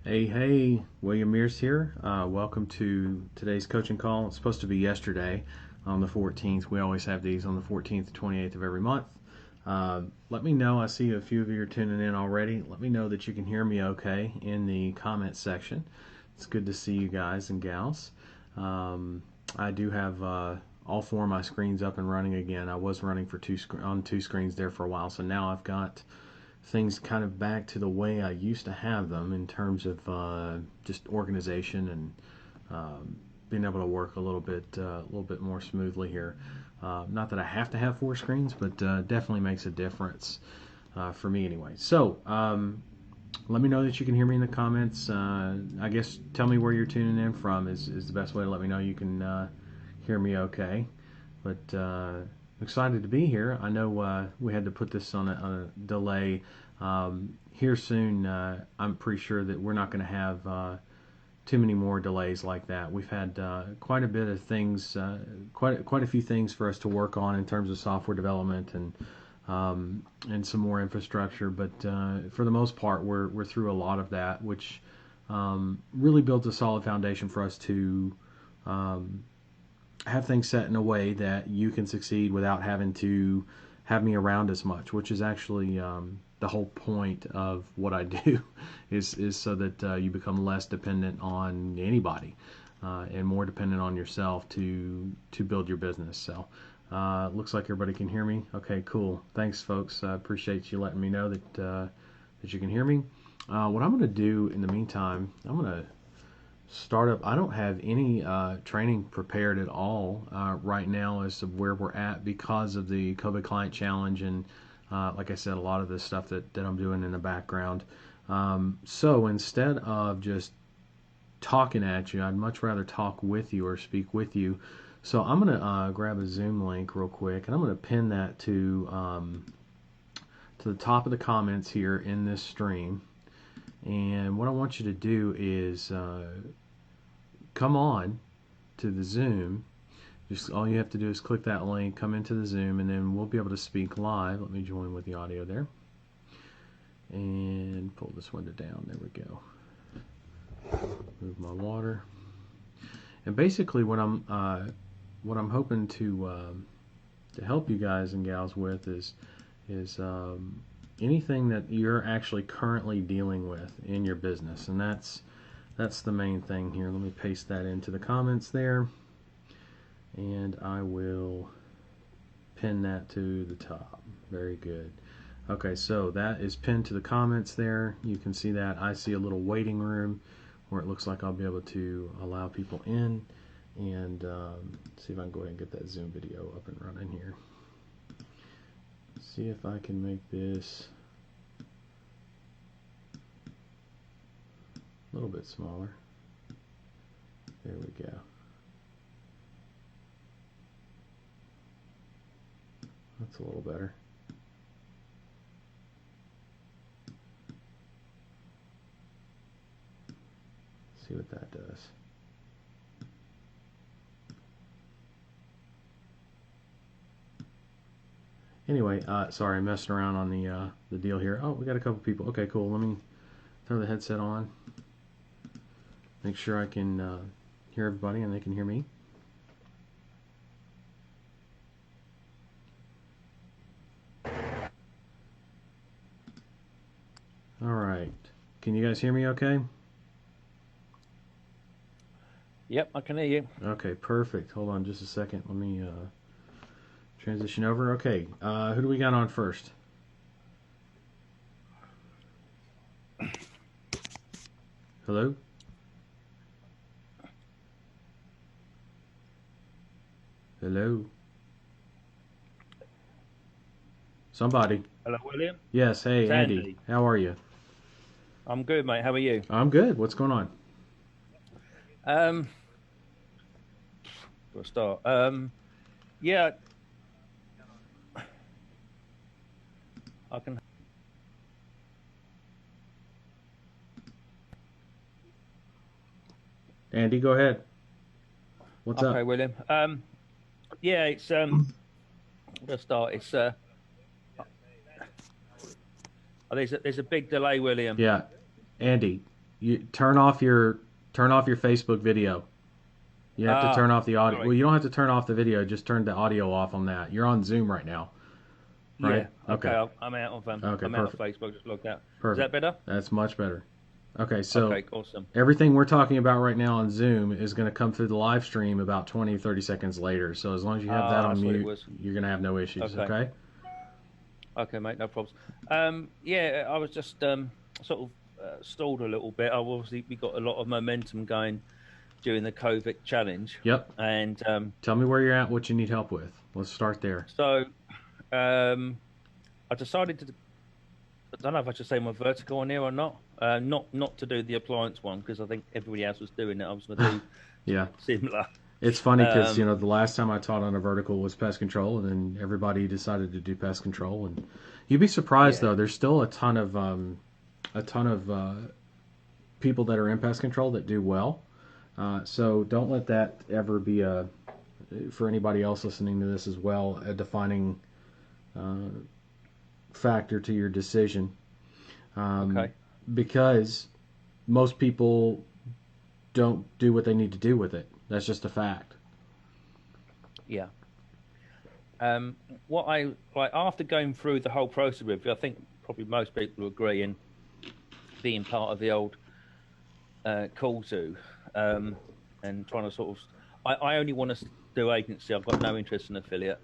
Hey, William Mears here. Welcome to today's coaching call. It's supposed to be yesterday on the 14th. We always have these on the 14th, 28th of every month. Let me know. I see a few of you are tuning in already. Let me know that you can hear me okay in the comments section. It's good to see you guys and gals. I do have all four of my screens up and running again. I was running for on two screens there for a while, so now I've got things kind of back to the way I used to have them in terms of just organization and being able to work a little bit more smoothly here. Not that I have to have four screens, but definitely makes a difference for me anyway. So let me know that you can hear me in the comments. I guess tell me where you're tuning in from is the best way to let me know you can hear me okay. But excited to be here. I know we had to put this on a delay. Here soon, I'm pretty sure that we're not going to have too many more delays like that. We've had quite a bit of things, quite a few things for us to work on in terms of software development and some more infrastructure. But for the most part, we're through a lot of that, which really built a solid foundation for us to have things set in a way that you can succeed without having to have me around as much, which is actually the whole point of what I do is so that you become less dependent on anybody and more dependent on yourself to build your business. So looks like everybody can hear me. Okay, cool. Thanks, folks. I appreciate you letting me know that you can hear me. What I'm going to do in the meantime, I'm going to startup. I don't have any training prepared at all right now as to where we're at because of the COVID Client Challenge and, like I said, a lot of the stuff that I'm doing in the background. So instead of just talking at you, I'd much rather talk with you or speak with you. So I'm going to grab a Zoom link real quick, and I'm going to pin that to the top of the comments here in this stream. And what I want you to do is come on to the Zoom. Just all you have to do is click that link, come into the Zoom, and then we'll be able to speak live. Let me join with the audio there. And pull this window down. There we go. Move my water. And basically what I'm hoping to help you guys and gals with is anything that you're actually currently dealing with in your business, and that's the main thing here. Let me paste that into the comments there, and I will pin that to the top. Very good. Okay, so that is pinned to the comments there. You can see that. I see a little waiting room where it looks like I'll be able to allow people in, and see if I can go ahead and get that Zoom video up and running here. See if I can make this a little bit smaller. There we go. That's a little better. See what that does. Anyway, sorry, I'm messing around on the deal here. Oh, we got a couple people. Okay, cool. Let me throw the headset on. Make sure I can hear everybody and they can hear me. All right. Can you guys hear me okay? Yep, I can hear you. Okay, perfect. Hold on just a second. Let me transition over. Okay, who do we got on first? Hello? Hello? Somebody. Hello, William. Yes, hey, It's Andy. Andy. How are you? I'm good, mate. How are you? I'm good. What's going on? Um, for a start, yeah, I can. Andy, go ahead. What's Okay, up? William. Yeah, it's for a start, it's there's a big delay, William. Yeah, Andy, You turn off your Facebook video. You have to turn off the audio. Sorry. Well, you don't have to turn off the video. Just turn the audio off on that. You're on Zoom right now, right? Yeah. Okay. I'm out of Okay, I'm out of Facebook. Just logged out. Is Perfect. that better? That's much better. Okay, so Okay. Awesome. everything we're talking about right now on Zoom is going to come through the live stream about 20, 30 seconds later. So as long as you have that on That's what it mute, was. you're going to have no issues, Okay. okay? Okay, mate. No problems. Yeah, I was just sort of stalled a little bit. Obviously, we got a lot of momentum going during the COVID challenge, Yep. and Tell me where you're at, what you need help with. Let's start there. so I decided to. I don't know if I should say my vertical on here or not. Not to do the appliance one because I think everybody else was doing it. I was going to do Yeah. similar. It's funny because, the last time I taught on a vertical was pest control, and then everybody decided to do pest control. And you'd be surprised, Yeah. though, there's still a ton of people that are in pest control that do well. So don't let that ever be for anybody else listening to this as well, a defining factor to your decision. Okay. Because most people don't do what they need to do with it. That's just a fact. Yeah. What I like after going through the whole process with you, I think probably most people agree in being part of the old call to and trying to sort of. I only want to do agency. I've got no interest in affiliate.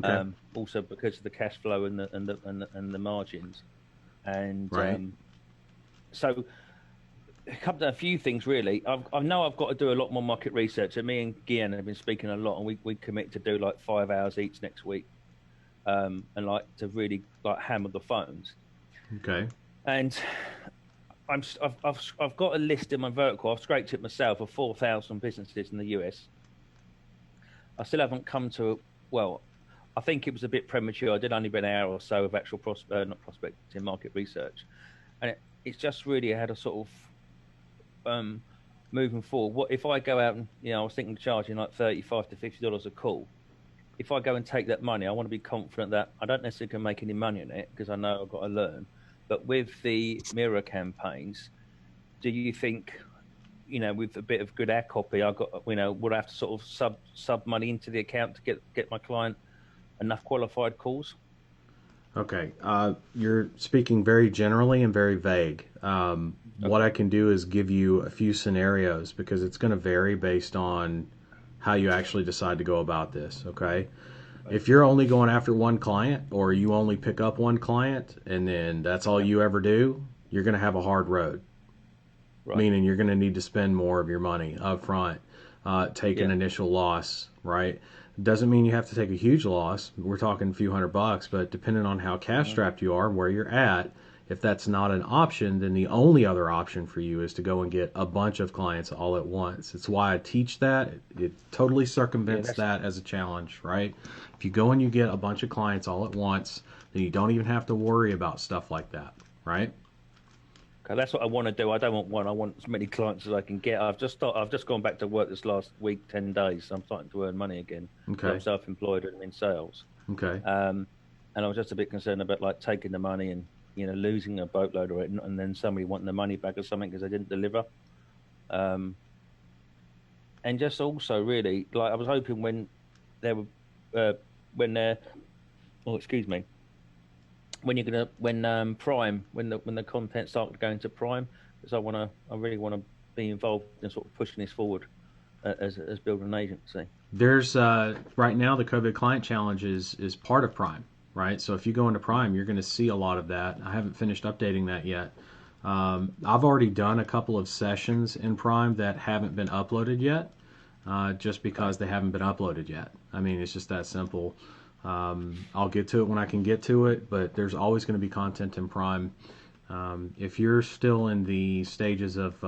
Okay. Also because of the cash flow and the margins, and Right. So it comes to a few things really. I know I've got to do a lot more market research. And me and Gian have been speaking a lot, and we commit to do like 5 hours each next week, and like to really like hammer the phones. Okay. And I've got a list in my vertical. I've scraped it myself of 4,000 businesses in the US. I still haven't come to I think it was a bit premature. I did only an hour or so of actual prospecting market research, and it's just really had a sort of moving forward. What if I go out and I was thinking of charging like $35 to $50 a call. If I go and take that money, I want to be confident that I don't necessarily can make any money on it because I know I've got to learn. But with the mirror campaigns, do you think, with a bit of good ad copy, I've got, would I have to sort of sub money into the account to get my client enough qualified calls? Okay. You're speaking very generally and very vague. What I can do is give you a few scenarios because it's going to vary based on how you actually decide to go about this. Okay. If you're only going after one client or you only pick up one client and then that's all you ever do, you're going to have a hard road. Right. Meaning you're going to need to spend more of your money up front, take an initial loss, right? Doesn't mean you have to take a huge loss. We're talking a few $100, but depending on how cash strapped you are, where you're at, if that's not an option, then the only other option for you is to go and get a bunch of clients all at once. It's why I teach that. It totally circumvents that as a challenge, right? If you go and you get a bunch of clients all at once, then you don't even have to worry about stuff like that, right? Okay, that's what I want to do. I don't want one. I want as many clients as I can get. I've just gone back to work this last week, 10 days. So I'm starting to earn money again. Okay. I'm self-employed and I'm in sales. Okay. And I was just a bit concerned about like taking the money and losing a boatload of it, and then somebody wanting the money back or something because they didn't deliver. And just also really like I was hoping when there were when Prime, when the content started going to Prime, because I really want to be involved in sort of pushing this forward as building an agency. There's right now the COVID Client Challenge is part of Prime, right? So if you go into Prime, you're going to see a lot of that. I haven't finished updating that yet. I've already done a couple of sessions in Prime that haven't been uploaded yet, just because they haven't been uploaded yet. I mean, it's just that simple. I'll get to it when I can get to it, but there's always going to be content in Prime. If you're still in the stages of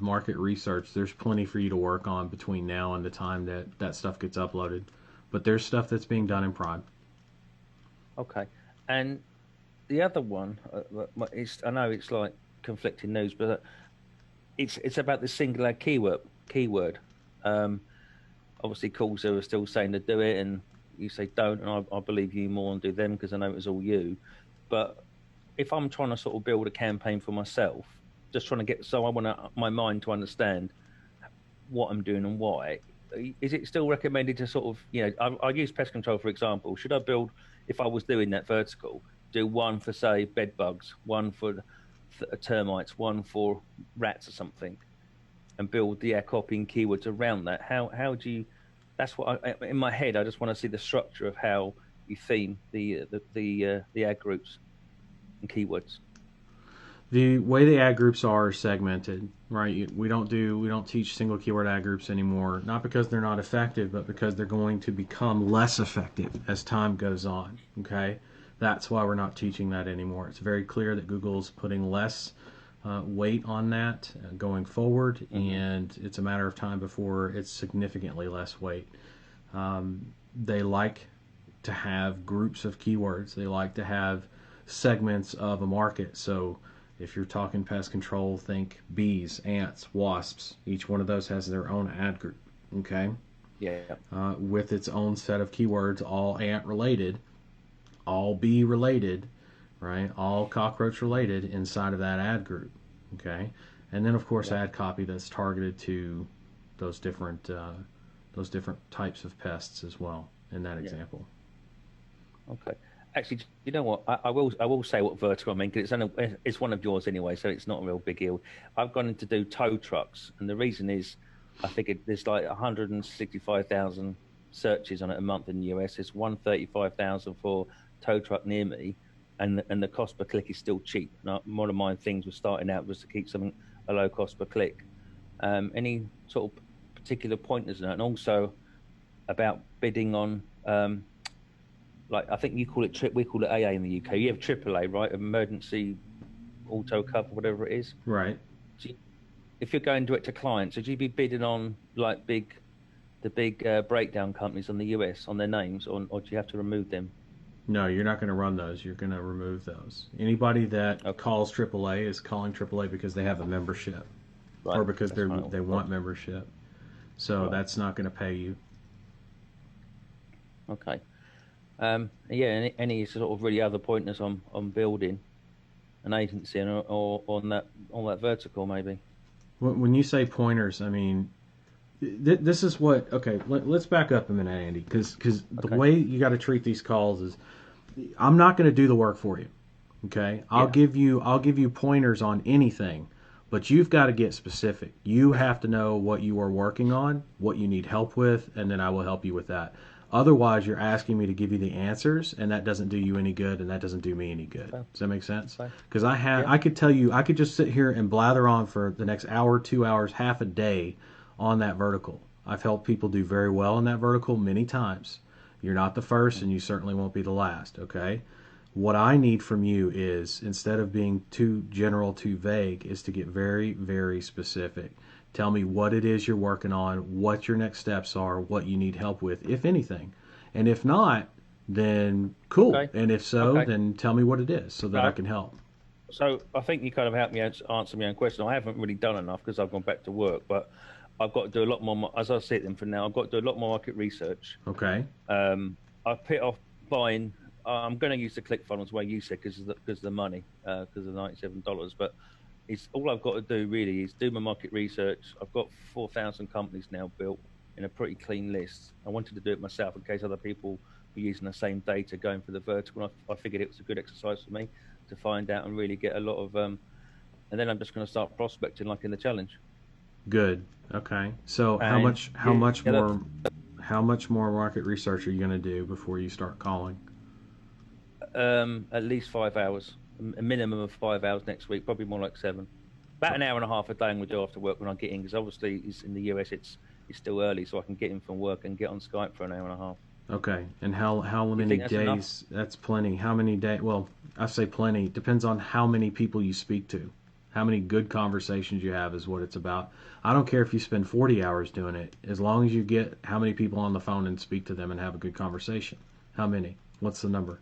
market research, there's plenty for you to work on between now and the time that stuff gets uploaded. But there's stuff that's being done in Prime. Okay. And the other one, I know it's like conflicting news, but it's about the singular keyword. Obviously, calls are still saying to do it, and you say don't, and I believe you more and do them because I know it was all you. But if I'm trying to sort of build a campaign for myself, just trying to get. So I want my mind to understand what I'm doing and why. Is it still recommended to sort of, I use pest control for example. Should I build, if I was doing that vertical, do one for say bed bugs, one for termites, one for rats or something, and build the copying keywords around that? How do you? That's what in my head. I just want to see the structure of how you theme the ad groups and keywords. The way the ad groups are segmented, right? We don't teach single keyword ad groups anymore, not because they're not effective, but because they're going to become less effective as time goes on. Okay, that's why we're not teaching that anymore. It's very clear that Google's putting less weight on that going forward, and it's a matter of time before it's significantly less weight. They like to have groups of keywords. They like to have segments of a market. So if you're talking pest control, think bees, ants, wasps. Each one of those has their own ad group, okay? Yeah. With its own set of keywords, all ant related, all bee related, right? All cockroach related inside of that ad group, okay? And then of course ad copy that's targeted to those different types of pests as well in that example. Okay. Actually, you know what? I will say what vertical I mean, because it's one of yours anyway, so it's not a real big deal. I've gone in to do tow trucks, and the reason is I figured there's like 165,000 searches on it a month in the US. There's 135,000 for tow truck near me, and the cost per click is still cheap. And one of my things was starting out was to keep something a low cost per click. Any sort of particular pointers in that, and also about bidding on. Like I think you call it we call it AA in the UK. You have AAA, right? Emergency auto cover, whatever it is. Right. So if you're going direct to clients, would you be bidding on like the big breakdown companies on the US on their names, or do you have to remove them? No, you're not going to run those. You're going to remove those. Anybody that calls AAA is calling AAA because they have a membership, or because they want membership. So that's not going to pay you. Okay. Any sort of really other pointers on building an agency or on that vertical maybe? When you say pointers, I mean this is what. Okay, let's back up a minute, Andy, because the way you got to treat these calls is I'm not going to do the work for you. Okay, I'll give you pointers on anything, but you've got to get specific. You have to know what you are working on, what you need help with, and then I will help you with that. Otherwise, you're asking me to give you the answers, and that doesn't do you any good, and that doesn't do me any good. Does that make sense? Because I could tell you, I could just sit here and blather on for the next hour, 2 hours, half a day on that vertical. I've helped people do very well in that vertical many times. You're not the first, and you certainly won't be the last, okay? What I need from you is, instead of being too general, too vague, is to get very, very specific. Tell me what it is you're working on, what your next steps are, what you need help with, if anything. And if not, then cool. Okay. And if so, then tell me what it is so that I can help. So I think you kind of helped me answer my own question. I haven't really done enough because I've gone back to work, but I've got to do a lot more, as I see it for now, I've got to do a lot more market research. Okay. I've put off buying, I'm going to use the ClickFunnels way you said because of the money, because of the $97, but it's all I've got to do really is do my market research. I've got 4,000 companies now built in a pretty clean list. I wanted to do it myself in case other people were using the same data going for the vertical. I figured it was a good exercise for me to find out and really get a lot of, and then I'm just going to start prospecting like in the challenge. Good. Okay. So how much more market research are you going to do before you start calling? At least 5 hours. A minimum of 5 hours next week, probably more like 7. About an hour and a half a day I'm going to do after work when I get in, because obviously it's in the US it's still early, so I can get in from work and get on Skype for an hour and a half. Okay, and how many days? Enough? That's plenty. How many days? Well, I say plenty. Depends on how many people you speak to. How many good conversations you have is what it's about. I don't care if you spend 40 hours doing it, as long as you get how many people on the phone and speak to them and have a good conversation. How many? What's the number?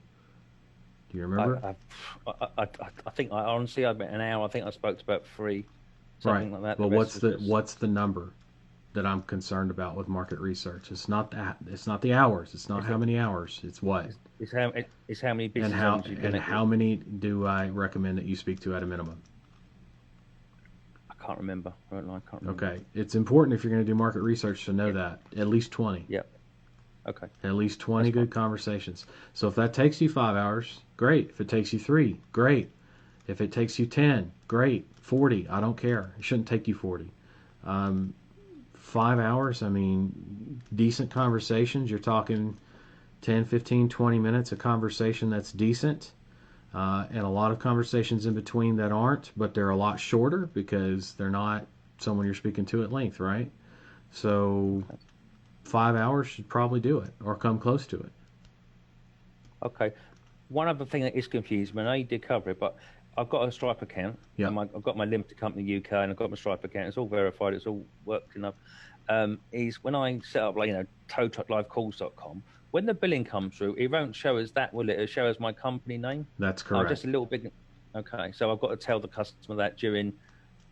Do you remember? I think honestly I bet an hour. I think I spoke to about 3, something like that. Well, what's the number that I'm concerned about with market research? It's not that. It's not the hours. It's not how many hours. It's what. It's how many business and how many do I recommend that you speak to at a minimum? can't remember. I don't know, I can't remember. Okay, it's important if you're going to do market research to know that at least 20. Yeah. Okay. At least 20 That's good conversations. So if that takes you 5 hours, great. If it takes you 3, great. If it takes you 10, great. 40, I don't care. It shouldn't take you 40. 5 hours, I mean, decent conversations. You're talking 10, 15, 20 minutes of conversation that's decent. And a lot of conversations in between that aren't, but they're a lot shorter because they're not someone you're speaking to at length, right? So 5 hours should probably do it or come close to it. Okay. One other thing that is confusing me, and I know you did cover it, but I've got a Stripe account. Yeah. I've got my limited company UK, and I've got my Stripe account. It's all verified. It's all worked enough. Is when I set up, like, towtrucklivecalls.com, when the billing comes through, it won't show us that, will it? It'll show us my company name. That's correct. Just a little bit. Okay, so I've got to tell the customer that during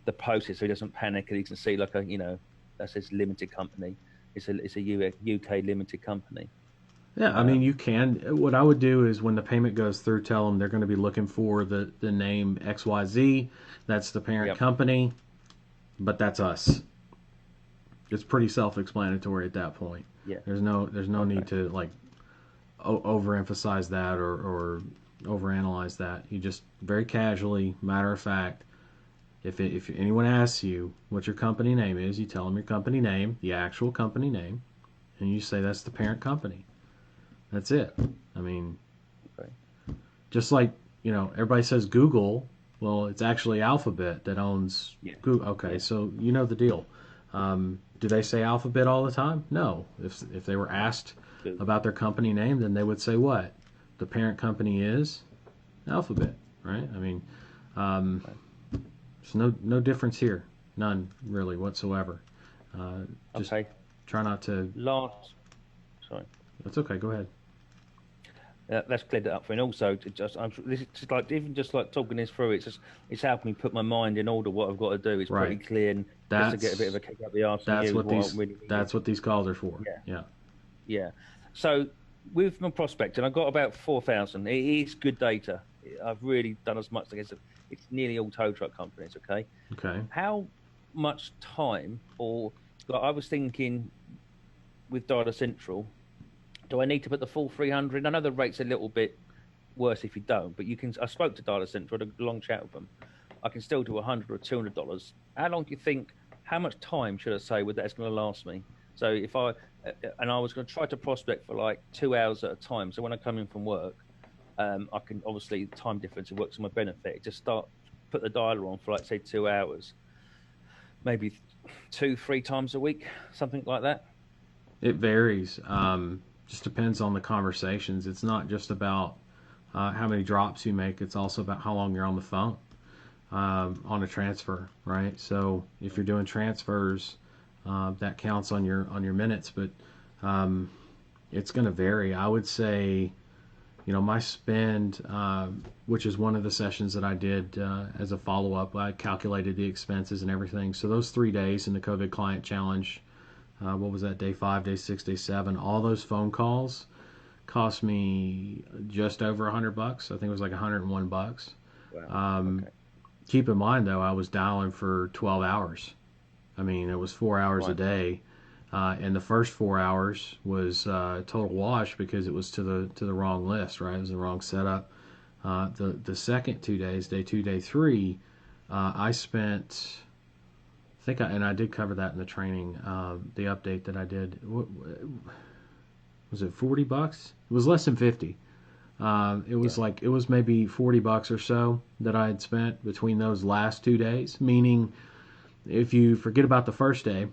the process, so he doesn't panic, and he can see like that says limited company. It's a UK limited company. Yeah, I mean, you can. What I would do is when the payment goes through, tell them they're going to be looking for the name XYZ. That's the parent company, but that's us. It's pretty self-explanatory at that point. Yeah. There's no need to like overemphasize that or overanalyze that. You just very casually, matter of fact, if anyone asks you what your company name is, you tell them your company name, the actual company name, and you say that's the parent company. That's it. I mean, just like, everybody says Google. Well, it's actually Alphabet that owns Google. Okay, so you know the deal. Do they say Alphabet all the time? No. If they were asked about their company name, then they would say what? The parent company is Alphabet, right? I mean, there's no difference here. None, really, whatsoever. Just try not to... Sorry. That's okay, go ahead. That's cleared it up for me. And also, this is just like, even just like talking this through, it's helping me put my mind in order. What I've got to do is pretty clear, and just to get a bit of a kick up the arse. That's what these calls are for. Yeah. So with my prospecting, I've got about 4,000. It is good data. I've really done as much. It's nearly all tow truck companies. Okay. How much time, or like I was thinking with Data Central, do I need to put the full 300? I know the rate's a little bit worse if you don't, but I spoke to Data Central, had a long chat with them. I can still do $100 or $200. How long do you think? How much time should I say that's going to last me? So I was going to try to prospect for like 2 hours at a time. So when I come in from work, I can obviously time difference, it works to my benefit. Just put the dialer on for like say 2 hours, maybe 2-3 times a week, something like that. It varies. Just depends on the conversations. It's not just about how many drops you make. It's also about how long you're on the phone on a transfer, right? So if you're doing transfers, that counts on your minutes, but it's going to vary. I would say, my spend, which is one of the sessions that I did as a follow-up, I calculated the expenses and everything. So those 3 days in the COVID Client Challenge, what was that, day 5, day 6, day 7, all those phone calls cost me just over $100. I think it was like $101. Wow. Keep in mind, though, I was dialing for 12 hours. I mean, it was 4 hours a day, and the first 4 hours was total wash because it was to the wrong list, right? It was the wrong setup. The second 2 days, day 2, day 3, I spent... I did cover that in the training, the update that I did. Was it $40? It was less than 50. It was maybe $40 or so that I had spent between those last 2 days. Meaning, if you forget about the first day,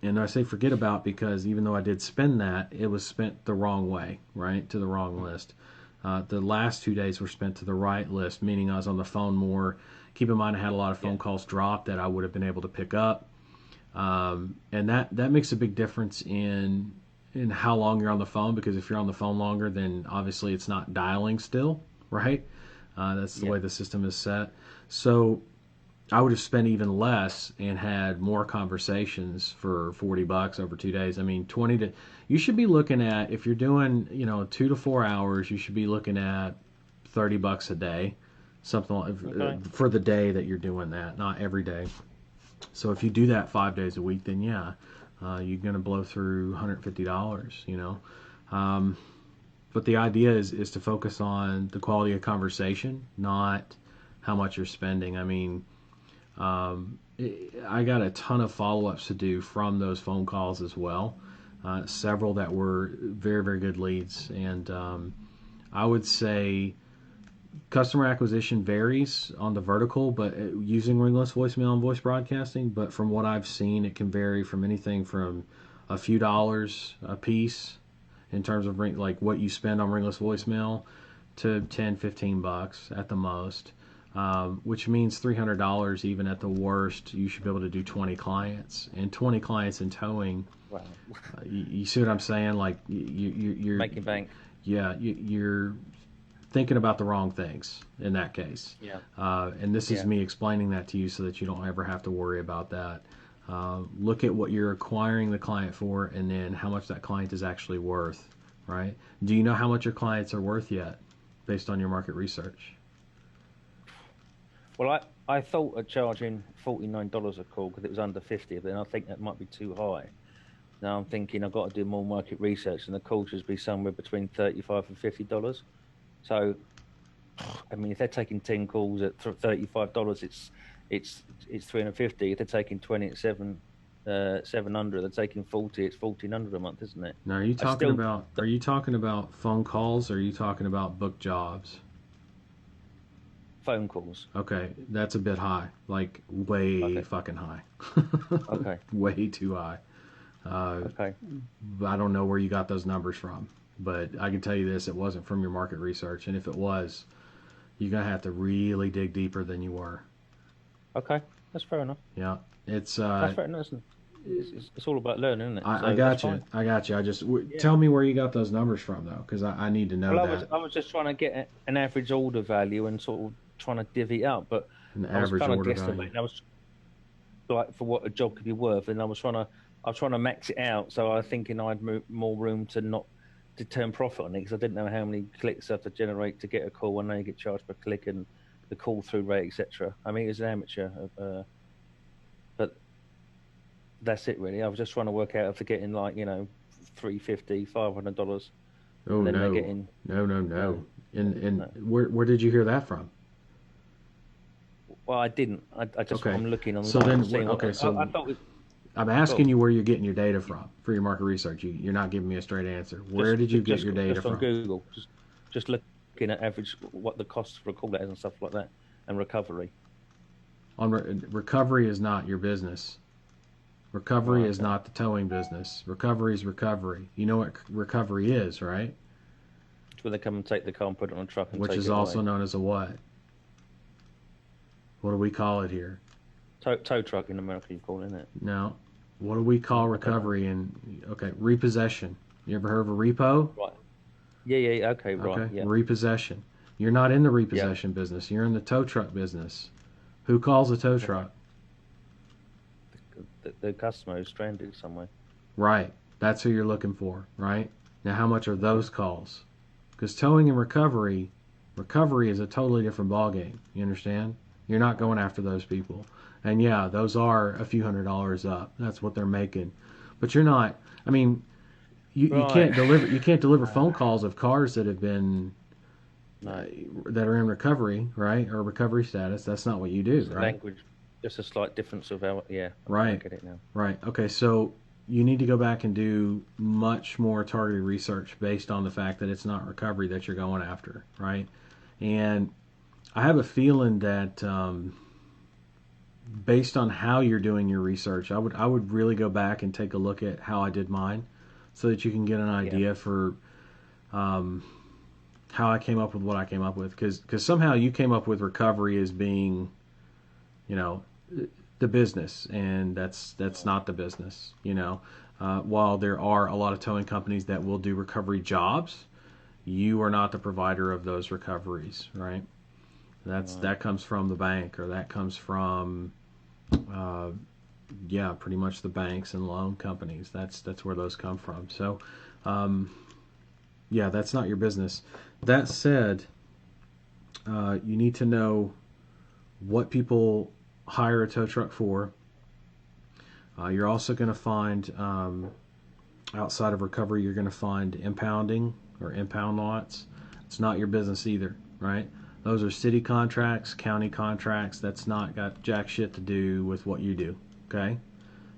and I say forget about because even though I did spend that, it was spent the wrong way, right, to the wrong list. The last 2 days were spent to the right list, meaning I was on the phone more. Keep in mind, I had a lot of phone calls drop that I would have been able to pick up, and that makes a big difference in how long you're on the phone. Because if you're on the phone longer, then obviously it's not dialing still, right? That's the way the system is set. So I would have spent even less and had more conversations for $40 over 2 days. I mean, you should be looking at, if you're doing 2 to 4 hours, you should be looking at $30 a day. Something like, for the day that you're doing that, not every day. So if you do that 5 days a week, then yeah, you're going to blow through $150, But the idea is to focus on the quality of conversation, not how much you're spending. I mean, I got a ton of follow-ups to do from those phone calls as well. Several that were very, very good leads. And I would say customer acquisition varies on the vertical, but using ringless voicemail and voice broadcasting. But from what I've seen, it can vary from anything from a few dollars a piece in terms of like what you spend on ringless voicemail to 10, $15 at the most. Which means $300 even at the worst. You should be able to do 20 clients, and 20 clients in towing. Wow. You see what I'm saying? Like you're making bank. Yeah, you're thinking about the wrong things in that case. Yeah. And this is me explaining that to you so that you don't ever have to worry about that. Look at what you're acquiring the client for, and then how much that client is actually worth. Right? Do you know how much your clients are worth yet, based on your market research? Well, I thought of charging $49 a call because it was under 50, but then I think that might be too high. Now I'm thinking I've got to do more market research, and the call should be somewhere between $35 and $50. So, I mean, if they're taking 10 calls at $35, it's $350. If they're taking 20 at $700, they're taking 40. It's $1,400 a month, isn't it? Now, are you talking about phone calls, or are you talking about book jobs? Phone calls. Okay, that's a bit high, like way fucking high. Okay. Way too high. Okay. I don't know where you got those numbers from, but I can tell you this: it wasn't from your market research, and if it was, you're gonna have to really dig deeper than you were. Okay, that's fair enough. Yeah, it's that's fair enough. It's all about learning, isn't it? I got you. I got you. I just tell me where you got those numbers from, though, because I need to know that. I was just trying to get an average order value and sort of trying to divvy it up, but an average order value. I was like for what a job could be worth, and I was trying to max it out. So I was thinking I'd more room to turn profit on it, because I didn't know how many clicks I have to generate to get a call, and now you get charged per click and the call through rate, etc. I mean, it was an amateur, but that's it really. I was just trying to work out if they're getting like $350, $500. Oh no! No! And where did you hear that from? Well, I didn't. I just I'm looking on. So then, so I'm asking you where you're getting your data from for your market research. You're not giving me a straight answer. Where did you get your data from? On Google. Just looking at average, what the cost for a call is and stuff like that, and recovery. Recovery is not your business. Recovery is not the towing business. Recovery is recovery. You know what recovery is, right? Where they come and take the car and put it on a truck and which is also known as a what? What do we call it here? Tow truck in America, you call it, isn't it? No. What do we call recovery repossession? You ever heard of a repo? Right. Yeah, okay, right. Okay, yeah. Repossession. You're not in the repossession business. You're in the tow truck business. Who calls a tow truck? The customer who's stranded somewhere. Right. That's who you're looking for, right? Now, how much are those calls? Because towing and recovery is a totally different ballgame. You understand? You're not going after those people. And yeah, those are a few $100s up. That's what they're making. But you're not. I mean, you can't deliver phone calls of cars that have been that are in recovery, right, or recovery status. That's not what you do, right? Language, just a slight difference of how. Yeah. Right. I get it now. Right. Okay. So you need to go back and do much more targeted research based on the fact that it's not recovery that you're going after, right? And I have a feeling that based on how you're doing your research, I would really go back and take a look at how I did mine, so that you can get an idea for how I came up with what I came up with. Because somehow you came up with recovery as being, the business, and that's not the business. While there are a lot of towing companies that will do recovery jobs, you are not the provider of those recoveries, right? That comes from the bank, or that comes from pretty much the banks and loan companies. That's where those come from. So that's not your business. That said, you need to know what people hire a tow truck for, You're also going to find, outside of recovery, you're going to find impounding or impound lots. It's not your business either, right? Those are city contracts, county contracts. That's not got jack shit to do with what you do, okay?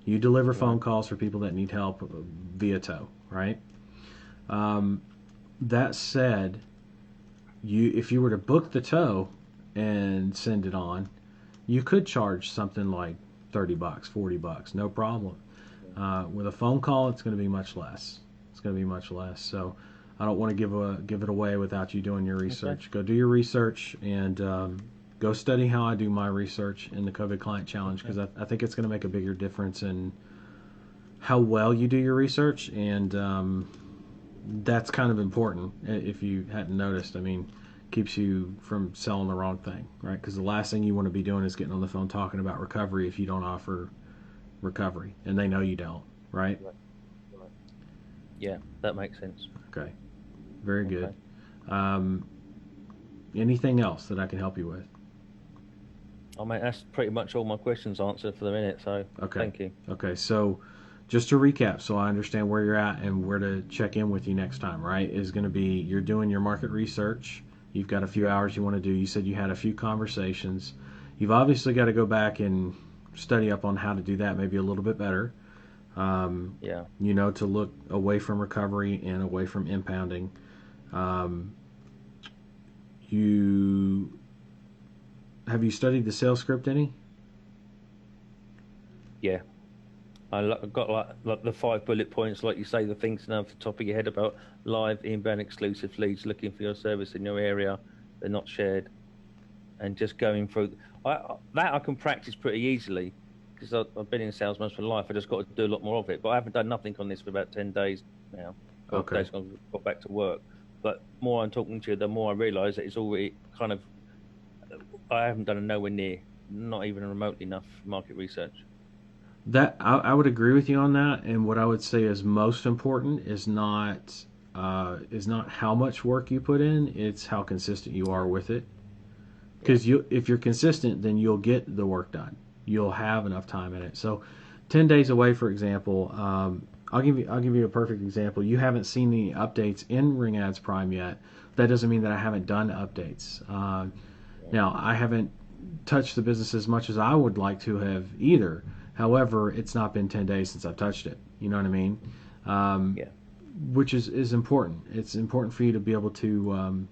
You deliver phone calls for people that need help via tow, right? That said, if you were to book the tow and send it on, you could charge something like $30, $40, no problem. With a phone call, it's going to be much less. It's going to be much less. So I don't want to give it away without you doing your research. Okay. Go do your research and go study how I do my research in the COVID Client Challenge, because I think it's going to make a bigger difference in how well you do your research, and that's kind of important if you hadn't noticed. I mean, keeps you from selling the wrong thing, right? Because the last thing you want to be doing is getting on the phone talking about recovery if you don't offer recovery, and they know you don't, right? Yeah, that makes sense. Okay, very good. Anything else that I can help you with? Oh, mate, that's pretty much all my questions answered for the minute, so okay. Thank you. Okay, so just to recap, so I understand where you're at and where to check in with you next time, right, is going to be you're doing your market research. You've got a few hours you want to do. You said you had a few conversations. You've obviously got to go back and study up on how to do that maybe a little bit better. To look away from recovery and away from impounding. Have you studied the sales script any? Yeah. I've got like the 5 bullet points, like you say, the things to know off the top of your head about live, inbound, exclusive leads, looking for your service in your area, they're not shared, and just going through. I can practice pretty easily because I've been in sales most of my life. I just got to do a lot more of it. But I haven't done nothing on this for about 10 days now. Okay. Days I've got back to work. But more I'm talking to you, the more I realise that it's already kind of. I haven't done a nowhere near, not even remotely enough market research. That I would agree with you on that, and what I would say is most important is not how much work you put in; it's how consistent you are with it. Because if you're consistent, then you'll get the work done. You'll have enough time in it. So, 10 days away, for example, I'll give you a perfect example. You haven't seen any updates in Ring Ads Prime yet. That doesn't mean that I haven't done updates. Now, I haven't touched the business as much as I would like to have either. However, it's not been 10 days since I've touched it. You know what I mean? Which is important. It's important for you to be able to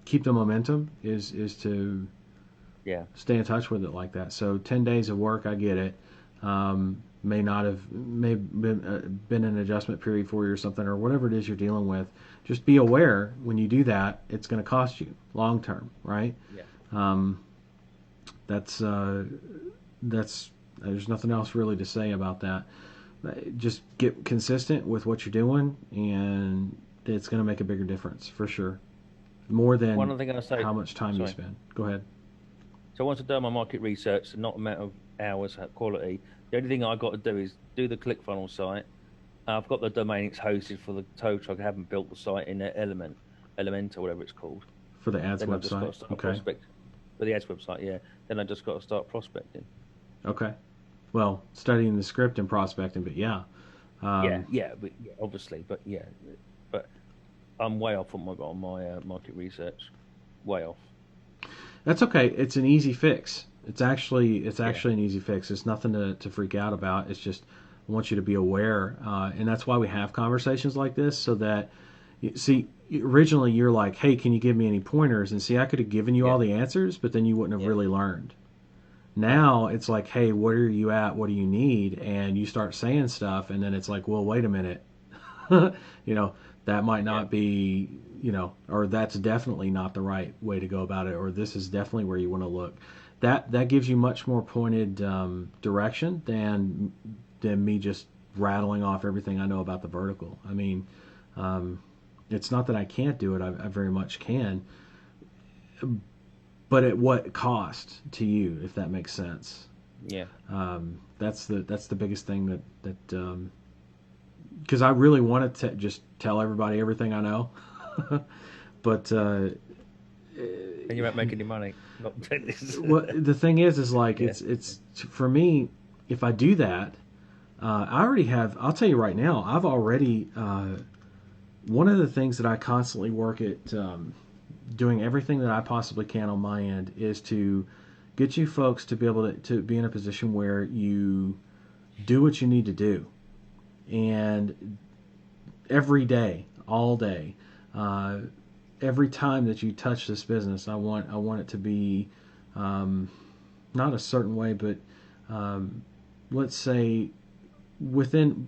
keep the momentum, is to stay in touch with it like that. So 10 days of work, I get it. May been an adjustment period for you or something, or whatever it is you're dealing with. Just be aware when you do that, it's going to cost you long term, right? That's there's nothing else really to say about that. Just get consistent with what you're doing, and it's going to make a bigger difference for sure. More than one thing I say, how much time you spend. Go ahead. So once I've done my market research, not amount of hours, quality, the only thing I've got to do is do the ClickFunnels site. I've got the domain, it's hosted for the tow truck. I haven't built the site in Elementor, whatever it's called. For the ads website? Okay. For the ads website, yeah. Then I just got to start prospecting. Okay. Well, studying the script and prospecting, but obviously, but I'm way off on my market research, way off. That's okay. It's an easy fix. It's actually an easy fix. It's nothing to freak out about. It's just I want you to be aware, and that's why we have conversations like this, so that originally you're like, hey, can you give me any pointers? And see, I could have given you all the answers, but then you wouldn't have really learned. Now it's like, hey, where are you at? What do you need? And you start saying stuff, and then it's like, well, wait a minute. That might not be, or that's definitely not the right way to go about it, or this is definitely where you want to look. That gives you much more pointed direction than me just rattling off everything I know about the vertical. I mean, it's not that I can't do it. I very much can. But at what cost to you, if that makes sense? Yeah. That's the biggest thing that because I really want to just tell everybody everything I know, but and you won't make any money. Well, the thing is like it's for me. If I do that, I already have. I'll tell you right now. I've already. One of the things that I constantly work at doing everything that I possibly can on my end is to get you folks to be able to be in a position where you do what you need to do, and every day, all day, every time that you touch this business, I want it to be not a certain way, but let's say within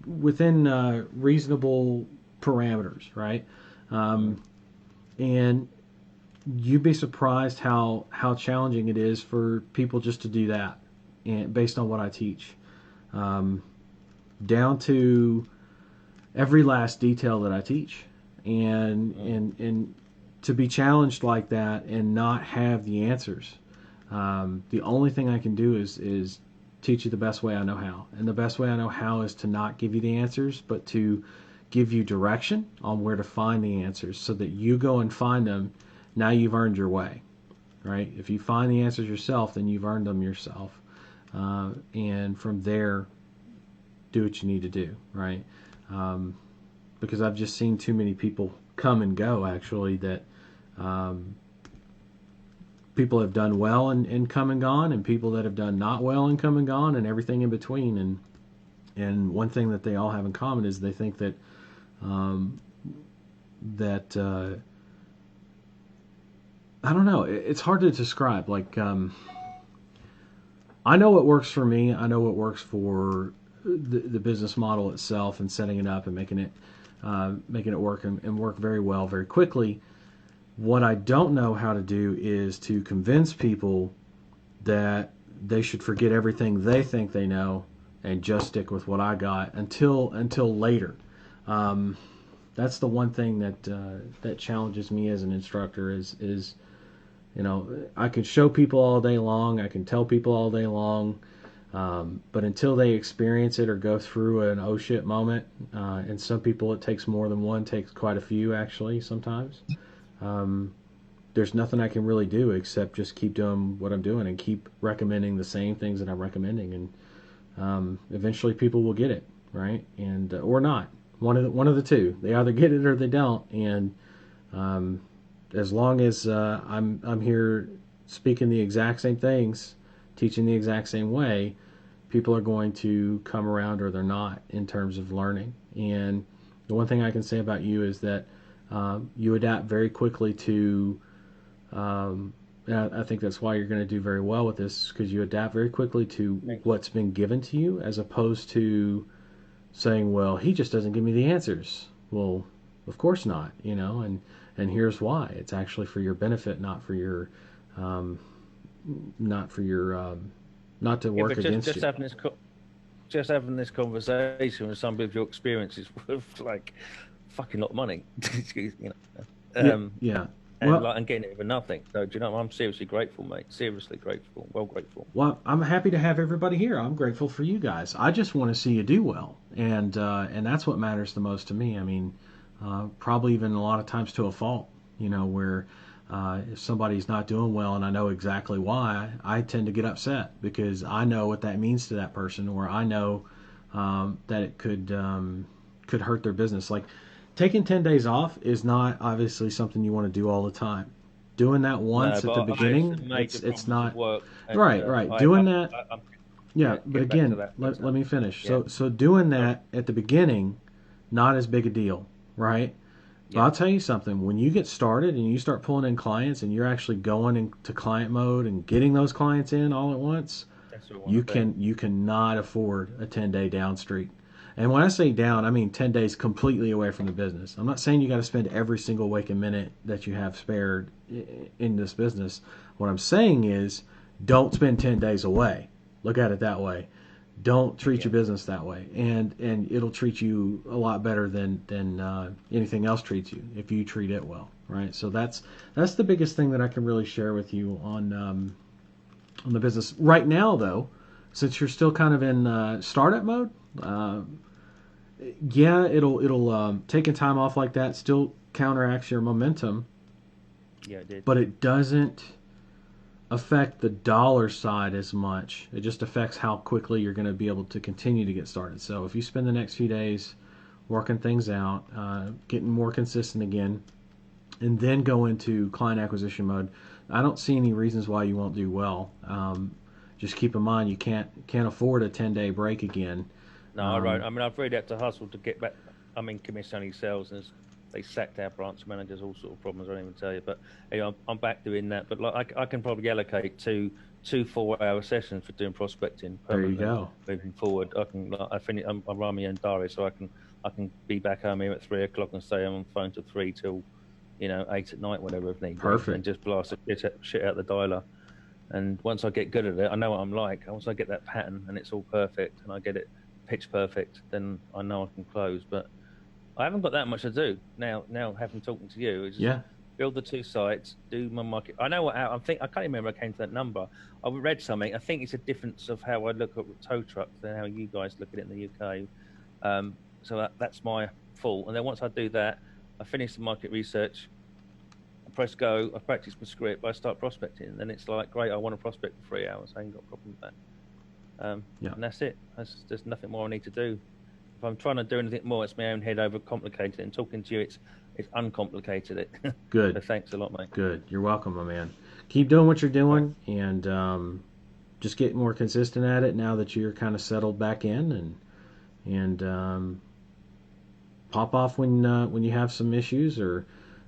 reasonable parameters, right? And you'd be surprised how challenging it is for people just to do that, and based on what I teach, down to every last detail that I teach, and to be challenged like that and not have the answers. The only thing I can do is teach you the best way I know how, and the best way I know how is to not give you the answers, but to give you direction on where to find the answers, so that you go and find them. Now you've earned your way, right? If you find the answers yourself, then you've earned them yourself, and from there, do what you need to do, right? Because I've just seen too many people come and go, actually, that people have done well and come and gone, and people that have done not well and come and gone, and everything in between. And one thing that they all have in common is they think that I don't know. It's hard to describe. Like, I know what works for me. I know what works for the business model itself, and setting it up and making it work and work very well, very quickly. What I don't know how to do is to convince people that they should forget everything they think they know and just stick with what I got until later. That's the one thing that challenges me as an instructor is I can show people all day long, I can tell people all day long, but until they experience it or go through an oh shit moment, and some people it takes more than one, takes quite a few actually sometimes. There's nothing I can really do except just keep doing what I'm doing and keep recommending the same things that I'm recommending, and eventually people will get it, right? And or not. One of the two. They either get it or they don't. And as long as I'm here speaking the exact same things, teaching the exact same way, people are going to come around or they're not in terms of learning. And the one thing I can say about you is that you adapt very quickly to, and I think that's why you're going to do very well with this, because you adapt very quickly to what's been given to you, as opposed to saying, well, he just doesn't give me the answers. Well, of course not, and here's why. It's actually for your benefit, not for your, not to work against you. Just having this conversation with somebody with your experiences with like fucking lot of money, yeah. And getting it for nothing. So, do you know, I'm seriously grateful, mate. Seriously grateful. Well grateful. Well, I'm happy to have everybody here. I'm grateful for you guys. I just want to see you do well, and that's what matters the most to me. I mean, probably even a lot of times to a fault. Where if somebody's not doing well and I know exactly why, I tend to get upset because I know what that means to that person, or I know that it could hurt their business. Like, taking 10 days off is not obviously something you want to do all the time. Doing that once at the beginning, it's not right. Doing that, But again, let me finish. Yeah. So doing that at the beginning, not as big a deal, right? But I'll tell you something. When you get started and you start pulling in clients and you're actually going into client mode and getting those clients in all at once, you cannot afford a 10-day down streak. And when I say down, I mean 10 days completely away from the business. I'm not saying you got to spend every single waking minute that you have spared in this business. What I'm saying is, don't spend 10 days away. Look at it that way. Don't treat your business that way, and it'll treat you a lot better than anything else treats you if you treat it well, right? So that's the biggest thing that I can really share with you on the business right now, though, since you're still kind of in startup mode. It'll taking time off like that still counteracts your momentum. Yeah, it did. But it doesn't affect the dollar side as much. It just affects how quickly you're going to be able to continue to get started. So if you spend the next few days working things out, getting more consistent again, and then go into client acquisition mode, I don't see any reasons why you won't do well. Just keep in mind you can't afford a 10-day break again. No, I wrote. I mean, I've really had to hustle to get back. I'm in commission only sales, and they sacked our branch managers, all sort of problems. I don't even tell you, but you know, I'm back doing that. But like, I can probably allocate two 4-hour sessions for doing prospecting. There you go. Moving forward, I can. I finish. I run my own diary, so I can be back home here at 3 o'clock and stay on the phone till 3 till 8 at night, whatever if need. Perfect. And just blast shit out the dialer. And once I get good at it, I know what I'm like. Once I get that pattern and it's all perfect, and I get it pitch perfect, then I know I can close. But I haven't got that much to do now. Having talking to you, is build the 2 sites, do my market. I know what I think. I can't remember. I came to that number. I read something. I think it's a difference of how I look at tow trucks than how you guys look at it in the UK. So that's my fault. And then once I do that, I finish the market research. I press go. I practice my script. I start prospecting. And then it's like, great. I want to prospect for 3 hours. I ain't got a problem with that. And that's it. There's nothing more I need to do. If I'm trying to do anything more, it's my own head over complicated. And talking to you, it's uncomplicated. It. Good. So thanks a lot, mate. Good. You're welcome, my man. Keep doing what you're doing, and just get more consistent at it now that you're kind of settled back in, and pop off when you have some issues, or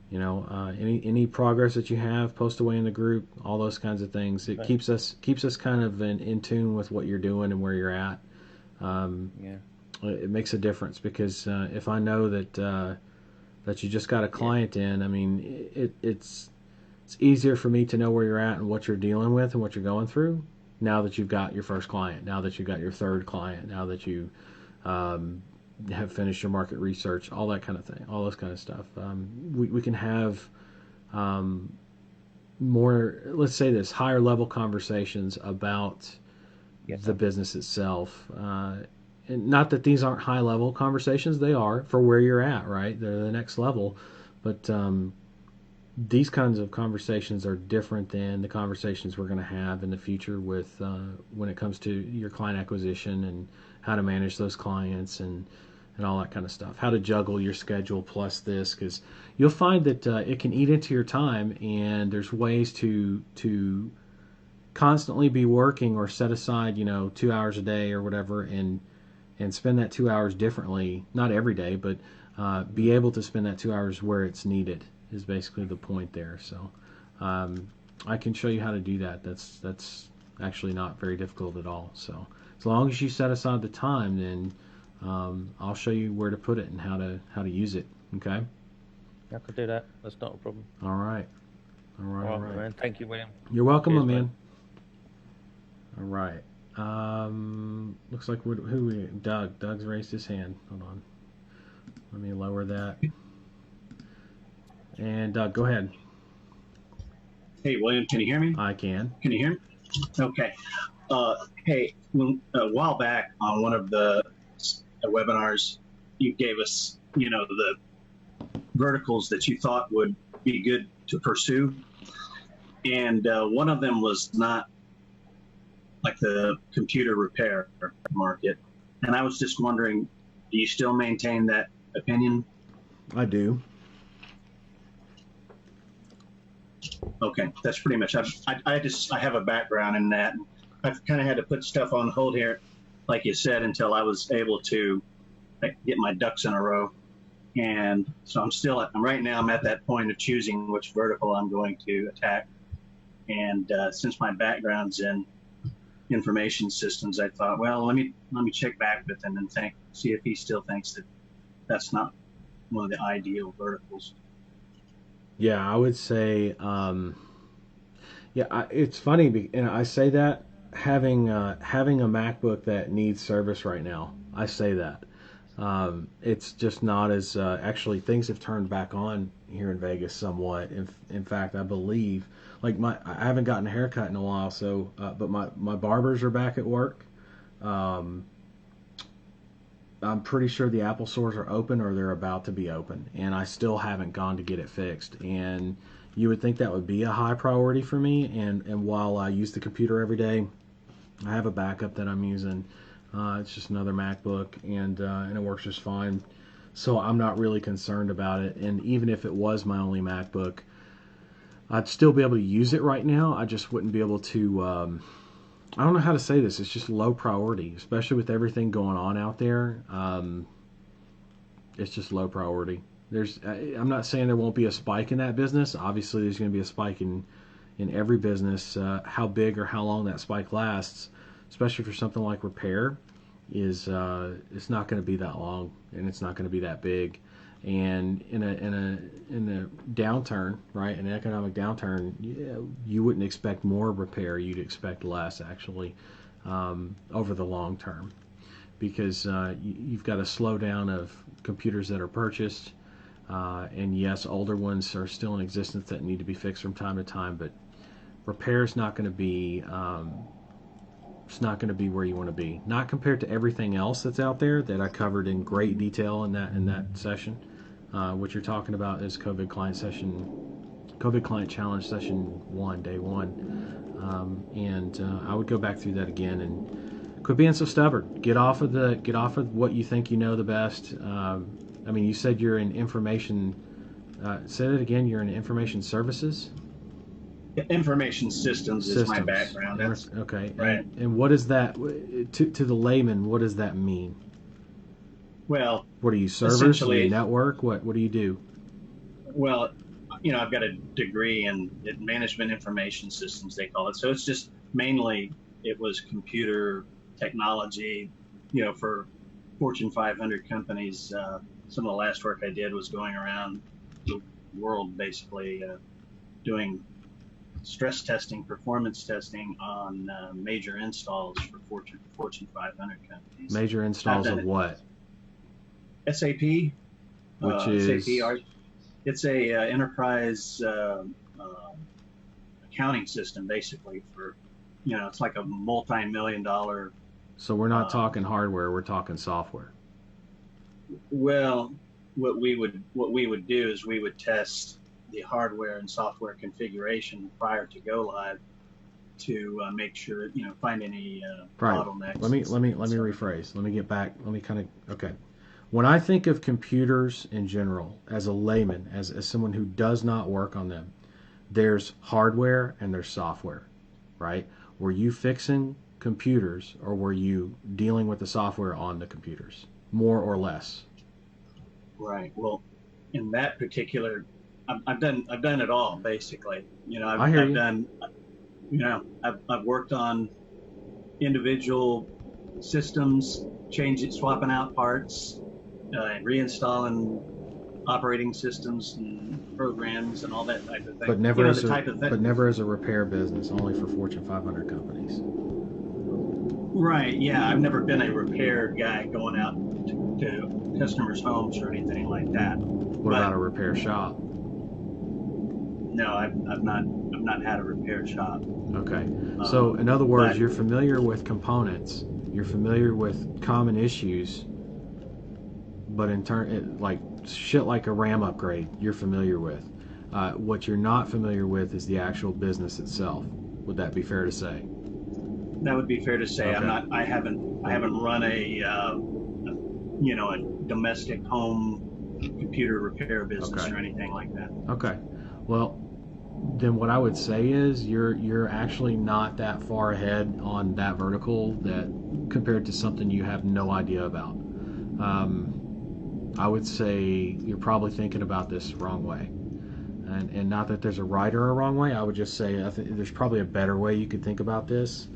any progress that you have, post away in the group, all those kinds of things. It keeps us kind of in tune with what you're doing and where you're at. It makes a difference, because if I know that you just got a client in, I mean, it's easier for me to know where you're at and what you're dealing with and what you're going through now that you've got your first client, now that you've got your third client, now that you have finished your market research, all that kind of thing, all those kind of stuff. We can have more, let's say this, higher level conversations about the business itself. And not that these aren't high level conversations, they are for where you're at, right? They're the next level. But these kinds of conversations are different than the conversations we're going to have in the future with when it comes to your client acquisition and how to manage those clients and all that kind of stuff. How to juggle your schedule plus this, because you'll find that it can eat into your time, and there's ways to constantly be working or set aside 2 hours a day or whatever, and spend that 2 hours differently. Not every day, but be able to spend that 2 hours where it's needed is basically the point there. So I can show you how to do that. That's actually not very difficult at all. So as long as you set aside the time, then I'll show you where to put it and how to use it. Okay. I could do that. That's not a problem. All right. All right. Man. Thank you, William. You're welcome, my man. All right. Looks like Doug. Doug's raised his hand. Hold on. Let me lower that. And Doug, go ahead. Hey, William, can you hear me? I can. Can you hear me? Okay. Hey, a while back on one of the webinars, you gave us, the verticals that you thought would be good to pursue. And one of them was not like the computer repair market. And I was just wondering, do you still maintain that opinion? I do. Okay, that's pretty much. I have a background in that. I've kind of had to put stuff on hold here, like you said, until I was able to get my ducks in a row. And so right now I'm at that point of choosing which vertical I'm going to attack. And since my background's in information systems, I thought, well, let me check back with him and see if he still thinks that that's not one of the ideal verticals. Yeah, I would say, it's funny, and I say that having a MacBook that needs service right now. I say that. It's just not as, actually things have turned back on here in Vegas somewhat. In fact, I believe, I haven't gotten a haircut in a while, so, but my barbers are back at work. I'm pretty sure the Apple stores are open, or they're about to be open, and I still haven't gone to get it fixed. And you would think that would be a high priority for me. And while I use the computer every day, I have a backup that I'm using. It's just another MacBook, and it works just fine. So I'm not really concerned about it. And even if it was my only MacBook, I'd still be able to use it right now. I just wouldn't be able to. I don't know how to say this. It's just low priority, especially with everything going on out there. It's just low priority. I'm not saying there won't be a spike in that business. Obviously, there's going to be a spike in every business. How big or how long that spike lasts, especially for something like repair, is it's not going to be that long, and it's not going to be that big. And in a downturn, right, an economic downturn, you wouldn't expect more repair. You'd expect less, actually, over the long term, because you've got a slowdown of computers that are purchased. And yes, older ones are still in existence that need to be fixed from time to time, but repair is not going to be it's not going to be where you want to be. Not compared to everything else that's out there that I covered in great detail in that session. What you're talking about is COVID Client Challenge Session 1, Day 1, and I would go back through that again and quit being so stubborn. Get off of what you think you know the best. I mean, you said you're in information. Say that again. You're in information services. Information systems is my background. That's okay. Right. And what is that to the layman? What does that mean? Well, what are you, servers? Are you network? What do you do? Well, I've got a degree in management information systems, they call it. So it's just mainly it was computer technology, for Fortune 500 companies. Some of the last work I did was going around the world, basically doing stress testing, performance testing on major installs for Fortune 500 companies. Major installs of what? SAP, which is SAP. It's a enterprise accounting system, basically for, it's like a multi-million-dollar. So we're not talking hardware; we're talking software. Well, what we would do is we would test the hardware and software configuration prior to go live to make sure, find any bottlenecks. Let me rephrase. Let me get back. Okay. When I think of computers in general, as a layman, as someone who does not work on them, there's hardware and there's software, right? Were you fixing computers, or were you dealing with the software on the computers, more or less? Right. Well, in that particular, I've done it all, basically. I've worked on individual systems, swapping out parts, reinstalling operating systems and programs and all that type of thing. But never as a repair business, only for Fortune 500 companies. Right. Yeah, I've never been a repair guy going out to customers' homes or anything like that. What about a repair shop? No, I've not had a repair shop. Okay. So in other words, you're familiar with components, you're familiar with common issues, but in turn, like shit like a RAM upgrade, you're familiar with. What you're not familiar with is the actual business itself. Would that be fair to say? That would be fair to say. Okay. I haven't run a domestic home computer repair business or anything like that. Okay. Well, then what I would say is you're actually not that far ahead on that vertical that compared to something you have no idea about. I would say you're probably thinking about this the wrong way. And not that there's a right or a wrong way. I would just say I think there's probably a better way you could think about this.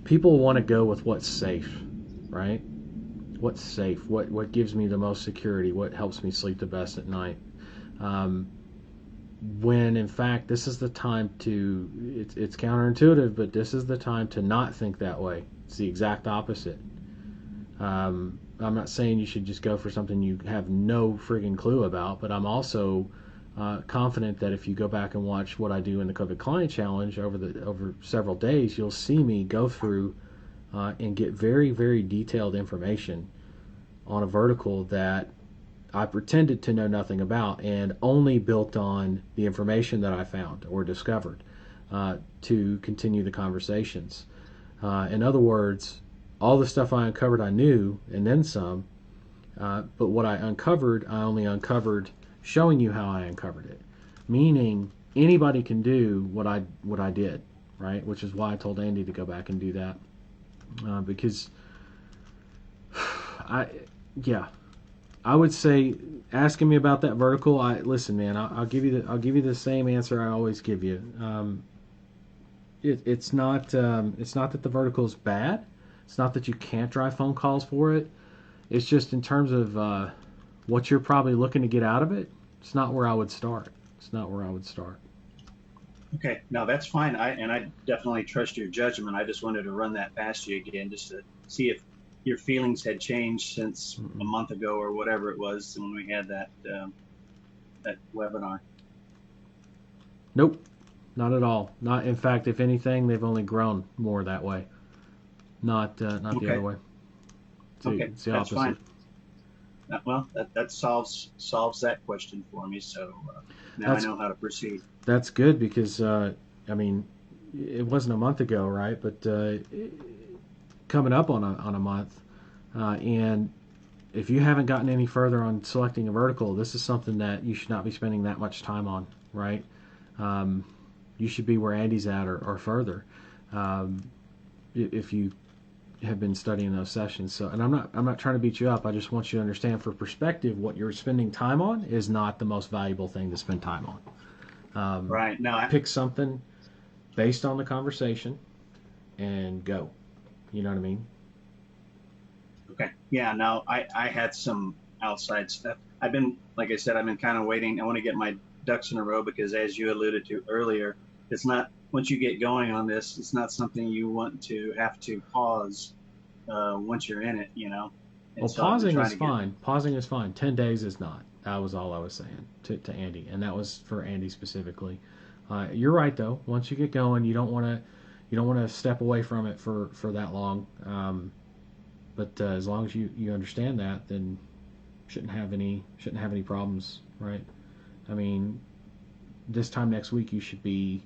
People want to go with what's safe, right? What's safe? What gives me the most security? What helps me sleep the best at night? When in fact this is the time to, it's counterintuitive, but this is the time to not think that way. It's the exact opposite. I'm not saying you should just go for something you have no friggin' clue about, but I'm also confident that if you go back and watch what I do in the COVID Client Challenge over several days, you'll see me go through and get very, very detailed information on a vertical that I pretended to know nothing about and only built on the information that I found or discovered to continue the conversations. In other words, all the stuff I uncovered I knew, and then some, but what I uncovered, I only uncovered showing you how I uncovered it. Meaning, anybody can do what I did, right? Which is why I told Andy to go back and do that, because I would say asking me about that vertical. Listen, man. I'll give you the same answer I always give you. It's not that the vertical is bad. It's not that you can't drive phone calls for it. It's just in terms of what you're probably looking to get out of it. It's not where I would start. Okay, no, that's fine. I definitely trust your judgment. I just wanted to run that past you again, just to see if your feelings had changed since a month ago or whatever it was when we had that webinar. Nope, not at all. Not, in fact, if anything, they've only grown more that way. Not the other way. It's the that's opposite. fine. Well, that solves that question for me. So now I know how to proceed. That's good because I mean, it wasn't a month ago, right? But coming up on a month, and if you haven't gotten any further on selecting a vertical, this is something that you should not be spending that much time on, right? You should be where Andy's at or further, if you have been studying those sessions. So, and I'm not trying to beat you up. I just want you to understand, for perspective, what you're spending time on is not the most valuable thing to spend time on. Right. No, pick something based on the conversation and go. You know what I mean? Okay. Yeah. No, I had some outside stuff. Like I said, I've been kind of waiting. I want to get my ducks in a row because, as you alluded to earlier, it's not, once you get going on this, it's not something you want to have to pause once you're in it, you know. And well, so pausing is fine. Pausing is fine. 10 days is not. That was all I was saying to Andy, and that was for Andy specifically. You're right though. Once you get going, you don't want to step away from it for that long. But as long as you understand that, then shouldn't have any problems, right? I mean, this time next week you should be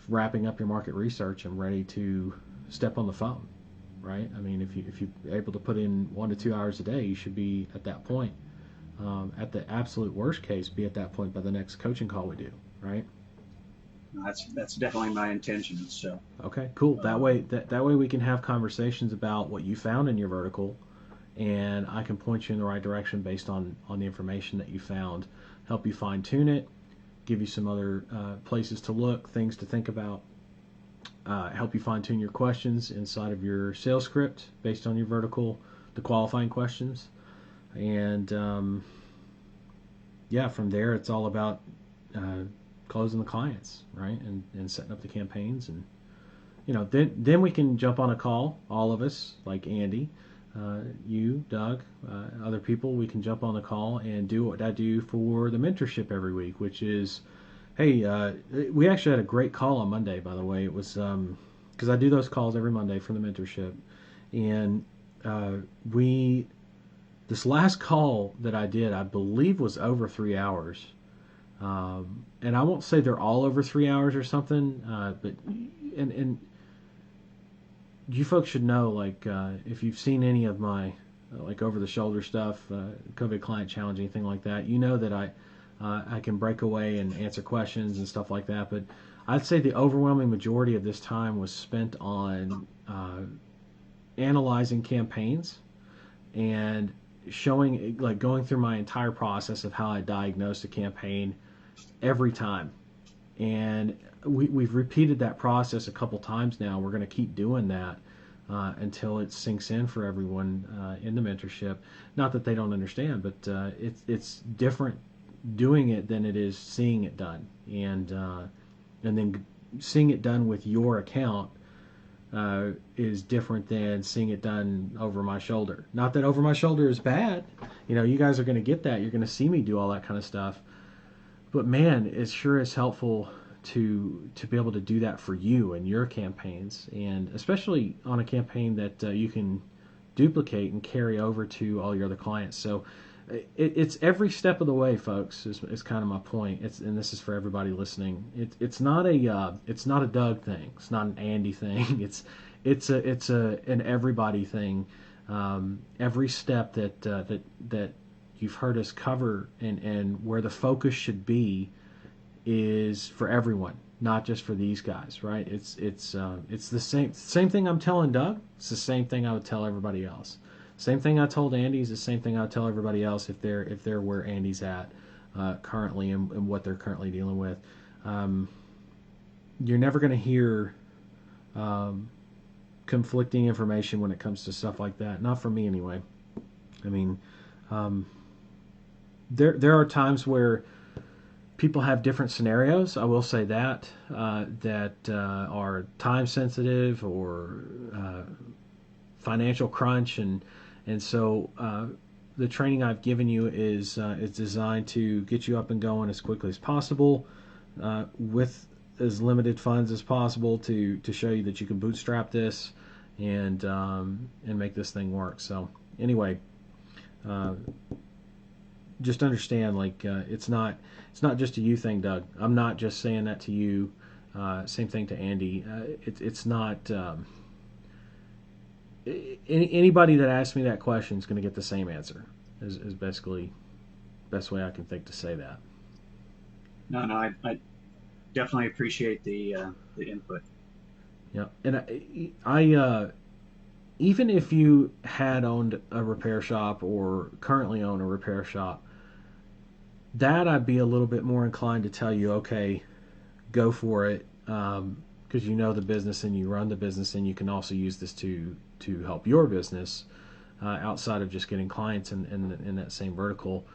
wrapping up your market research and ready to step on the phone, right? I mean, if you're able to put in 1 to 2 hours a day, you should be at that point. At the absolute worst case, be at that point by the next coaching call we do, right? That's definitely my intention. So okay, cool. That way we can have conversations about what you found in your vertical, and I can point you in the right direction based on the information that you found, help you fine tune it, give you some other places to look, things to think about, help you fine tune your questions inside of your sales script based on your vertical, the qualifying questions, and from there it's all about closing the clients, right, and setting up the campaigns, and then we can jump on a call, all of us, like Andy, you, Doug, other people. We can jump on the call and do what I do for the mentorship every week, which is, hey, we actually had a great call on Monday, by the way. It was because I do those calls every Monday for the mentorship, and this last call that I did, I believe, was over 3 hours. And I won't say they're all over 3 hours or something, but you folks should know, like, if you've seen any of my like over the shoulder stuff, COVID Client Challenge, anything like that, you know that I can break away and answer questions and stuff like that. But I'd say the overwhelming majority of this time was spent on analyzing campaigns and showing, like, going through my entire process of how I diagnosed a campaign every time. And we've repeated that process a couple times now. We're going to keep doing that until it sinks in for everyone in the mentorship. Not that they don't understand, but it's different doing it than it is seeing it done. And then seeing it done with your account is different than seeing it done over my shoulder. Not that over my shoulder is bad. You guys are going to get that. You're going to see me do all that kind of stuff. But man, it sure is helpful to be able to do that for you and your campaigns, and especially on a campaign that you can duplicate and carry over to all your other clients. So it's every step of the way, folks. Is kind of my point. And this is for everybody listening. It's not a Doug thing. It's not an Andy thing. It's an everybody thing. Every step that you've heard us cover and where the focus should be is for everyone, not just for these guys, right? It's the same thing I'm telling Doug. It's the same thing I would tell everybody else. Same thing I told Andy is the same thing I would tell everybody else if they're where Andy's at currently and what they're currently dealing with. You're never going to hear conflicting information when it comes to stuff like that. Not for me anyway. I mean, there are times where people have different scenarios. I will say that are time sensitive or financial crunch, and so the training I've given you is designed to get you up and going as quickly as possible with as limited funds as possible to show you that you can bootstrap this and make this thing work. So anyway, just understand, like it's not just a you thing, Doug. I'm not just saying that to you. Same thing to Andy. It's not. Anybody that asks me that question is going to get the same answer. Is basically best way I can think to say that. No, I definitely appreciate the input. Yeah, and I even if you had owned a repair shop or currently own a repair shop, that I'd be a little bit more inclined to tell you, okay, go for it, because you know the business and you run the business, and you can also use this to help your business outside of just getting clients in that same vertical.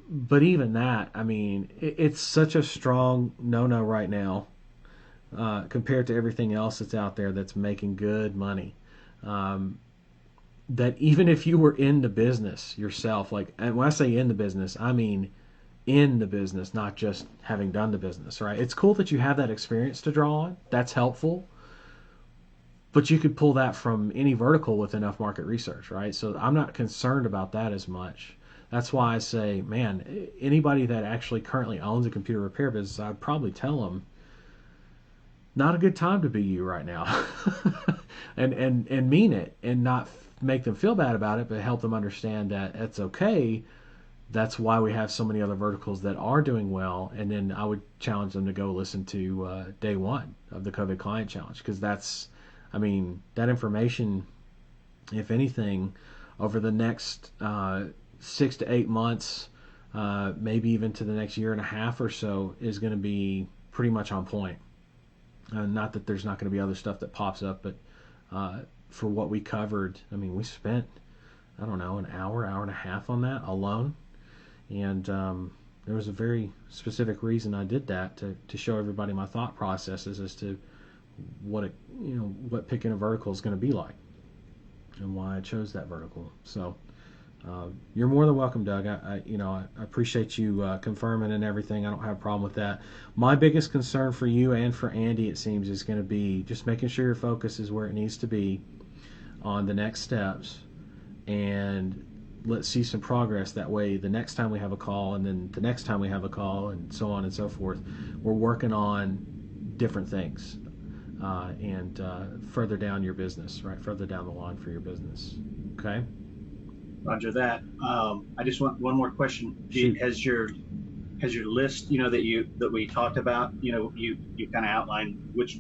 But even that, I mean, it's such a strong no-no right now compared to everything else that's out there that's making good money. That even if you were in the business yourself, like, and when I say in the business, I mean in the business, not just having done the business, right? It's cool that you have that experience to draw on. That's helpful. But you could pull that from any vertical with enough market research, right? So I'm not concerned about that as much. That's why I say, man, anybody that actually currently owns a computer repair business, I'd probably tell them, not a good time to be you right now. and mean it, and not make them feel bad about it, but help them understand that it's okay. That's why we have so many other verticals that are doing well. And then I would challenge them to go listen to day one of the COVID Client Challenge, because that's, I mean, that information, if anything, over the next 6 to 8 months, maybe even to the next year and a half or so, is going to be pretty much on point. Not that there's not going to be other stuff that pops up, but for what we covered, I mean, we spent, I don't know, an hour and a half on that alone. And there was a very specific reason I did that, to show everybody my thought processes as to what picking a vertical is going to be like and why I chose that vertical. So you're more than welcome, Doug. I appreciate you confirming and everything. I don't have a problem with that. My biggest concern for you and for Andy, it seems, is going to be just making sure your focus is where it needs to be on the next steps, and let's see some progress. That way, the next time we have a call, and then the next time we have a call, and so on and so forth, we're working on different things and further down your business, right? Further down the line for your business. Okay. Roger that. I just want one more question. Has your list, that we talked about, you kind of outlined which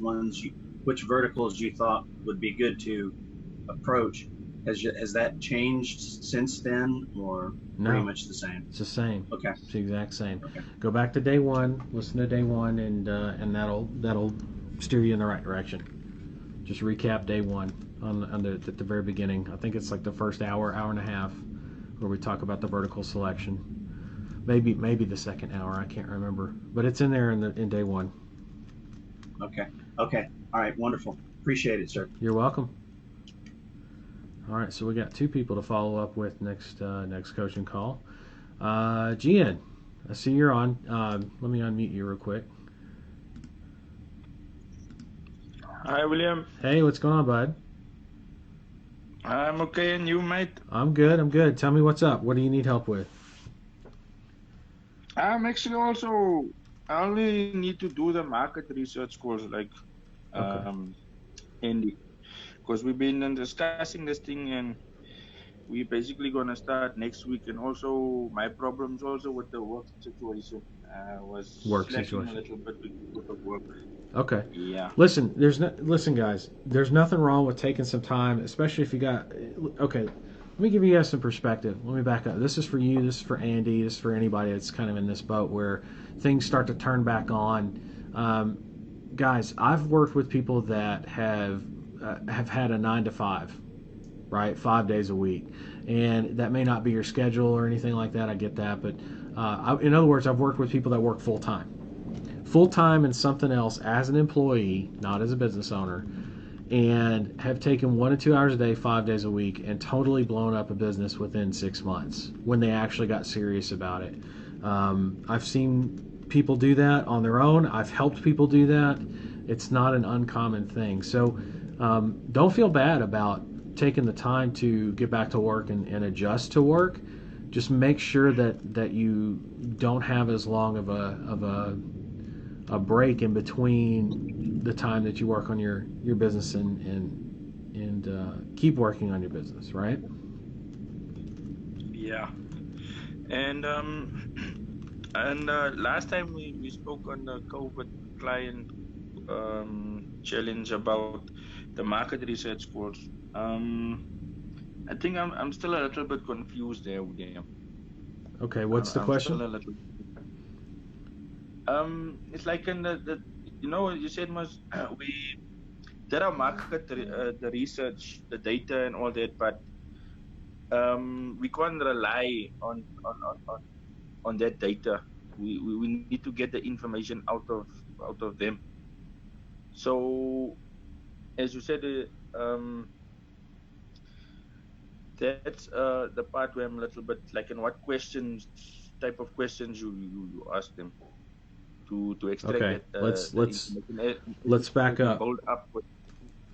verticals you thought would be good to approach. Has that changed since then, or pretty No, much the same? it's the same. Okay. It's the exact same. Okay. Go back to day one, listen to day one, and that'll steer you in the right direction. Just recap day one at the very beginning. I think it's like the first hour and a half, where we talk about the vertical selection. Maybe the second hour, I can't remember, but it's in there in day one. Okay. All right. Wonderful. Appreciate it, sir. You're welcome. All right, so we got 2 people to follow up with next coaching call. Gian, I see you're on. Let me unmute you real quick. Hi, William. Hey, what's going on, bud? I'm okay, and you, mate? I'm good. I'm good. Tell me what's up. What do you need help with? I'm actually also. I only need to do the market research course, like Okay. Andy, because we've been discussing this thing, and we basically gonna start next week. And also, my problems also with the work situation was Work slacking a situation. little bit with the work. Okay. Yeah. Listen, listen, guys. There's nothing wrong with taking some time, especially if you got. Okay, let me give you guys some perspective. Let me back up. This is for you. This is for Andy. This is for anybody that's kind of in this boat where things start to turn back on. Guys, I've worked with people that have had a 9 to 5, right, 5 days a week, and that may not be your schedule or anything like that. I get that, but in other words, I've worked with people that work full time in something else as an employee, not as a business owner, and have taken 1 to 2 hours a day, 5 days a week, and totally blown up a business within 6 months when they actually got serious about it. I've seen people do that on their own. I've helped people do that. It's not an uncommon thing. So don't feel bad about taking the time to get back to work and adjust to work. Just make sure that you don't have as long of a break in between the time that you work on your business and keep working on your business, right? Yeah. And last time we spoke on the COVID client challenge about the market research course. I think I'm still a little bit confused there, William. Okay, what's the I'm question? still a little. It's like in the you said we did our market the research, the data, and all that, but we can't rely on that data. We need to get the information out of them. So as you said, that's the part where I'm a little bit like, in what type of questions you ask them to extract Okay, that let's the let's information. let's They back can up. build up with.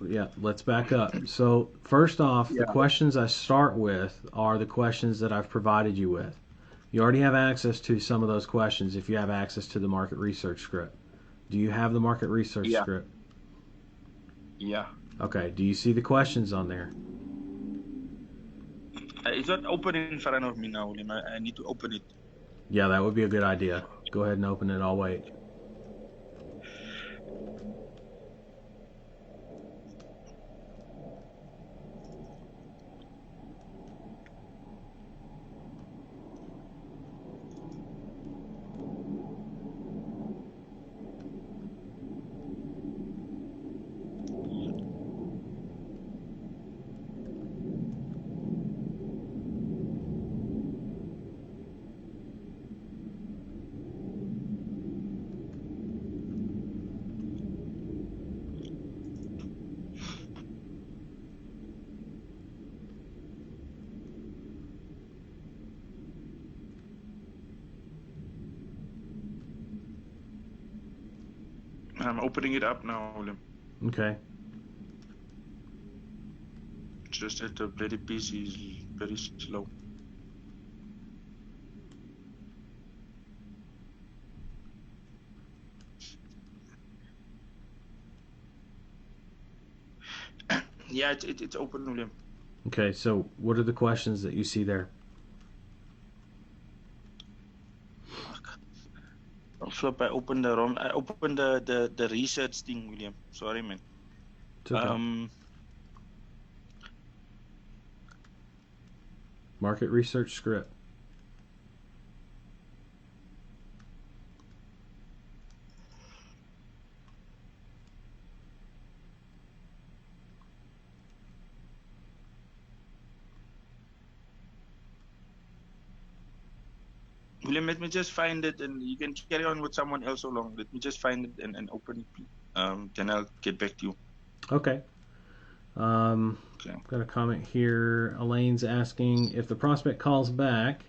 Yeah, let's back up. So first off, the Yeah. questions I start with are the questions that I've provided you with. You already have access to some of those questions if you have access to the market research script. Do you have the market research Yeah. script? Yeah. Okay, do you see the questions on there? It's not open in front of me now, William. I need to open it. Yeah, that would be a good idea. Go ahead and open it. I'll wait. I'm opening it up now, William. Okay. Just that the bloody PC is very slow. Yeah, it's open, William. Okay, so what are the questions that you see there? Also, I opened the wrong. I opened the research thing, William. Sorry, man. It's okay. Market research script. William, let me just find it, and you can carry on with someone else so long. Let me just find it and open it. Then I'll get back to you. Okay. Okay. Got a comment here. Elaine's asking if the prospect calls back.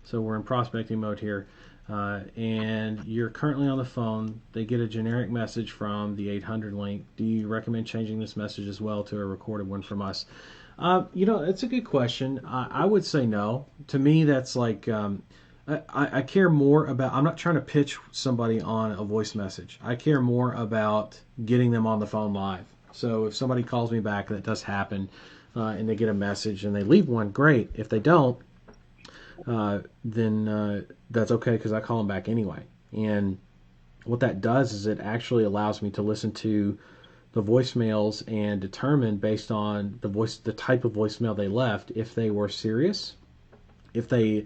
So we're in prospecting mode here. And you're currently on the phone. They get a generic message from the 800 link. Do you recommend changing this message as well to a recorded one from us? It's a good question. I would say no. To me, that's like I care more about. I'm not trying to pitch somebody on a voice message. I care more about getting them on the phone live. So if somebody calls me back, that does happen, and they get a message and they leave one, great. If they don't, then that's okay because I call them back anyway. And what that does is it actually allows me to listen to the voicemails and determine based on the type of voicemail they left if they were serious, if they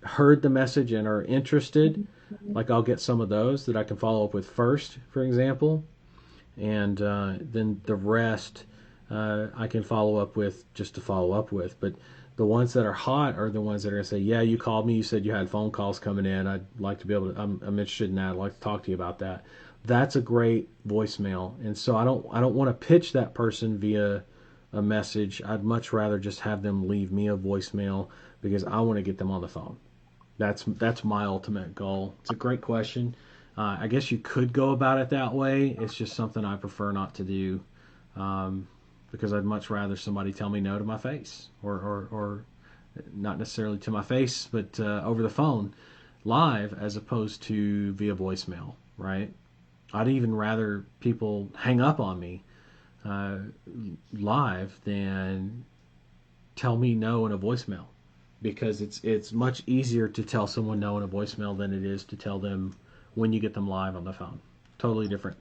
heard the message and are interested. Like I'll get some of those that I can follow up with first, for example, and then the rest I can follow up with just to follow up with. But the ones that are hot are the ones that are going to say, yeah, you called me, you said you had phone calls coming in, I'd like to be able to, I'm interested in that, I'd like to talk to you about that. That's a great voicemail. And so I don't want to pitch that person via a message. I'd much rather just have them leave me a voicemail because I want to get them on the phone. That's my ultimate goal. It's a great question. I guess you could go about it that way. It's just something I prefer not to do because I'd much rather somebody tell me no to my face or not necessarily to my face, but over the phone live as opposed to via voicemail, right? I'd even rather people hang up on me live than tell me no in a voicemail, because it's much easier to tell someone no in a voicemail than it is to tell them when you get them live on the phone. Totally different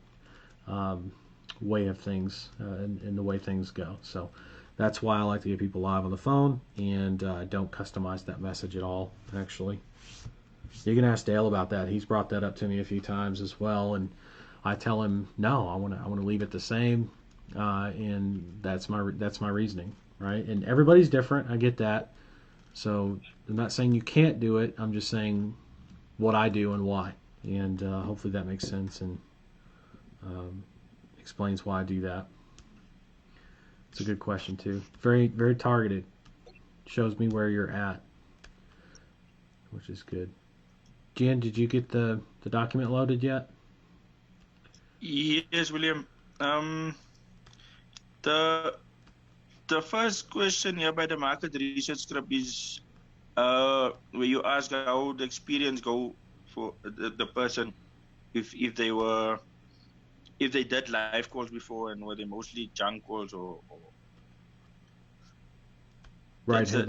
way of things and the way things go. So that's why I like to get people live on the phone, and I don't customize that message at all, actually. You can ask Dale about that. He's brought that up to me a few times as well, and I tell him no. I want to leave it the same, and that's my reasoning, right? And everybody's different. I get that. So I'm not saying you can't do it. I'm just saying what I do and why, and hopefully that makes sense and explains why I do that. It's a good question too. Very very targeted. Shows me where you're at, which is good. Jen, did you get the document loaded yet? Yes, William. The first question here by the market research script is where you ask how the experience go for the person if they did live calls before, and were they mostly junk calls or right? Have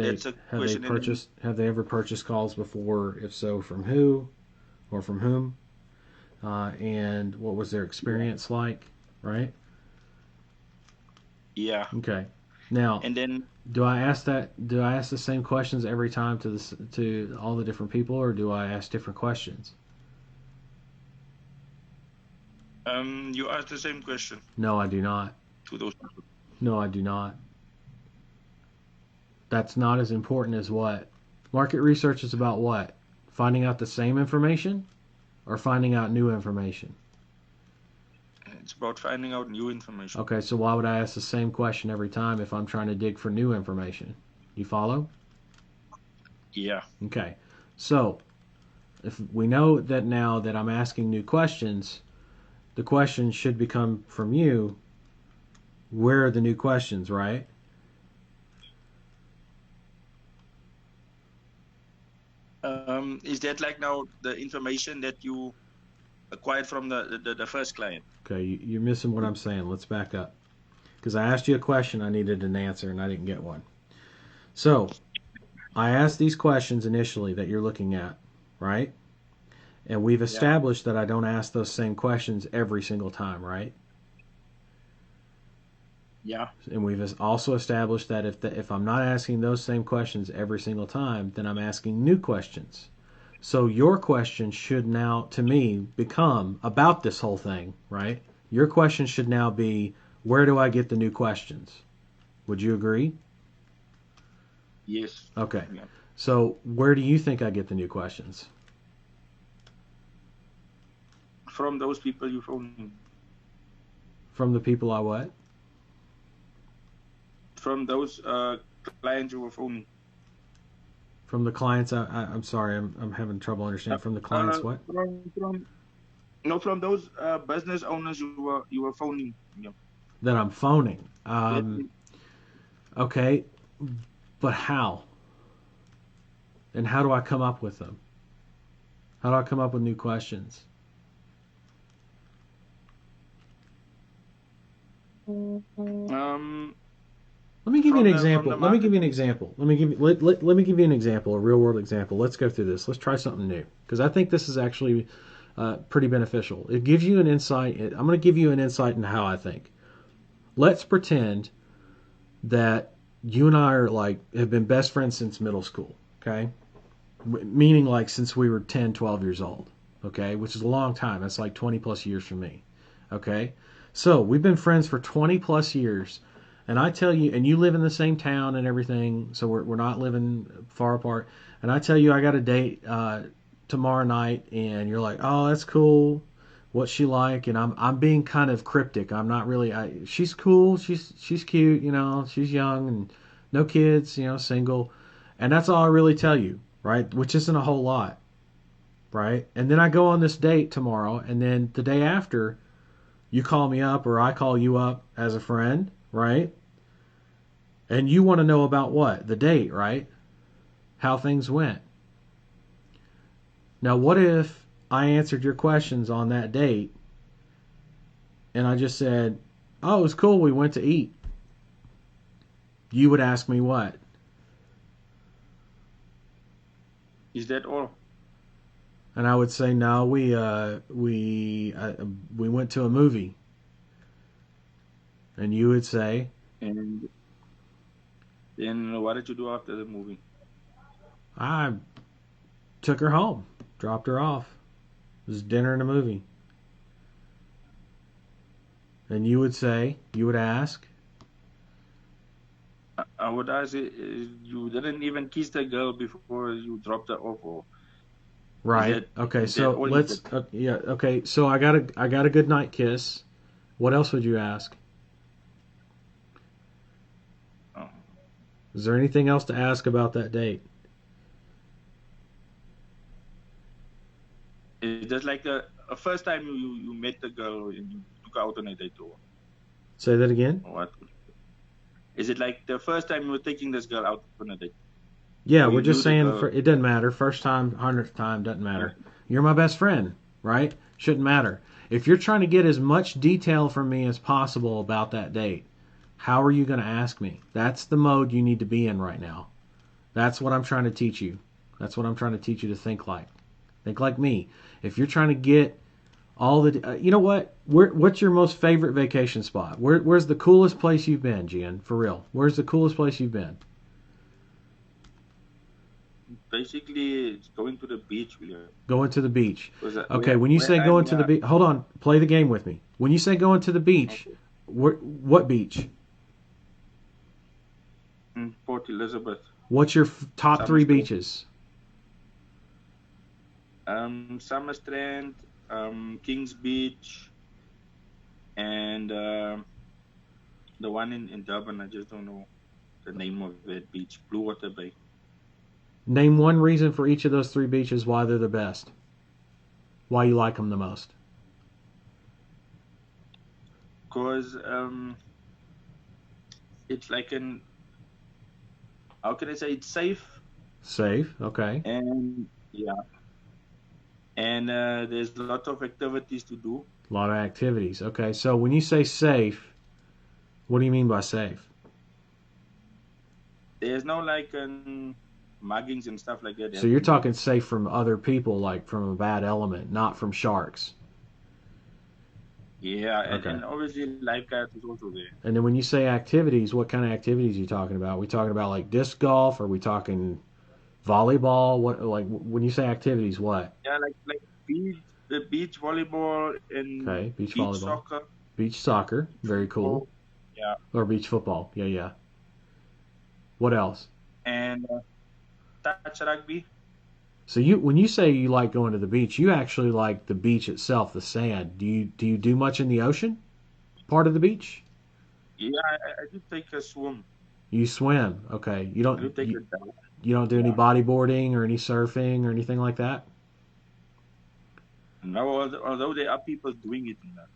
they ever purchased calls before? If so, from who or from whom? And what was their experience like, right? Yeah. Okay. Now, and then do I ask the same questions every time to all the different people, or do I ask different questions? You ask the same question. No, I do not. To those people. No, I do not. That's not as important as what? Market research is about what? Finding out the same information or finding out new information? It's about finding out new information. Okay, so why would I ask the same question every time if I'm trying to dig for new information? You follow? Yeah. Okay. So, if we know that now that I'm asking new questions, the questions should become from you, where are the new questions, right? Is that like now the information that you acquired from the first client? Okay, you're missing what I'm saying. Let's back up. Because I asked you a question, I needed an answer, and I didn't get one. So, I asked these questions initially that you're looking at, right? And we've established that I don't ask those same questions every single time, right? Yeah. And we've also established that if I'm not asking those same questions every single time, then I'm asking new questions. So your question should now, to me, become about this whole thing, right? Your question should now be, where do I get the new questions? Would you agree? Yes. Okay. Yeah. So where do you think I get the new questions? From those people you phone. From the people I what? From those clients you were phoning. From the clients, I'm sorry, I'm having trouble understanding. From the clients, what? From those business owners you were phoning. Yeah. That I'm phoning. Okay, but how? And how do I come up with them? How do I come up with new questions? Um, Let me give you an from example. the Let me give you an marketing. example. Let me give you an example, a real world example. Let's go through this. Let's try something new because I think this is actually pretty beneficial. It gives you an insight. I'm going to give you an insight into how I think. Let's pretend that you and I are like have been best friends since middle school. Okay, meaning like since we were 10, 12 years old. Okay, which is a long time. That's like 20 plus years for me. Okay, so we've been friends for 20 plus years. And I tell you, and you live in the same town and everything, so we're not living far apart. And I tell you, I got a date tomorrow night, and you're like, oh, that's cool. What's she like? And I'm being kind of cryptic. I'm not really. She's cool. She's cute. You know, she's young and no kids. You know, single. And that's all I really tell you, right? Which isn't a whole lot, right? And then I go on this date tomorrow, and then the day after, you call me up or I call you up as a friend, right? And you want to know about what? The date, right? How things went. Now, what if I answered your questions on that date and I just said, oh, it was cool, we went to eat? You would ask me what? Is that all? And I would say, no, we went to a movie. And you would say, And then what did you do after the movie? I took her home, dropped her off. It was dinner and a movie. And you would say, you would ask, I would ask you didn't even kiss the girl before you dropped her off, or right? Okay, is that so all you let's said? yeah, okay. So I got a good night kiss. What else would you ask? Oh. Is there anything else to ask about that date? Is that like the first time you met the girl and you took her out on a date, or Say that again. what? Is it like the first time you were taking this girl out on a date? Yeah, Or we're you just knew the saying girl? it doesn't matter. First time, 100th time, doesn't matter. You're my best friend, right? Shouldn't matter. If you're trying to get as much detail from me as possible about that date, how are you going to ask me? That's the mode you need to be in right now. That's what I'm trying to teach you. That's what I'm trying to teach you to think like. Think like me. If you're trying to get all the, you know what? What's your most favorite vacation spot? Where's the coolest place you've been, Gian? For real. Where's the coolest place you've been? Basically, it's going to the beach, William. Going to the beach. Okay, Where, when you where say I'm going to the beach, hold on, play the game with me. When you say going to the beach, what beach? in Port Elizabeth, What's your top three Summerstrand. beaches? Summerstrand, Kings Beach, and the one in Durban. I just don't know the name of that beach. Blue Water Bay. Name one reason for each of those three beaches why they're the best. Why you like them the most. Because it's like how can I say, it's safe, Safe, okay. and yeah, and there's a lot of activities to do. A lot of activities. Okay, so when you say safe, what do you mean by safe? There's no like muggings and stuff like that. So you're talking safe from other people, like from a bad element, not from sharks. Yeah, Okay. and obviously lifeguards is also there. And then when you say activities, what kind of activities are you talking about? Are we talking about like disc golf? Are we talking volleyball? What, like when you say activities, what? Yeah, like beach volleyball and Okay, beach beach volleyball. soccer. Beach soccer, very cool. Yeah, Or beach football, yeah. What else? and touch rugby. So when you say you like going to the beach, you actually like the beach itself, the sand. Do you do much in the ocean? Part of the beach? Yeah, I do take a swim. You swim, okay. You I do don't take you, a dive. you don't do any Yeah. bodyboarding or any surfing or anything like that? No, although there are people doing it in that.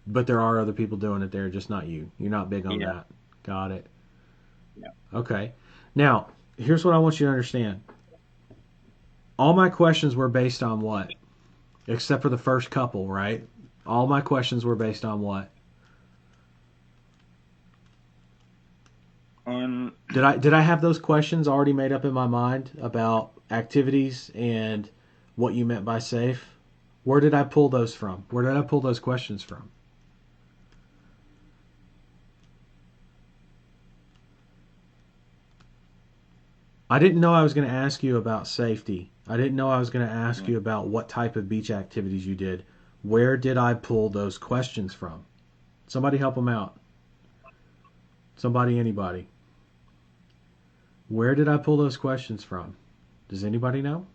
But there are other people doing it there, just not you. You're not big on Yeah. that. Got it. Okay. Now, here's what I want you to understand. All my questions were based on what? Except for the first couple, right? All my questions were based on what? Did I have those questions already made up in my mind about activities and what you meant by safe? Where did I pull those from? Where did I pull those questions from? I didn't know I was going to ask you about safety. I didn't know I was going to ask you about what type of beach activities you did. Where did I pull those questions from? Somebody help them out. Somebody, anybody. Where did I pull those questions from? Does anybody know?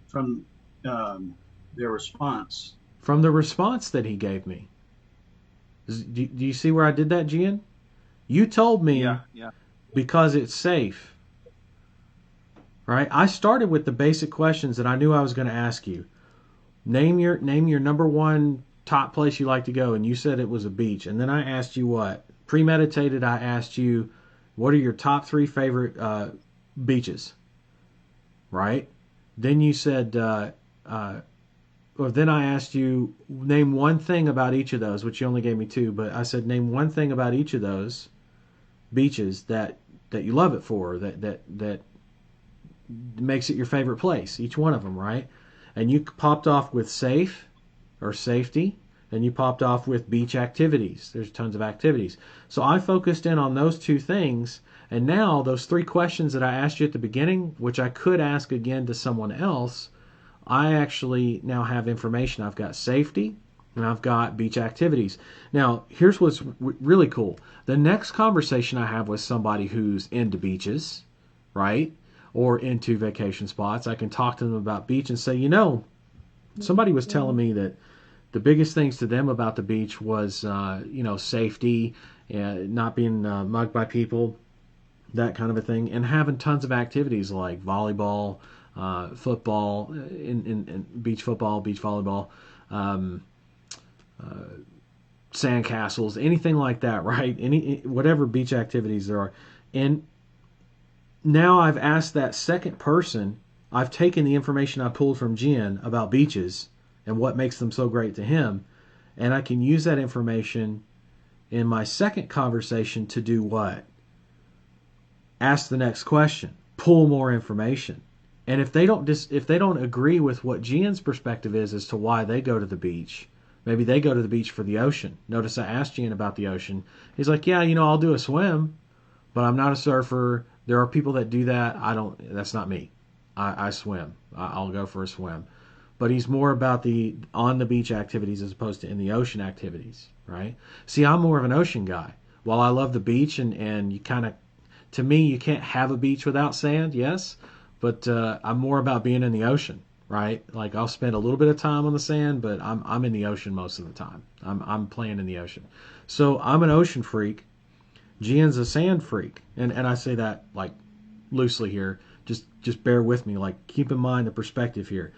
From their response. From the response that he gave me. Do you see where I did that, Gian? You told me because it's safe. Right? I started with the basic questions that I knew I was going to ask you. Name your number one top place you like to go, and you said it was a beach. And then I asked you what? Premeditated, I asked you, what are your top 3 favorite beaches? Right? Then you said, or then I asked you, name one thing about each of those, which you only gave me 2, but I said, name one thing about each of those beaches that you love it for, that makes it your favorite place, each one of them, right? And you popped off with safe or safety, and you popped off with beach activities. There's tons of activities. So I focused in on those 2 things, and now those 3 questions that I asked you at the beginning, which I could ask again to someone else, I actually now have information. I've got safety, and I've got beach activities. Now, here's what's really cool. The next conversation I have with somebody who's into beaches, right, or into vacation spots, I can talk to them about beach and say, somebody was telling me that the biggest things to them about the beach was, safety, not being mugged by people, that kind of a thing, and having tons of activities like volleyball, football, in beach football, beach volleyball, sand castles, anything like that, right? Whatever beach activities there are. And now I've asked that second person, I've taken the information I pulled from Gian about beaches and what makes them so great to him, and I can use that information in my second conversation to do what? Ask the next question, pull more information. And if they don't agree with what Gian's perspective is as to why they go to the beach, maybe they go to the beach for the ocean. Notice I asked Gian about the ocean. He's like, yeah, I'll do a swim, but I'm not a surfer. There are people that do that. That's not me. I swim. I'll go for a swim. But he's more about the on the beach activities as opposed to in the ocean activities, right? See, I'm more of an ocean guy. While I love the beach and you kind of, to me, you can't have a beach without sand, yes, but I'm more about being in the ocean, right? Like I'll spend a little bit of time on the sand, but I'm in the ocean most of the time. I'm playing in the ocean. So I'm an ocean freak. Gian's a sand freak. And I say that like loosely here. Just bear with me. Like keep in mind the perspective here.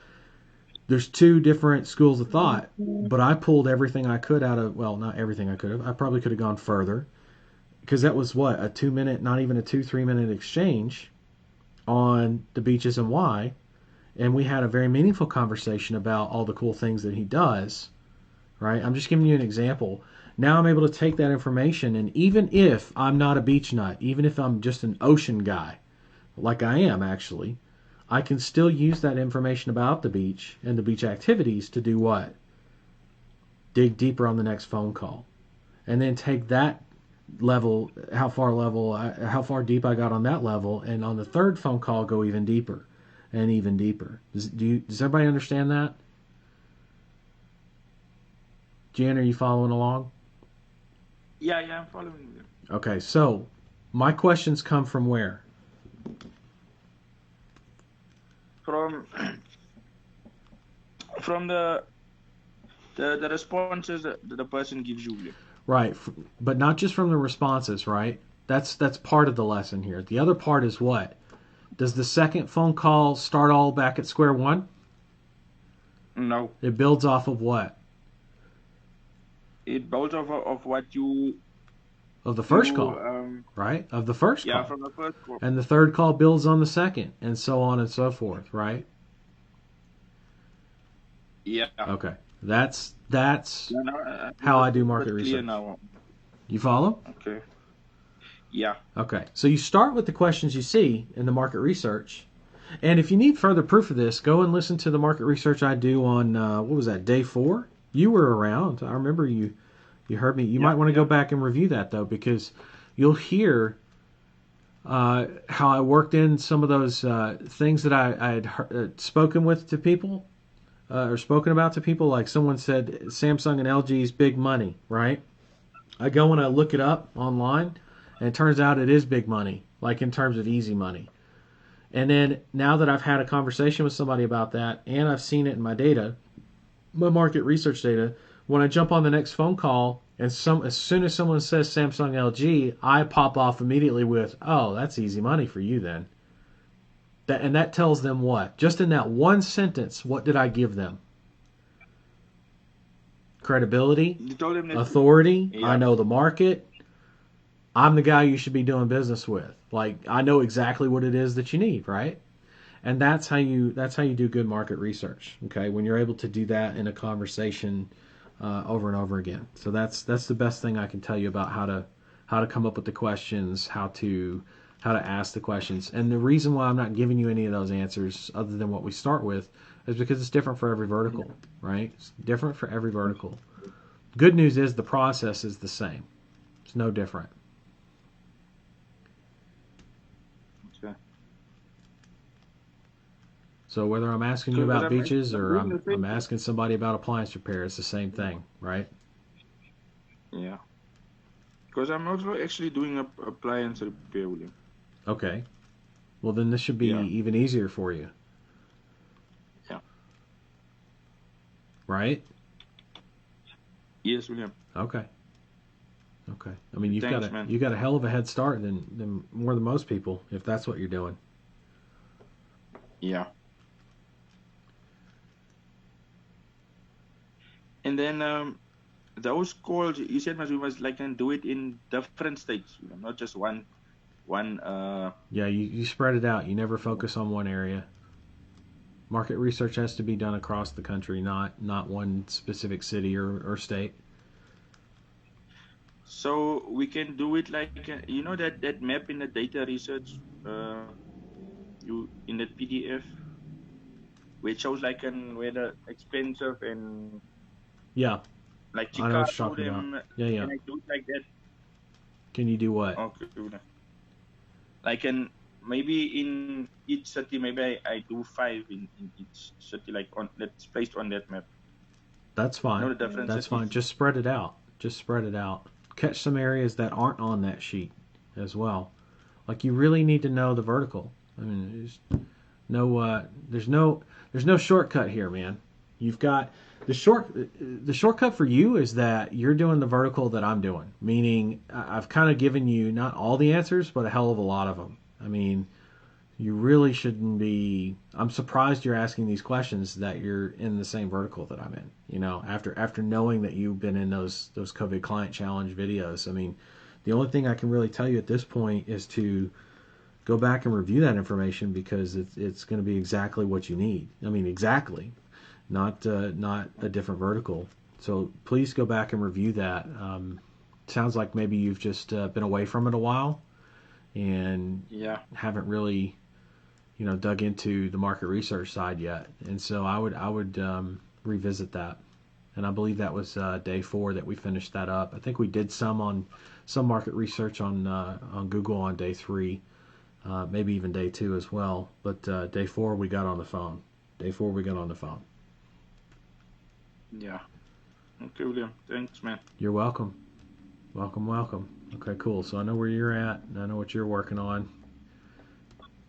There's 2 different schools of thought, but I pulled everything I could out of, well, not everything I could have. I probably could have gone further because that was what, a 2-minute, not even a 2-3 minute exchange on the beaches and why. And we had a very meaningful conversation about all the cool things that he does, right? I'm just giving you an example. Now I'm able to take that information, and even if I'm not a beach nut, even if I'm just an ocean guy, like I am actually, I can still use that information about the beach and the beach activities to do what? Dig deeper on the next phone call. And then take that level, how far deep I got on that level, and on the third phone call go even deeper and even deeper. Does everybody understand that? Jan, are you following along? Yeah, I'm following you. Okay, so my questions come from where? From the responses that the person gives you. Right, but not just from the responses, right? That's part of the lesson here. The other part is what? Does the second phone call start all back at square one? No. It builds off of what? It builds off of what you of the first You, call, right? Of the first yeah, call. from the first call. And the third call builds on the second, and so on and so forth, right? Yeah. Okay. That's Yeah, no, how I it's do a market bit clear research. now. You follow? Okay. Yeah. Okay. So you start with the questions you see in the market research. And if you need further proof of this, go and listen to the market research I do on, what was that, day 4? You were around. I remember you heard me. You might want to go back and review that, though, because you'll hear how I worked in some of those things that I had spoken with to people, or spoken about to people. Like someone said, Samsung and LG's big money, right? I go and I look it up online, and it turns out it is big money, like in terms of easy money. And then now that I've had a conversation with somebody about that, and I've seen it in my data, my market research data, when I jump on the next phone call, and as soon as someone says Samsung LG, I pop off immediately with, oh, that's easy money for you then. And that tells them what? Just in that one sentence, what did I give them? Credibility, You told him that. authority, Yeah. I know the market, I'm the guy you should be doing business with. Like, I know exactly what it is that you need, right? And that's how you do good market research. Okay, when you're able to do that in a conversation over and over again. So that's the best thing I can tell you about how to come up with the questions, how to ask the questions. And the reason why I'm not giving you any of those answers other than what we start with is because it's different for every vertical, right? It's different for every vertical. Good news is the process is the same. It's no different. Okay. So whether I'm asking you So, about but beaches or doing the same I'm thing. asking somebody about appliance repair, it's the same thing, right? Yeah. Because I'm also actually doing a appliance repair, William. Okay. Well, then this should be Yeah. even easier for you. Yeah. Right? Yes, William. Okay. Okay. I mean, Thanks, man. you got a hell of a head start than more than most people if that's what you're doing. Yeah. And then those calls you said we must like and do it in different states, you know, not just one. Yeah, you spread it out. You never focus on one area. Market research has to be done across the country, not one specific city or state. So we can do it like you know that map in the data research, you in that PDF, which shows like where the expensive and Yeah, like I know what Chicago you're talking them. about. Yeah. Can I do it like that? Can you do what? Okay. Like maybe in each city, maybe I do 5 in each city, like that's placed on that map. That's fine. Know the difference That's cities? fine. Just spread it out. Just spread it out. Catch some areas that aren't on that sheet as well. Like you really need to know the vertical. I mean, there's no shortcut here, man. You've got the shortcut for you is that you're doing the vertical that I'm doing. Meaning, I've kind of given you not all the answers, but a hell of a lot of them. I mean, you really shouldn't be. I'm surprised you're asking these questions that you're in the same vertical that I'm in. You know, after knowing that you've been in those COVID Client Challenge videos. I mean, the only thing I can really tell you at this point is to go back and review that information because it's going to be exactly what you need. I mean, exactly, not a different vertical. So please go back and review that. Sounds like maybe you've just been away from it a while and haven't really dug into the market research side yet. And so I would revisit that. And I believe that was day 4 that we finished that up. I think we did some market research on Google on day 3, maybe even day 2 as well. But day 4 we got on the phone. Yeah. Okay, William. Thanks, man. You're welcome. Welcome. Okay, cool. So I know where you're at, and I know what you're working on.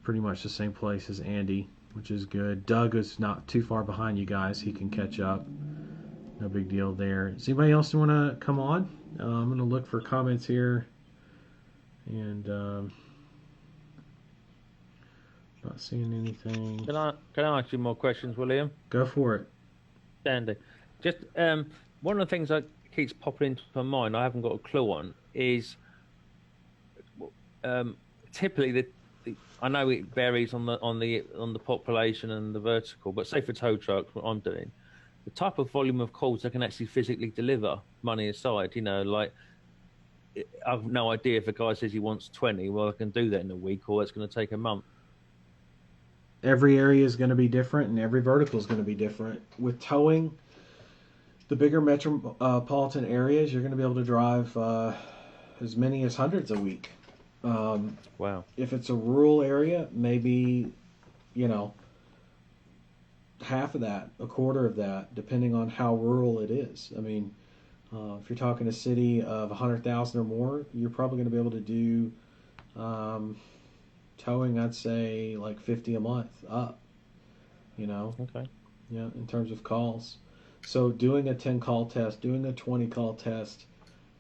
Pretty much the same place as Andy, which is good. Doug is not too far behind you guys. He can catch up. No big deal there. Does anybody else want to come on? I'm going to look for comments here. And not seeing anything. Can I ask you more questions, William? Go for it. Sandy. Just one of the things that keeps popping into my mind, I haven't got a clue on, is typically I know it varies on the population and the vertical, but say for tow trucks, what I'm doing, the type of volume of calls I can actually physically deliver, money aside, like I've no idea if a guy says he wants 20, well, I can do that in a week, or it's going to take a month. Every area is going to be different, and every vertical is going to be different. With towing, the bigger metropolitan areas, you're going to be able to drive as many as hundreds a week. Wow. If it's a rural area, maybe, half of that, a quarter of that, depending on how rural it is. I mean, if you're talking a city of 100,000 or more, you're probably going to be able to do towing, I'd say, like 50 a month up, Okay. Yeah, in terms of calls. So doing a 10 call test, doing a 20 call test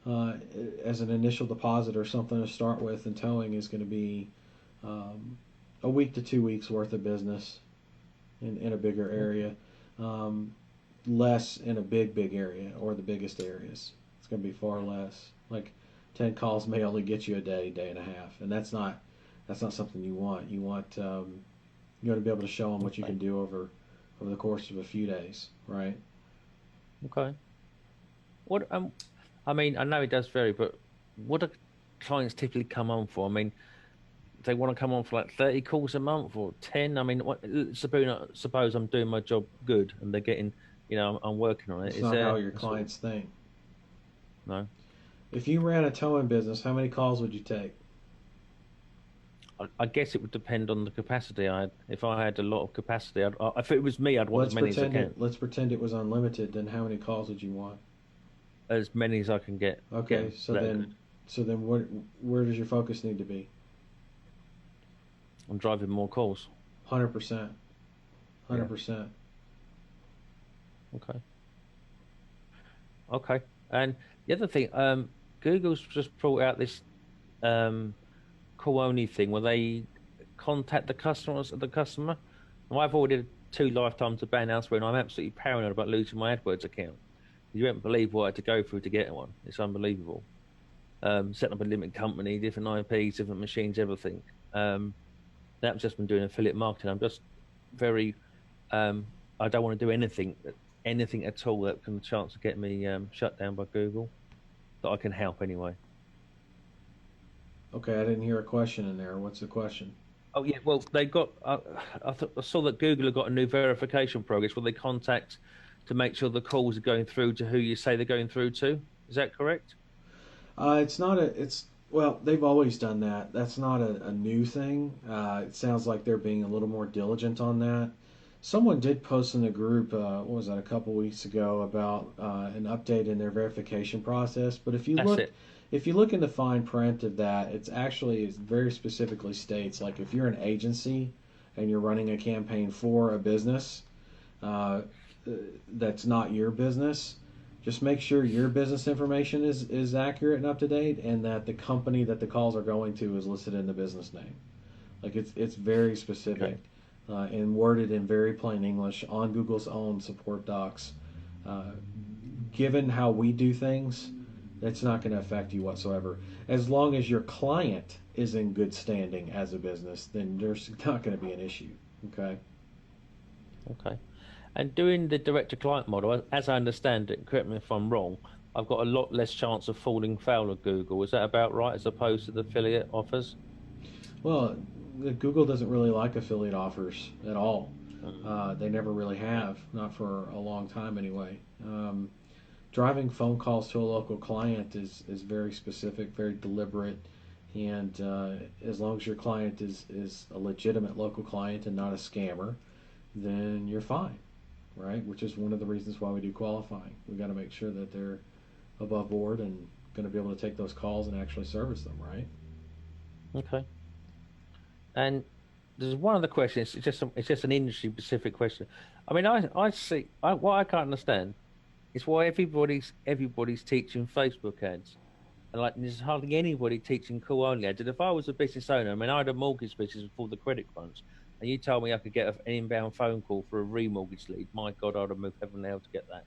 as an initial deposit or something to start with in towing is going to be a week to 2 weeks worth of business in a bigger area. Less in a big area or the biggest areas. It's going to be far less. Like 10 calls may only get you a day and a half, and that's not something you want. You want to be able to show them what you can do over the course of a few days, right? Okay. What I mean, I know it does vary, but what do clients typically come on for? I mean, they want to come on for like 30 calls a month or 10. I mean, suppose I'm doing my job good and they're getting, I'm working on it. It's not how your clients think. No. If you ran a towing business, how many calls would you take? I guess it would depend on the capacity I had. If I had a lot of capacity, if it was me, I'd want as many as I can. Let's pretend it was unlimited. Then how many calls would you want? As many as I can get. Okay, so then where does your focus need to be? I'm driving more calls. 100%. 100%. Okay. And the other thing, Google's just brought out this call only thing where they contact the customer. And I've ordered 2 lifetimes of ban elsewhere, and I'm absolutely paranoid about losing my AdWords account. You won't believe what I had to go through to get one. It's unbelievable. Setting up a limited company, different IPs, different machines, everything. I've just been doing affiliate marketing. I'm just very, I don't want to do anything at all that can chance to get me shut down by Google. That I can help anyway. Okay, I didn't hear a question in there. What's the question? Oh yeah, well they got. I saw that Google have got a new verification progress where they contact to make sure the calls are going through to who you say they're going through to. Is that correct? It's not a. It's well, they've always done that. That's not a new thing. It sounds like they're being a little more diligent on that. Someone did post in the group, what was that, a couple weeks ago, about an update in their verification process. But if you look in the fine print of that, it very specifically states, like, if you're an agency and you're running a campaign for a business that's not your business, just make sure your business information is accurate and up to date, and that the company that the calls are going to is listed in the business name. Like, it's very specific. Okay. And worded in very plain English on Google's own support docs. Given how we do things, it's not going to affect you whatsoever. As long as your client is in good standing as a business, then there's not going to be an issue. Okay? Okay. And doing the direct-to-client model, as I understand it, correct me if I'm wrong, I've got a lot less chance of falling foul of Google. Is that about right, as opposed to the affiliate offers? Well, Google doesn't really like affiliate offers at all. They never really have, not for a long time anyway. Driving phone calls to a local client is very specific, very deliberate, and as long as your client is a legitimate local client and not a scammer, then you're fine, right? Which is one of the reasons why we do qualifying. We got to make sure that they're above board and going to be able to take those calls and actually service them, right? Okay. And there's one other question. It's just an industry specific question. I mean, I see what I can't understand is why everybody's teaching Facebook ads, and like there's hardly anybody teaching call only ads. And if I was a business owner, I mean, I had a mortgage business before the credit crunch, and you told me I could get an inbound phone call for a remortgage lead. My God, I'd have moved heaven and hell to get that.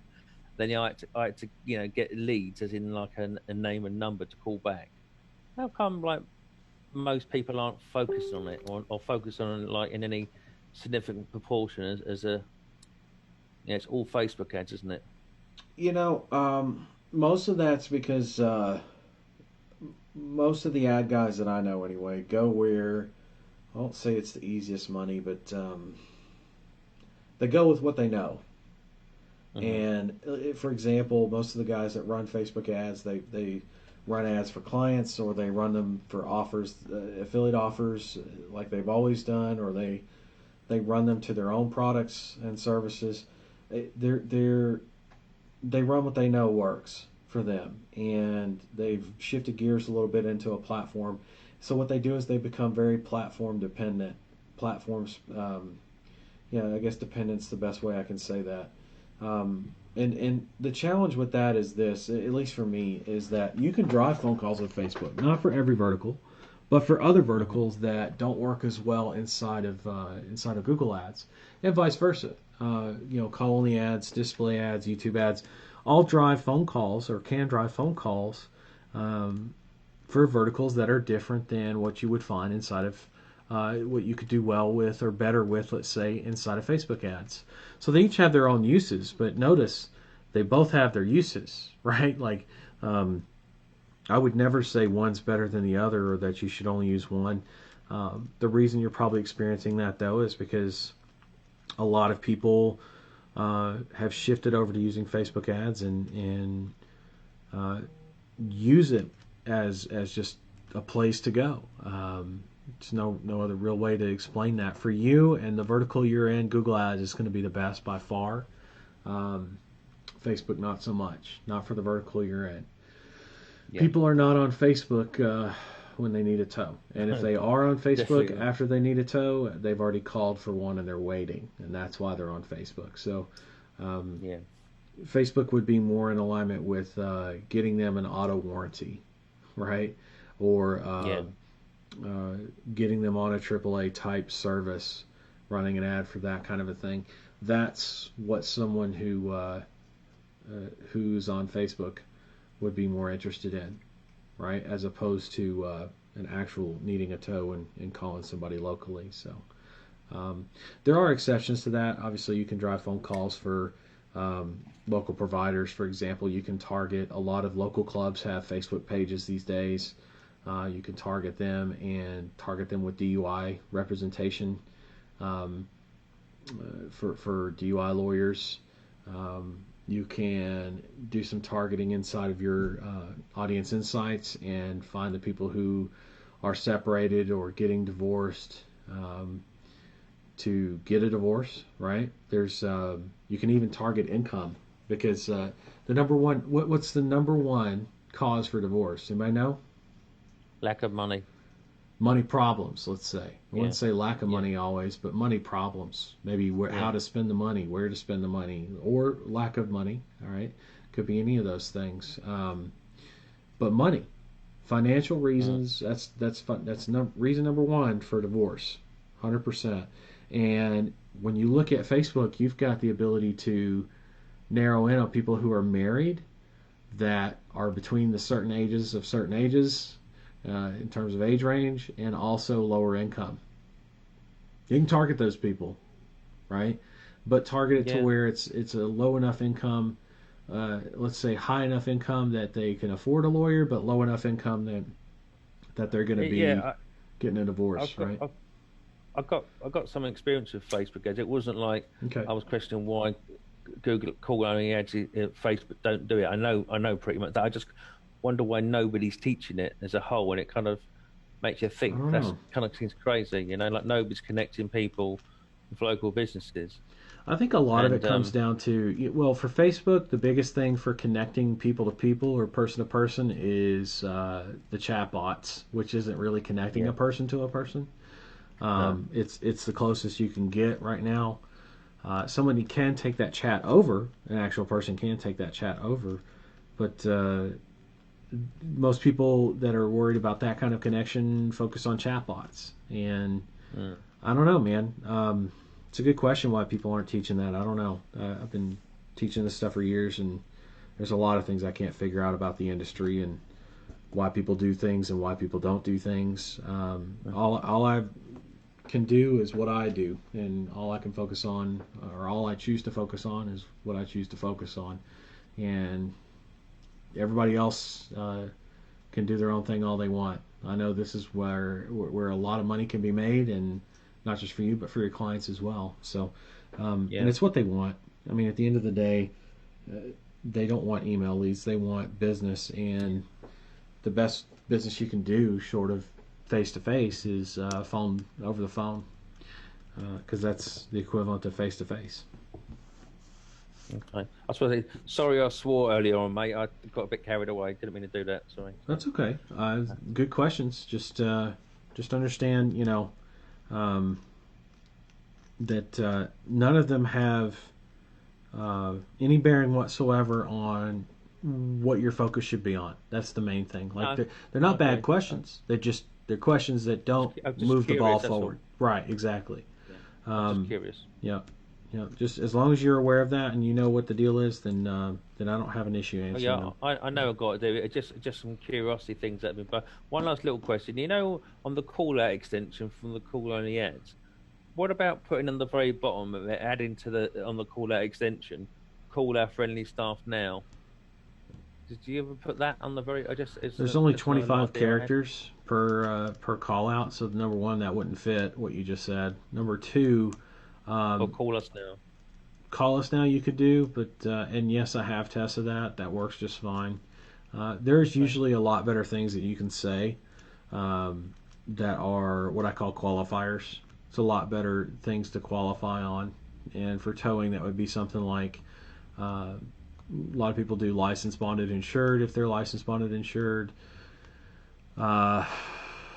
Then I had to get leads, as in like a name and number to call back. How come like most people aren't focused on it or focused on it like in any significant proportion as a yeah, it's all Facebook ads, isn't it? Most of that's because most of the ad guys that I know anyway go where I won't say it's the easiest money, but they go with what they know. And for example, most of the guys that run Facebook ads, they run ads for clients, or they run them for offers, affiliate offers, like they've always done, or they run them to their own products and services. They run what they know works for them, and they've shifted gears a little bit into a platform. So what they do is they become very platform dependent. Platforms, I guess dependent's the best way I can say that. And the challenge with that is this, at least for me, is that you can drive phone calls with Facebook, not for every vertical, but for other verticals that don't work as well inside of Google Ads, and vice versa. Call only ads, display ads, YouTube ads, all drive phone calls or can drive phone calls for verticals that are different than what you would find inside of what you could do well with or better with, let's say, inside of Facebook ads. So they each have their own uses, but notice they both have their uses, right? Like, I would never say one's better than the other or that you should only use one. The reason you're probably experiencing that, though, is because a lot of people have shifted over to using Facebook ads and use it as just a place to go. There's no other real way to explain that. For you and the vertical you're in, Google Ads is going to be the best by far. Facebook, not so much. Not for the vertical you're in. Yeah. People are not on Facebook when they need a tow. And if they are on Facebook after they need a tow, they've already called for one and they're waiting. And that's why they're on Facebook. So Facebook would be more in alignment with getting them an auto warranty, right? Or getting them on a AAA type service, running an ad for that kind of a thing. That's what someone who's on Facebook would be more interested in, right? As opposed to an actual needing a tow and calling somebody locally. So there are exceptions to that. Obviously, you can drive phone calls for local providers. For example, you can target, a lot of local clubs have Facebook pages these days. You can target them and target them with DUI representation for DUI lawyers. You can do some targeting inside of your audience insights and find the people who are separated or getting divorced to get a divorce, right? There's you can even target income, because the number one, what's the number one cause for divorce? Anybody know? Lack of money. Money problems, let's say. I wouldn't say lack of money always, but money problems. Maybe how to spend the money, where to spend the money, or lack of money. All right, could be any of those things. But money, financial reasons. That's reason number one for divorce, 100%. And when you look at Facebook, you've got the ability to narrow in on people who are married, that are between the certain ages of certain ages. In terms of age range, and also lower income. You can target those people, right? But target it to where it's a low enough income, let's say high enough income that they can afford a lawyer, but low enough income that they're going to be getting a divorce, right? I got some experience with Facebook ads. It wasn't like I was questioning why Google call only ads, Facebook don't do it. I know pretty much that. I just wonder why nobody's teaching it as a whole, and it kind of makes you think. That's kind of seems crazy, like nobody's connecting people with local businesses. I think a lot of it comes down to, well, for Facebook, the biggest thing for connecting people to people or person to person is the chat bots, which isn't really connecting a person to a person. It's the closest you can get right now. Somebody can take that chat over, an actual person can take that chat over, but most people that are worried about that kind of connection focus on chatbots. And I don't know, man. It's a good question why people aren't teaching that. I don't know. I've been teaching this stuff for years, and there's a lot of things I can't figure out about the industry. And why people do things and why people don't do things. All I can do is what I do, and all I can focus on, or all I choose to focus on, is what I choose to focus on. And everybody else can do their own thing all they want. I know this is where a lot of money can be made, and not just for you, but for your clients as well. So, and it's what they want. I mean, at the end of the day, they don't want email leads. They want business, and the best business you can do, short of face-to-face, is phone, over the phone, because that's the equivalent of face-to-face. Okay. I suppose. Sorry, I swore earlier on, mate. I got a bit carried away. Didn't mean to do that. Sorry. That's okay. Good questions. Just understand, that none of them have any bearing whatsoever on what your focus should be on. That's the main thing. Like they're not bad questions. They're questions that don't move the ball forward. Right. Exactly. Yeah. I'm just curious. Yeah. Just as long as you're aware of that and you know what the deal is, then I don't have an issue answering them. I know I've got to do it. Just some curiosity things that have been. But one last little question. On the call out extension from the call only ads, what about putting on the very bottom of it, adding on the call out extension, call our friendly staff now? Did you ever put that on the very? There's only 25 characters per call out, so number one, that wouldn't fit what you just said. Number two. Or call us now. Call us now you could do, but and yes, I have tested that. That works just fine. There's usually a lot better things that you can say that are what I call qualifiers. It's a lot better things to qualify on. And for towing, that would be something like a lot of people do licensed, bonded, insured if they're licensed, bonded, insured.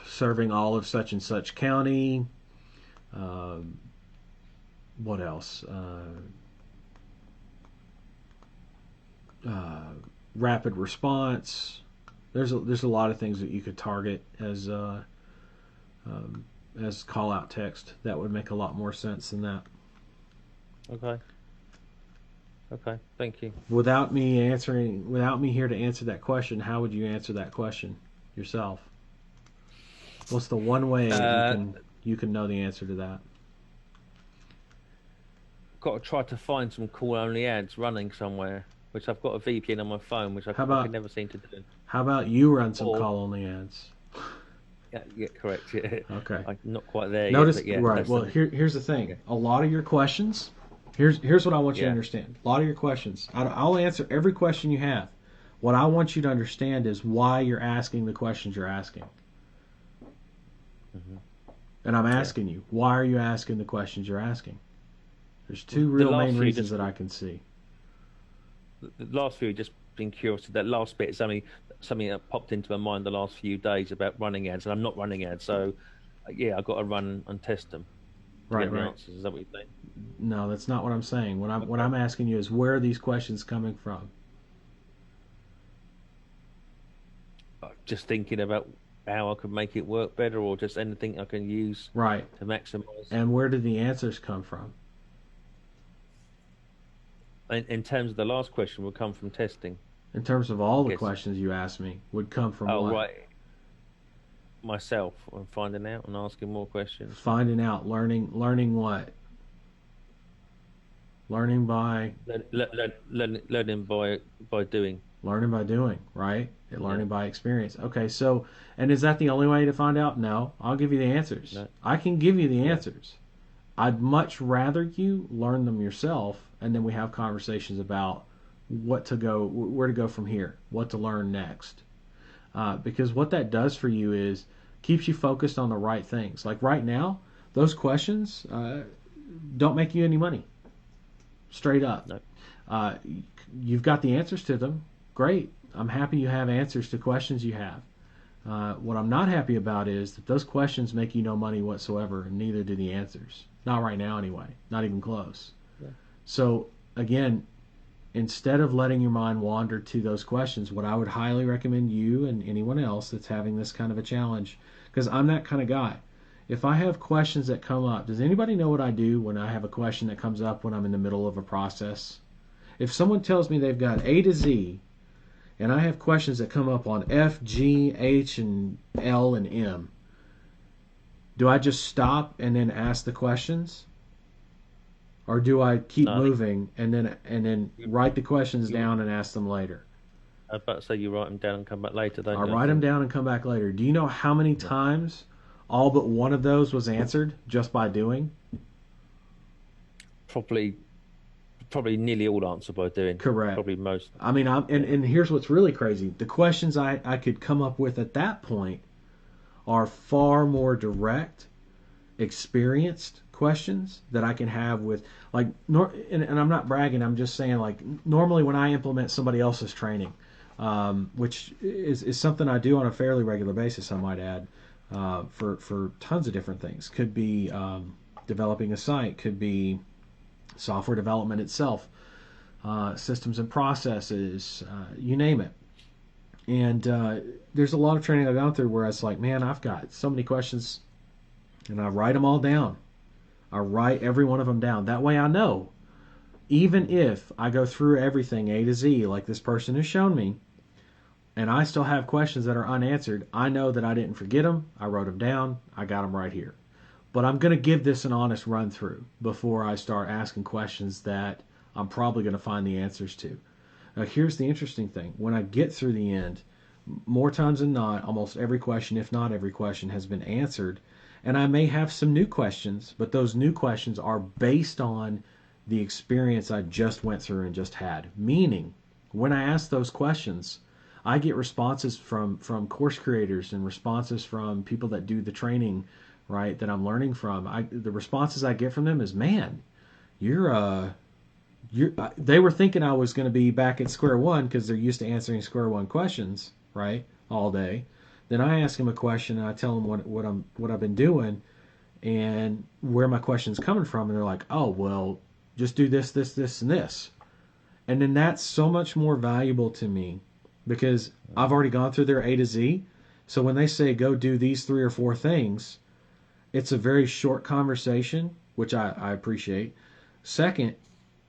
Serving all of such and such county. What else? Rapid response. There's a lot of things that you could target as call out text. That would make a lot more sense than that. Okay. Thank you. Without me here to answer that question, how would you answer that question yourself? What's the one way you can know the answer to that? Got to try to find some call only ads running somewhere, which I've got a VPN on my phone, which I can never seem to do. How about you run some call only ads? Yeah, correct. Yeah. Okay. I'm not quite there yet. Yet, right. Well, here's the thing. A lot of your questions. Here's what I want you to understand. A lot of your questions. I'll answer every question you have. What I want you to understand is why you're asking the questions you're asking. Mm-hmm. And I'm asking you, why are you asking the questions you're asking? There's two real main reasons that I can see. The last few, just being curious, that last bit is something that popped into my mind the last few days about running ads, and I'm not running ads, so I've got to run and test them. Right. Answers. Is that what you're saying? No, that's not what I'm saying. What I'm asking you is, where are these questions coming from? Just thinking about how I could make it work better, or just anything I can use to maximize. And where did the answers come from? In terms of the last question, would come from testing. In terms of all the questions you asked me, would come from what? Oh, right. Myself, and finding out and asking more questions. Finding out, learning what? Learning by... Learning by doing. Learning by doing, right? Learning by experience. Okay, so, and is that the only way to find out? No, I'll give you the answers. No. I can give you the answers. I'd much rather you learn them yourself, and then we have conversations about where to go from here, what to learn next. Because what that does for you is keeps you focused on the right things. Like right now, those questions don't make you any money. Straight up. No. You've got the answers to them. Great. I'm happy you have answers to questions you have. What I'm not happy about is that those questions make you no money whatsoever, and neither do the answers. Not right now anyway. Not even close. Yeah. So, again, instead of letting your mind wander to those questions, what I would highly recommend you and anyone else that's having this kind of a challenge, because I'm that kind of guy. If I have questions that come up, does anybody know what I do when I have a question that comes up when I'm in the middle of a process? If someone tells me they've got A to Z, and I have questions that come up on F, G, H, and L and M, do I just stop and then ask the questions? Or do I keep moving and then write the questions down and ask them later? I was about to say you write them down and come back later, don't I you? write them down and come back later. Do you know how many times all but one of those was answered just by doing? Probably nearly all answered by doing. Correct. Probably most. I mean, and here's what's really crazy. The questions I could come up with at that point are far more direct, experienced questions that I can have with, like, and I'm not bragging, I'm just saying, like, normally when I implement somebody else's training, which is something I do on a fairly regular basis, I might add, for tons of different things. Could be developing a site, could be software development itself, systems and processes, you name it. And there's a lot of training I've gone through where it's like, man, I've got so many questions, and I write them all down. I write every one of them down. That way I know, even if I go through everything A to Z, like this person has shown me, and I still have questions that are unanswered, I know that I didn't forget them. I wrote them down. I got them right here. But I'm going to give this an honest run through before I start asking questions that I'm probably going to find the answers to. Now, here's the interesting thing. When I get through the end, more times than not, almost every question, if not every question, has been answered. And I may have some new questions, but those new questions are based on the experience I just went through and just had. Meaning, when I ask those questions, I get responses from course creators and responses from people that do the training, right, that I'm learning from. The responses I get from them is, man, they were thinking I was going to be back at square one because they're used to answering square one questions, right, all day. Then I ask them a question and I tell them what I've been doing and where my question's coming from, and they're like, oh, well, just do this, this, this, and this. And then that's so much more valuable to me because I've already gone through their A to Z. So when they say go do these 3 or 4 things, it's a very short conversation, which I appreciate. Second,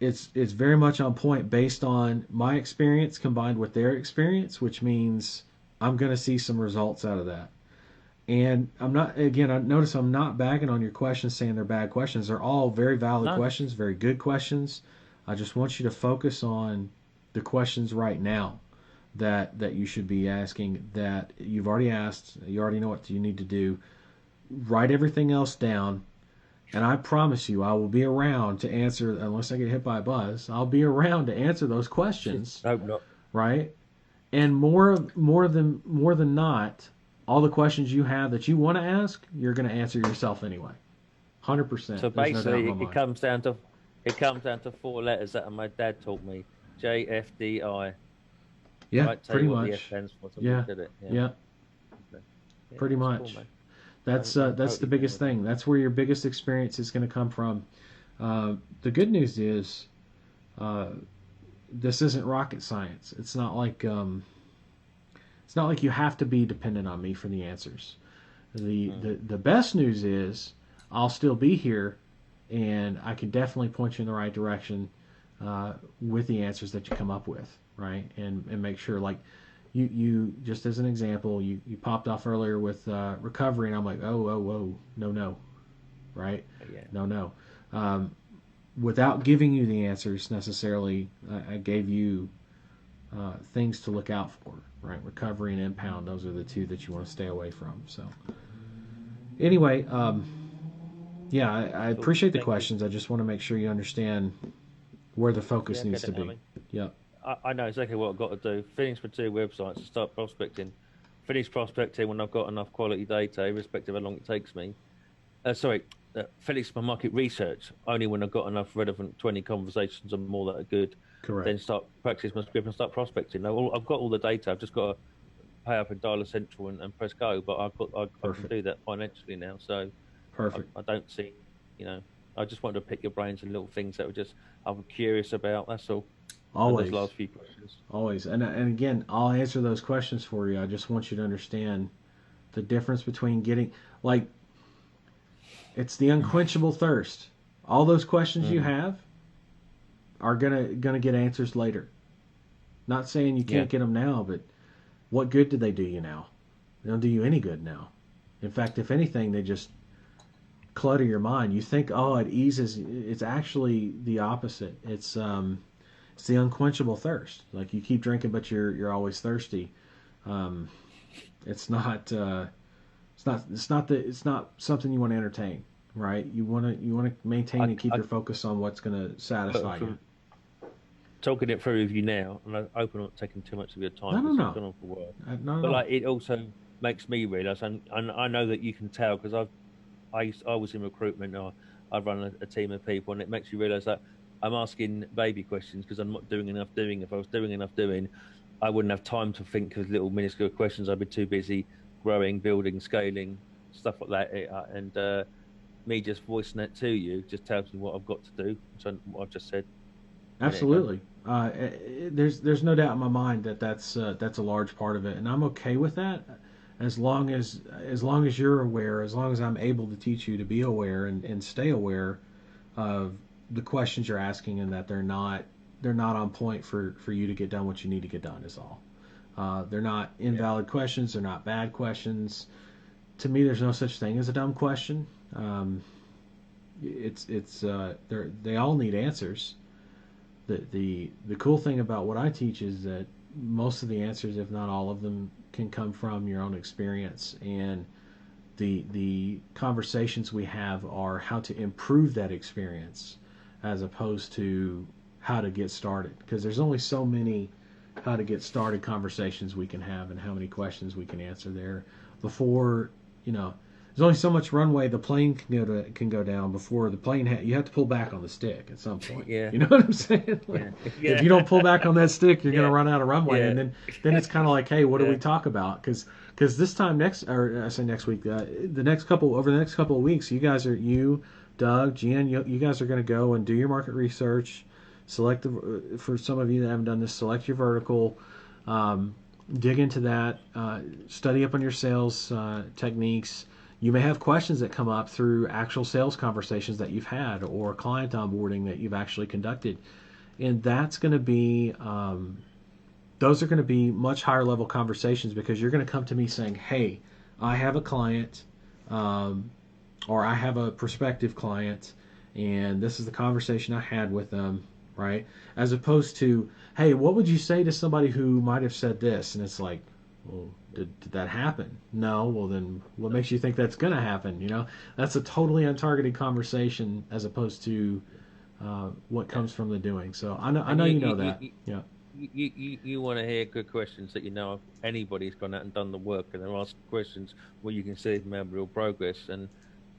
it's very much on point based on my experience combined with their experience, which means I'm going to see some results out of that. And I'm not, again, I notice I'm not bagging on your questions saying they're bad questions. They're all very valid questions, very good questions. I just want you to focus on the questions right now that you should be asking, that you've already asked. You already know what you need to do. Write everything else down. And I promise you, I will be around to answer, unless I get hit by a bus, I'll be around to answer those questions. I hope not. Right? And more than not, all the questions you have that you want to ask, you're going to answer yourself anyway. 100%. So basically, it comes down to 4 letters that my dad taught me: JFDI. Yeah, right, pretty much. Yeah. Yeah. Okay. Yeah. Yeah. Pretty much. Cool, that's the biggest thing. That's where your biggest experience is going to come from. The good news is, this isn't rocket science. It's not like you have to be dependent on me for the answers. The best news is I'll still be here, and I can definitely point you in the right direction with the answers that you come up with, right? And make sure, like, you just as an example, you popped off earlier with recovery, and I'm like, whoa, no, right? Yeah. No. Without giving you the answers necessarily, I gave you things to look out for, right? Recovery and impound, those are the 2 that you want to stay away from. So anyway, yeah, I appreciate the questions. I just want to make sure you understand where the focus needs to be. Yep. I know exactly what I've got to do. Finish my 2 websites and start prospecting. Finish prospecting when I've got enough quality data, irrespective of how long it takes me. Finish my market research only when I've got enough relevant 20 conversations or more that are good. Correct. Then start practice my script and start prospecting. Now, I've got all the data. I've just got to pay up and dial Central and press go. But I can do that financially now. So perfect. I don't see, I just wanted to pick your brains and little things that I'm curious about. That's all. Always. Those last few questions. Always. And again, I'll answer those questions for you. I just want you to understand the difference between getting, like, it's the unquenchable thirst. All those questions you have are gonna get answers later. Not saying you can't get them now, but what good do they do you now? They don't do you any good now. In fact, if anything, they just clutter your mind. You think, oh, it eases. It's actually the opposite. It's the unquenchable thirst. Like you keep drinking, but you're always thirsty. It's not something you want to entertain, right? You want to maintain and keep your focus on what's going to satisfy you. Talking it through with you now, and I hope I'm not taking too much of your time. No. I've gone on for work. But like, it also makes me realise, and I know that you can tell because I was in recruitment. I run a team of people, and it makes you realise that I'm asking baby questions because I'm not doing enough doing. If I was doing enough doing, I wouldn't have time to think of little minuscule questions. I'd be too busy growing, building, scaling, stuff like that. And me just voicing that to you just tells me what I've got to do. So what I've just said. Absolutely. There's no doubt in my mind that that's a large part of it, and I'm okay with that. As long as you're aware, as long as I'm able to teach you to be aware and stay aware of the questions you're asking, and that they're not on point for you to get done what you need to get done is all. They're not invalid questions. They're not bad questions. To me, there's no such thing as a dumb question. They all need answers. The cool thing about what I teach is that most of the answers, if not all of them, can come from your own experience, and the conversations we have are how to improve that experience as opposed to how to get started, because there's only so many how to get started conversations we can have and how many questions we can answer there before, there's only so much runway the plane can go down before the plane you have to pull back on the stick at some point. Yeah. You know what I'm saying? If you don't pull back on that stick, you're going to run out of runway. And then it's kind of like, hey, what do we talk about? Because this time over the next couple of weeks, you, Doug, Jen, you guys are going to go and do your market research, select for some of you that haven't done this, select your vertical, dig into that, study up on your sales techniques. You may have questions that come up through actual sales conversations that you've had or client onboarding that you've actually conducted. And that's going to be, those are going to be much higher level conversations, because you're going to come to me saying, hey, I have a client, or I have a prospective client, and this is the conversation I had with them, right? As opposed to, hey, what would you say to somebody who might have said this? And it's like, well, did that happen? No. Well, then what makes you think that's going to happen? That's a totally untargeted conversation as opposed to what comes from the doing. So I know you know that. Yeah. You want to hear good questions that anybody's gone out and done the work, and they're asking questions where you can see if they have real progress. And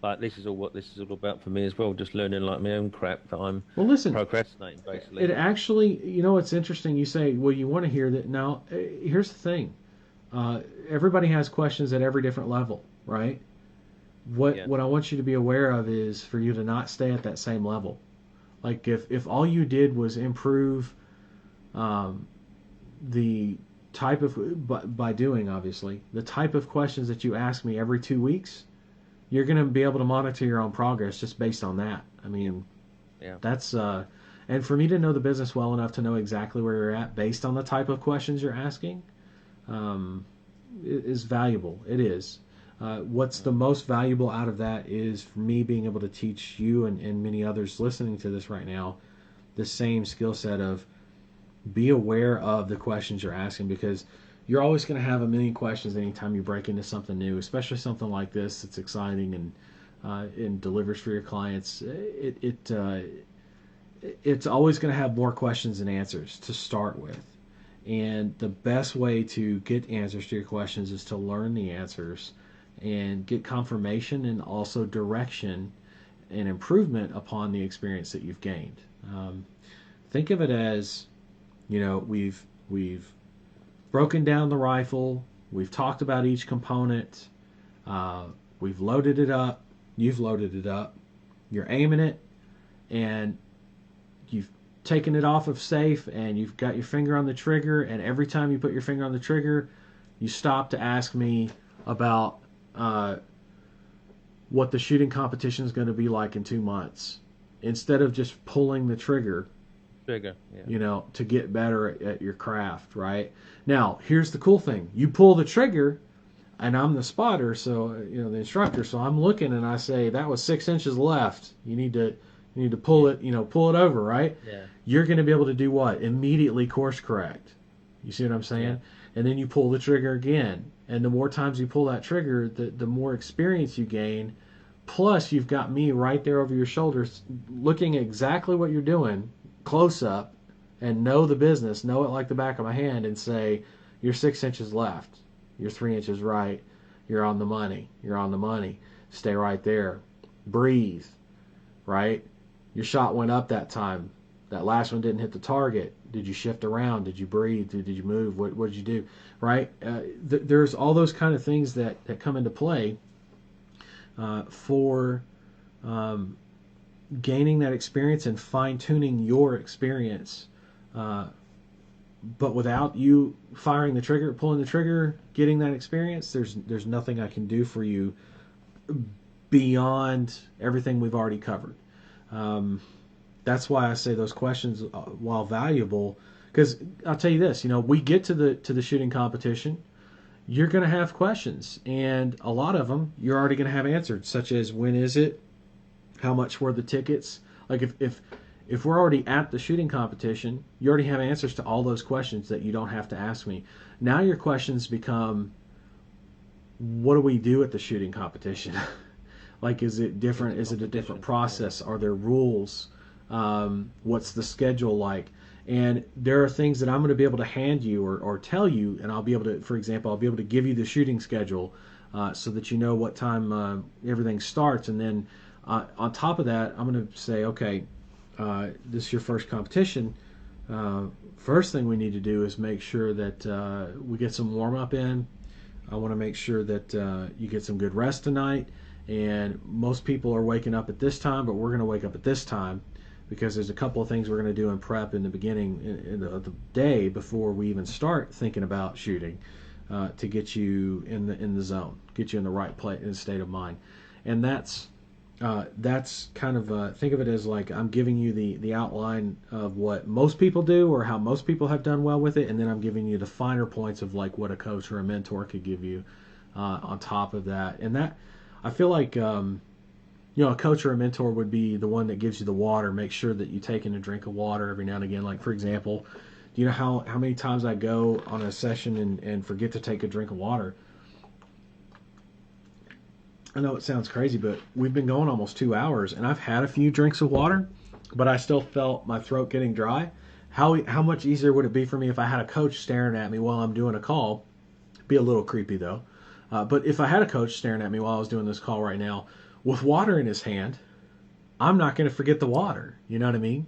like, this is all what this is all about for me as well, just learning like my own crap that I'm procrastinating basically. It actually, it's interesting you say, well, you want to hear that. Now, here's the thing. Everybody has questions at every different level, right? What I want you to be aware of is for you to not stay at that same level. Like if all you did was improve the type of, by doing obviously, the type of questions that you ask me every 2 weeks, you're going to be able to monitor your own progress just based on that. I mean, that's, and for me to know the business well enough to know exactly where you're at based on the type of questions you're asking, is valuable. It is. What's the most valuable out of that is for me being able to teach you and many others listening to this right now the same skill set of be aware of the questions you're asking, because you're always going to have a million questions anytime you break into something new, especially something like this that's exciting and delivers for your clients. It's always going to have more questions than answers to start with. And the best way to get answers to your questions is to learn the answers and get confirmation and also direction and improvement upon the experience that you've gained. Think of it as, we've broken down the rifle, we've talked about each component, we've loaded it up, you've loaded it up, you're aiming it, and you've taken it off of safe, and you've got your finger on the trigger, and every time you put your finger on the trigger, you stop to ask me about what the shooting competition is going to be like in 2 months. Instead of just pulling the trigger, Trigger. Yeah. you know, to get better at your craft, right? Now, here's the cool thing. You pull the trigger, and I'm the spotter, so, you know, the instructor, so I'm looking and I say, that was 6 inches left. You need to pull it, you know, pull it over, right? Yeah. You're going to be able to do what? Immediately course correct. You see what I'm saying? Yeah. And then you pull the trigger again. And the more times you pull that trigger, the more experience you gain. Plus, you've got me right there over your shoulders looking at exactly what you're doing, close up, and know the business, know it like the back of my hand, and say, you're 6 inches left, you're 3 inches right, you're on the money, you're on the money. Stay right there. Breathe, right? Your shot went up that time. That last one didn't hit the target. Did you shift around? Did you breathe? Did you move? What did you do? Right? There's all those kind of things that come into play for gaining that experience and fine-tuning your experience. But without you firing the trigger, pulling the trigger, getting that experience, there's nothing I can do for you beyond everything we've already covered. That's why I say those questions, while valuable, because I'll tell you this, you know, we get to the shooting competition, you're going to have questions, and a lot of them you're already going to have answered, such as when is it, how much were the tickets. Like if we're already at the shooting competition, you already have answers to all those questions that you don't have to ask me. Now your questions become, what do we do at the shooting competition? Like, is it different? Is it a different process? Are there rules? What's the schedule like? And there are things that I'm going to be able to hand you or tell you, and I'll be able to, for example, I'll be able to give you the shooting schedule so that you know what time everything starts. And then on top of that, I'm going to say, okay, this is your first competition. First thing we need to do is make sure that we get some warm-up in. I want to make sure that you get some good rest tonight. And most people are waking up at this time, but we're going to wake up at this time, because there's a couple of things we're going to do in prep in the beginning of the day before we even start thinking about shooting, to get you in the zone, get you in the right place, in the state of mind. And that's kind of think of it as like I'm giving you the outline of what most people do or how most people have done well with it, and then I'm giving you the finer points of like what a coach or a mentor could give you on top of that. And that, I feel like you know, a coach or a mentor would be the one that gives you the water, make sure that you take in a drink of water every now and again. Like, for example, do you know how many times I go on a session and forget to take a drink of water? I know it sounds crazy, but we've been going almost 2 hours, and I've had a few drinks of water, but I still felt my throat getting dry. How much easier would it be for me if I had a coach staring at me while I'm doing a call? Be a little creepy, though. But if I had a coach staring at me while I was doing this call right now with water in his hand, I'm not going to forget the water. You know what I mean?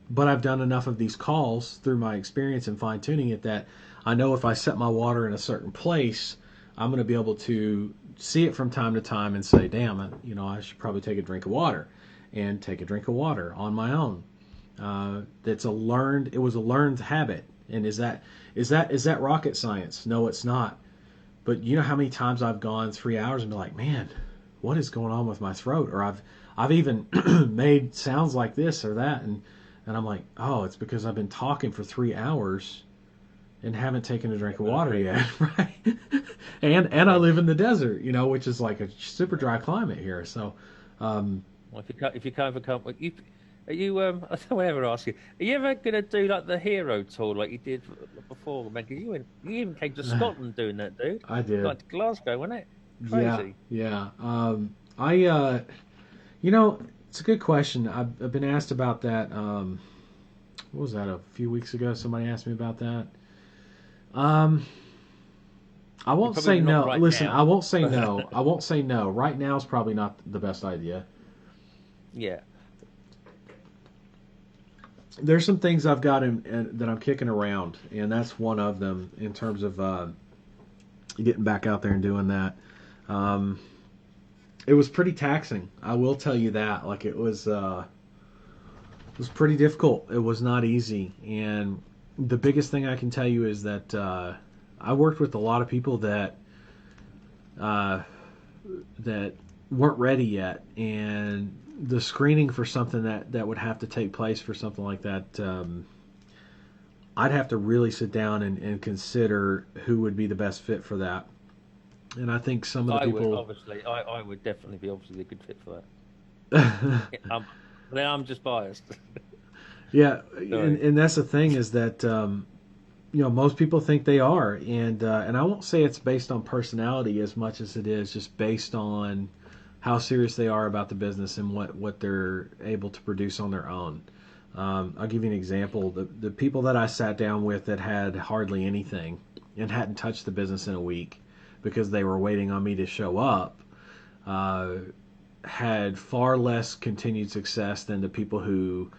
But I've done enough of these calls through my experience and fine-tuning it that I know if I set my water in a certain place, I'm going to be able to see it from time to time and say, damn, you know, I should probably take a drink of water, and take a drink of water on my own. It was a learned habit. And is that rocket science? No, it's not. But you know how many times I've gone 3 hours and be like, man, what is going on with my throat? Or I've even made sounds like this or that, and I'm like, oh, it's because I've been talking for 3 hours and haven't taken a drink of water yet, right? and I live in the desert, you know, which is like a super dry climate here. So, Well, if you can't overcome, are you? I don't ever ask you. Are you ever gonna do like the hero tour like you did before, man? 'Cause you even came to Scotland doing that, dude. I did. Like to Glasgow, wasn't it? Crazy. Yeah. You know, it's a good question. I've been asked about that. What was that? A few weeks ago, somebody asked me about that. I won't say no. Right Listen, now. I won't say no. I won't say no. Right now is probably not the best idea. Yeah. There's some things I've got that I'm kicking around, and that's one of them in terms of getting back out there and doing that. It was pretty taxing. I will tell you that. Like, it was pretty difficult. It was not easy. And the biggest thing I can tell you is that I worked with a lot of people that weren't ready yet, and the screening for something that would have to take place for something like that, I'd have to really sit down and consider who would be the best fit for that. And I think some of the people, I would definitely be obviously a good fit for that. Then I'm just biased. yeah, and that's the thing is that most people think they are, and I won't say it's based on personality as much as it is just based on how serious they are about the business and what they're able to produce on their own. I'll give you an example. The people that I sat down with that had hardly anything and hadn't touched the business in a week because they were waiting on me to show up, had far less continued success than the people who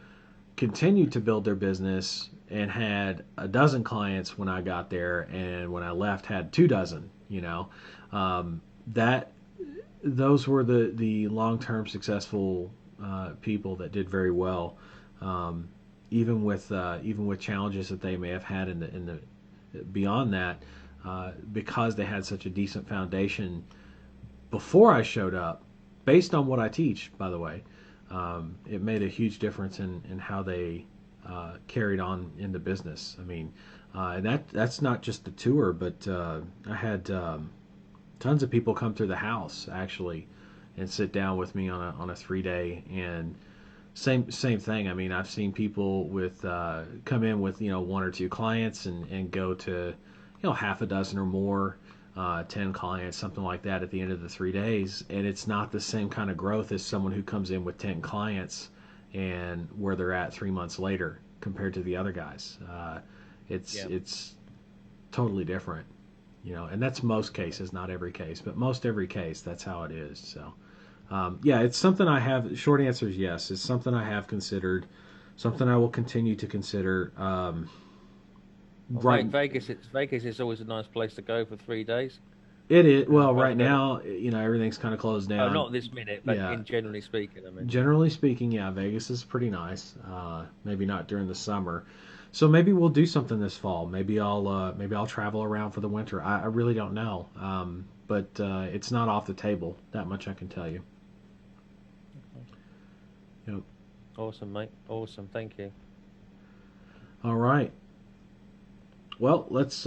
continued to build their business and had a dozen clients when I got there, and when I left had 24. Those were the long-term successful people that did very well. Even with challenges that they may have had in the beyond that, because they had such a decent foundation before I showed up, based on what I teach, by the way, it made a huge difference in how they carried on in the business. I mean, and that's not just the tour, but I had tons of people come through the house actually and sit down with me on a 3-day, and same thing. I mean, I've seen people with come in with 1 or 2 clients and go to half a dozen or more, 10 clients, something like that at the end of the 3 days, and it's not the same kind of growth as someone who comes in with 10 clients and where they're at 3 months later compared to the other guys. It's totally different, and that's most cases, not every case, but most every case, that's how it is. So. It's something I have. Short answer is yes. It's something I have considered, something I will continue to consider. Right, Vegas is always a nice place to go for 3 days. It is. Well, right now, everything's kind of closed down. Oh, not this minute, but generally speaking, I mean. Generally speaking, yeah, Vegas is pretty nice. Maybe not during the summer. So maybe we'll do something this fall. Maybe I'll travel around for the winter. I really don't know. But it's not off the table. That much I can tell you. Yep. Awesome, mate. Awesome. Thank you. All right. Well, let's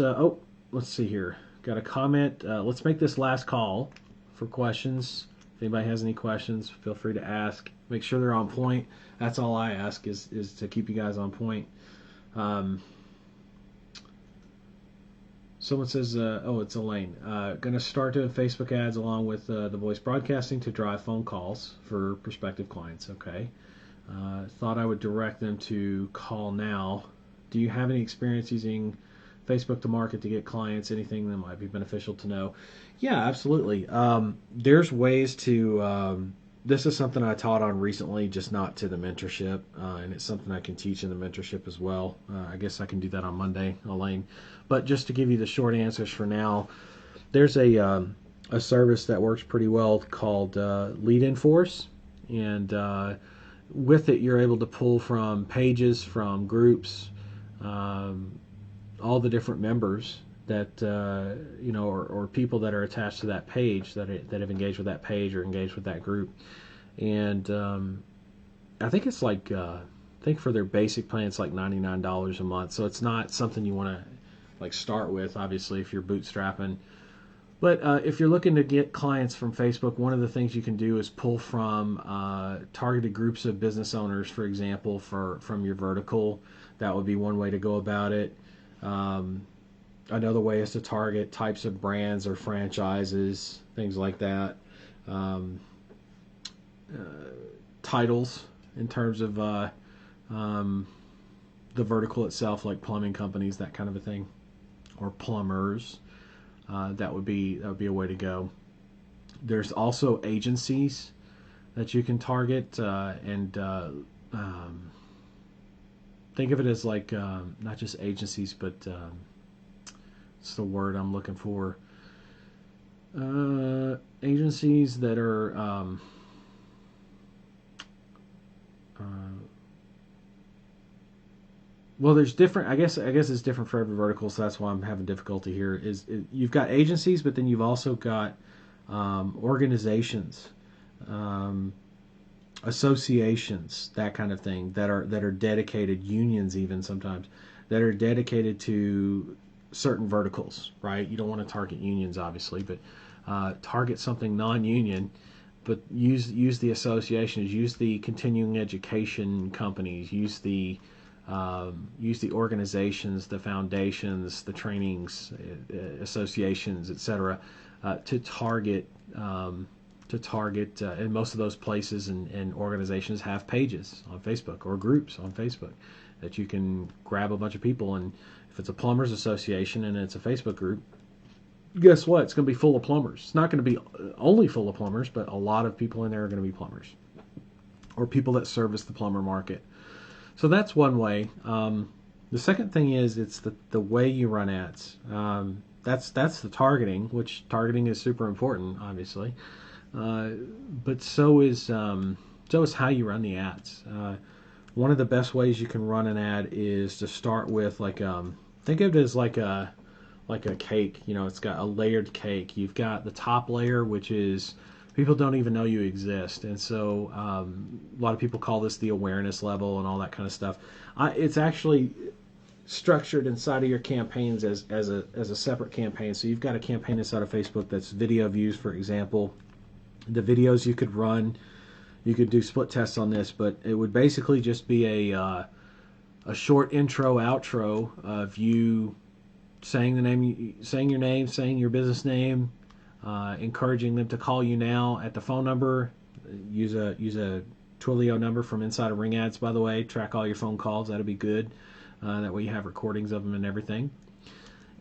see here. Got a comment. Let's make this last call for questions. If anybody has any questions, feel free to ask. Make sure they're on point. That's all I ask is to keep you guys on point. Someone says, it's Elaine. Going to start doing Facebook ads along with the voice broadcasting to drive phone calls for prospective clients. Okay. Thought I would direct them to call now. Do you have any experience using Facebook to market to get clients? Anything that might be beneficial to know? Yeah, absolutely. There's ways to. This is something I taught on recently, just not to the mentorship, and it's something I can teach in the mentorship as well. I guess I can do that on Monday, Elaine. But just to give you the short answers for now, there's a service that works pretty well called Lead-In-Force, and with it you're able to pull from pages, from groups, all the different members that or people that are attached to that page that have engaged with that page or engaged with that group, and I think it's like I think for their basic plan it's like $99 a month, so it's not something you want to like start with, obviously, if you're bootstrapping. But if you're looking to get clients from Facebook, one of the things you can do is pull from targeted groups of business owners, for example, from your vertical. That would be one way to go about it. Another way is to target types of brands or franchises, things like that. Titles in terms of the vertical itself, like plumbing companies, that kind of a thing, or plumbers. That would be a way to go. There's also agencies that you can target, and think of it as like not just agencies, but it's the word I'm looking for. Agencies that are well, there's different. I guess it's different for every vertical, so that's why I'm having difficulty here. You've got agencies, but then you've also got organizations associations, that kind of thing, that are dedicated, unions even sometimes, that are dedicated to certain verticals, right? You don't want to target unions, obviously, but target something non-union, but use the associations, use the continuing education companies, use the organizations, the foundations, the trainings, associations, etc., to target. And most of those places and organizations have pages on Facebook or groups on Facebook that you can grab a bunch of people. And if it's a plumbers association and it's a Facebook group, guess what? It's going to be full of plumbers. It's not going to be only full of plumbers, but a lot of people in there are going to be plumbers or people that service the plumber market. So that's one way. The second thing is it's the way you run ads. That's the targeting, which targeting is super important, obviously. But so is how you run the ads. One of the best ways you can run an ad is to start with think of it as like a cake. It's got a layered cake. You've got the top layer, which is people don't even know you exist, and so a lot of people call this the awareness level and all that kind of stuff. It's actually structured inside of your campaigns as a separate campaign. So you've got a campaign inside of Facebook that's video views, for example. The videos you could run, you could do split tests on this, but it would basically just be a short intro, outro of you saying your name, saying your business name, encouraging them to call you now at the phone number. Use a Twilio number from inside of Ring Ads, by the way. Track all your phone calls. That'll be good. That way you have recordings of them and everything.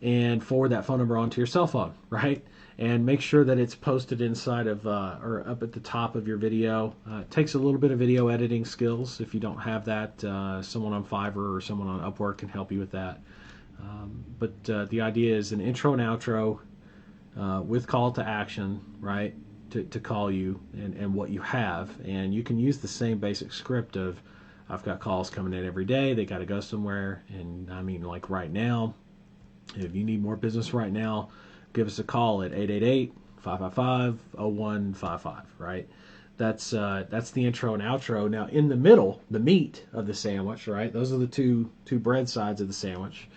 And forward that phone number onto your cell phone, right? And make sure that it's posted inside of or up at the top of your video. It takes a little bit of video editing skills. If you don't have that, someone on Fiverr or someone on Upwork can help you with that. But the idea is an intro and outro with call to action, right? To call you and what you have. And you can use the same basic script of, I've got calls coming in every day. They got to go somewhere. And I mean, like right now, if you need more business right now, give us a call at 888-555-0155, right? That's the intro and outro. Now, in the middle, the meat of the sandwich, right? Those are the two bread sides of the sandwich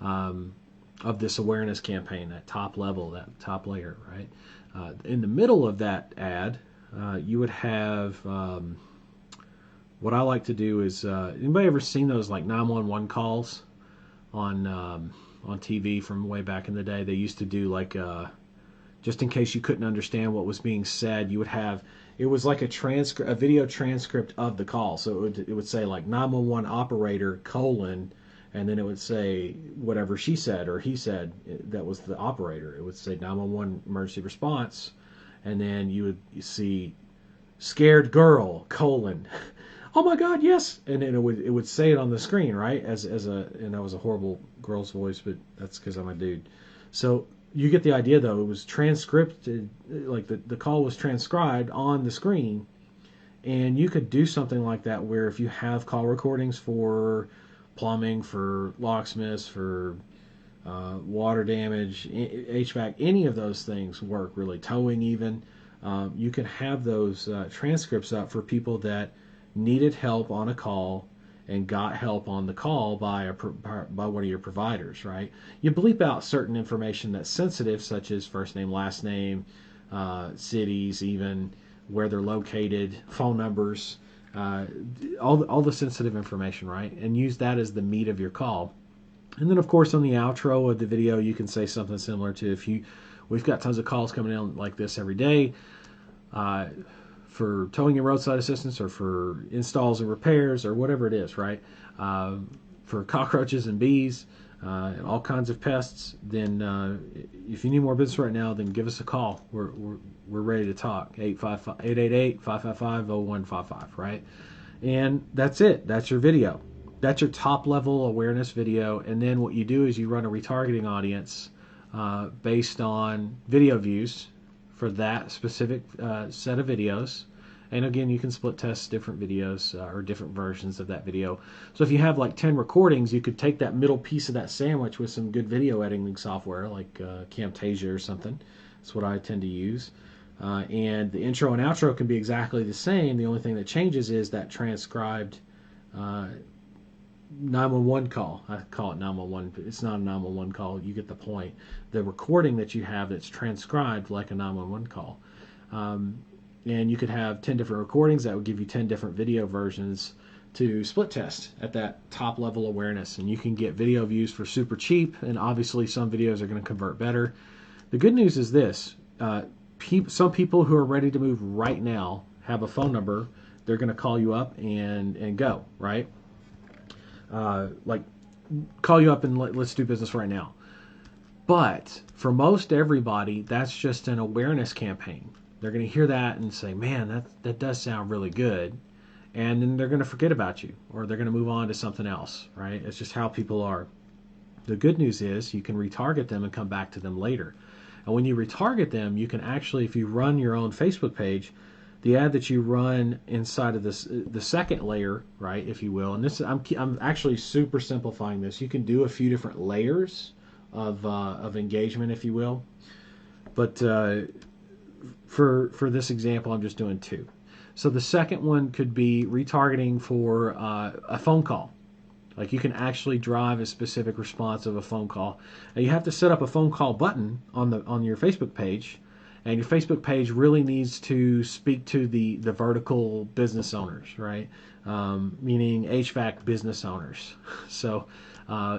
of this awareness campaign, that top level, that top layer, right? In the middle of that ad, you would have what I like to do is, anybody ever seen those like 911 calls on TV from way back in the day? They used to do like just in case you couldn't understand what was being said, you would have, it was like a video transcript of the call. So it would say like 911 operator : and then it would say whatever she said or he said. That was the operator. It would say 911 emergency response, and then you would see scared girl : oh my God, yes, and then it would say it on the screen, right? And that was a horrible girl's voice, but that's because I'm a dude. So you get the idea, though. It was transcribed, like the call was transcribed on the screen, and you could do something like that where if you have call recordings for plumbing, for locksmiths, for water damage, HVAC, any of those things work really, towing even. You can have those transcripts up for people that needed help on a call and got help on the call by one of your providers, right? You bleep out certain information that's sensitive, such as first name, last name, cities, even where they're located, phone numbers, all the sensitive information, right? And use that as the meat of your call. And then, of course, on the outro of the video, you can say something similar to, we've got tons of calls coming in like this every day, for towing and roadside assistance, or for installs and repairs, or whatever it is, right? For cockroaches and bees, and all kinds of pests. Then if you need more business right now, then give us a call. We're ready to talk. 888-555-0155, right? And that's it. That's your video. That's your top level awareness video. And then what you do is you run a retargeting audience based on video views for that specific set of videos. And again, you can split test different videos or different versions of that video. So if you have like 10 recordings, you could take that middle piece of that sandwich with some good video editing software like Camtasia or something. That's what I tend to use. And the intro and outro can be exactly the same. The only thing that changes is that transcribed 911 call. I call it 911, but it's not a 911 call. You get the point. The recording that you have that's transcribed like a 911 call. And you could have 10 different recordings. That would give you 10 different video versions to split test at that top level awareness. And you can get video views for super cheap, and obviously some videos are going to convert better. The good news is this. Some people who are ready to move right now have a phone number. They're going to call you up and go, right? Like call you up and let's do business right now. But for most everybody, that's just an awareness campaign. They're going to hear that and say, man, that does sound really good. And then they're going to forget about you, or they're going to move on to something else, right? It's just how people are. The good news is you can retarget them and come back to them later. And when you retarget them, you can actually, if you run your own Facebook page, the ad that you run inside of this, the second layer, right, if you will, and this, I'm actually super simplifying this. You can do a few different layers of engagement, if you will. But for this example, I'm just doing two. So the second one could be retargeting for a phone call. Like you can actually drive a specific response of a phone call. And you have to set up a phone call button on your Facebook page, and your Facebook page really needs to speak to the vertical business owners, right? Meaning HVAC business owners. So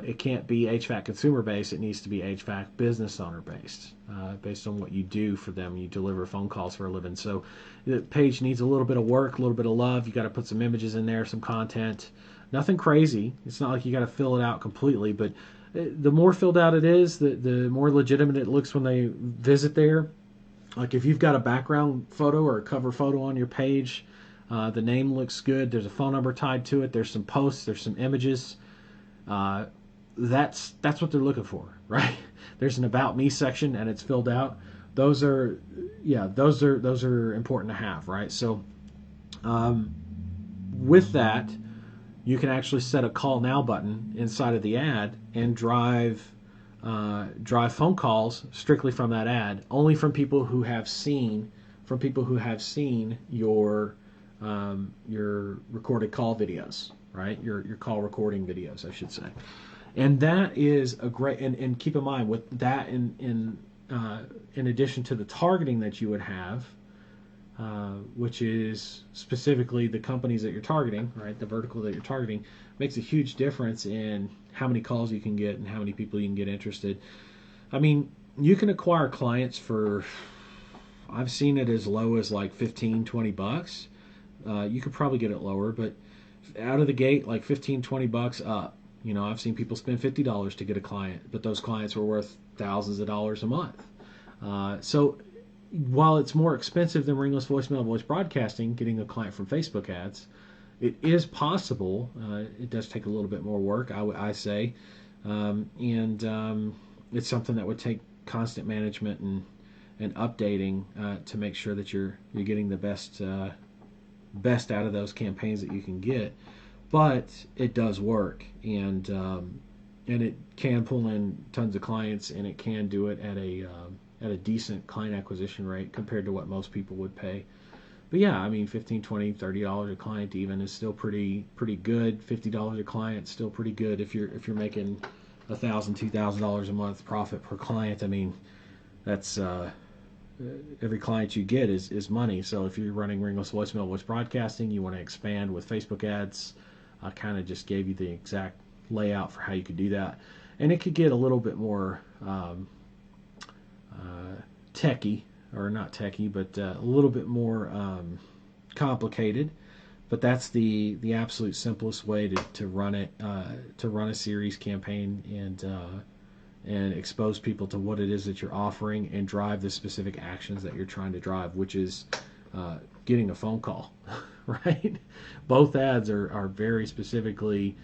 it can't be HVAC consumer based. It needs to be HVAC business owner based, based on what you do for them. You deliver phone calls for a living. So the page needs a little bit of work, a little bit of love. You got to put some images in there, some content. Nothing crazy. It's not like you got to fill it out completely, but the more filled out it is, the more legitimate it looks when they visit there. Like if you've got a background photo or a cover photo on your page, the name looks good. There's a phone number tied to it. There's some posts. There's some images. That's what they're looking for, right? There's an about me section and it's filled out. Those are important to have, right? So with that, you can actually set a call now button inside of the ad and drive phone calls strictly from that ad, only from people who have seen your recorded call videos, right? Your call recording videos, I should say. And that is a great, and keep in mind with that in addition to the targeting that you would have, which is specifically the companies that you're targeting, right? The vertical that you're targeting makes a huge difference in how many calls you can get and how many people you can get interested. I mean, you can acquire clients for, I've seen it as low as like $15-20. You could probably get it lower, but out of the gate, like $15-20 up. You know, I've seen people spend $50 to get a client, but those clients were worth thousands of dollars a month. So while it's more expensive than ringless voicemail voice broadcasting, getting a client from Facebook ads, it is possible. It does take a little bit more work, I say, and it's something that would take constant management and updating to make sure that you're getting the best out of those campaigns that you can get. But it does work, and it can pull in tons of clients, and it can do it at a decent client acquisition rate compared to what most people would pay. But yeah, I mean, $15, $20, $30 a client even is still pretty good. $50 a client still pretty good if you're making $1,000, $2,000 a month profit per client. I mean, that's every client you get is money. So if you're running ringless voicemail voice broadcasting, you want to expand with Facebook ads. I kind of just gave you the exact layout for how you could do that, and it could get a little bit more techie, or not techie, but a little bit more complicated. But that's the absolute simplest way to run it, to run a series campaign and expose people to what it is that you're offering and drive the specific actions that you're trying to drive, which is getting a phone call, right? Both ads are very specifically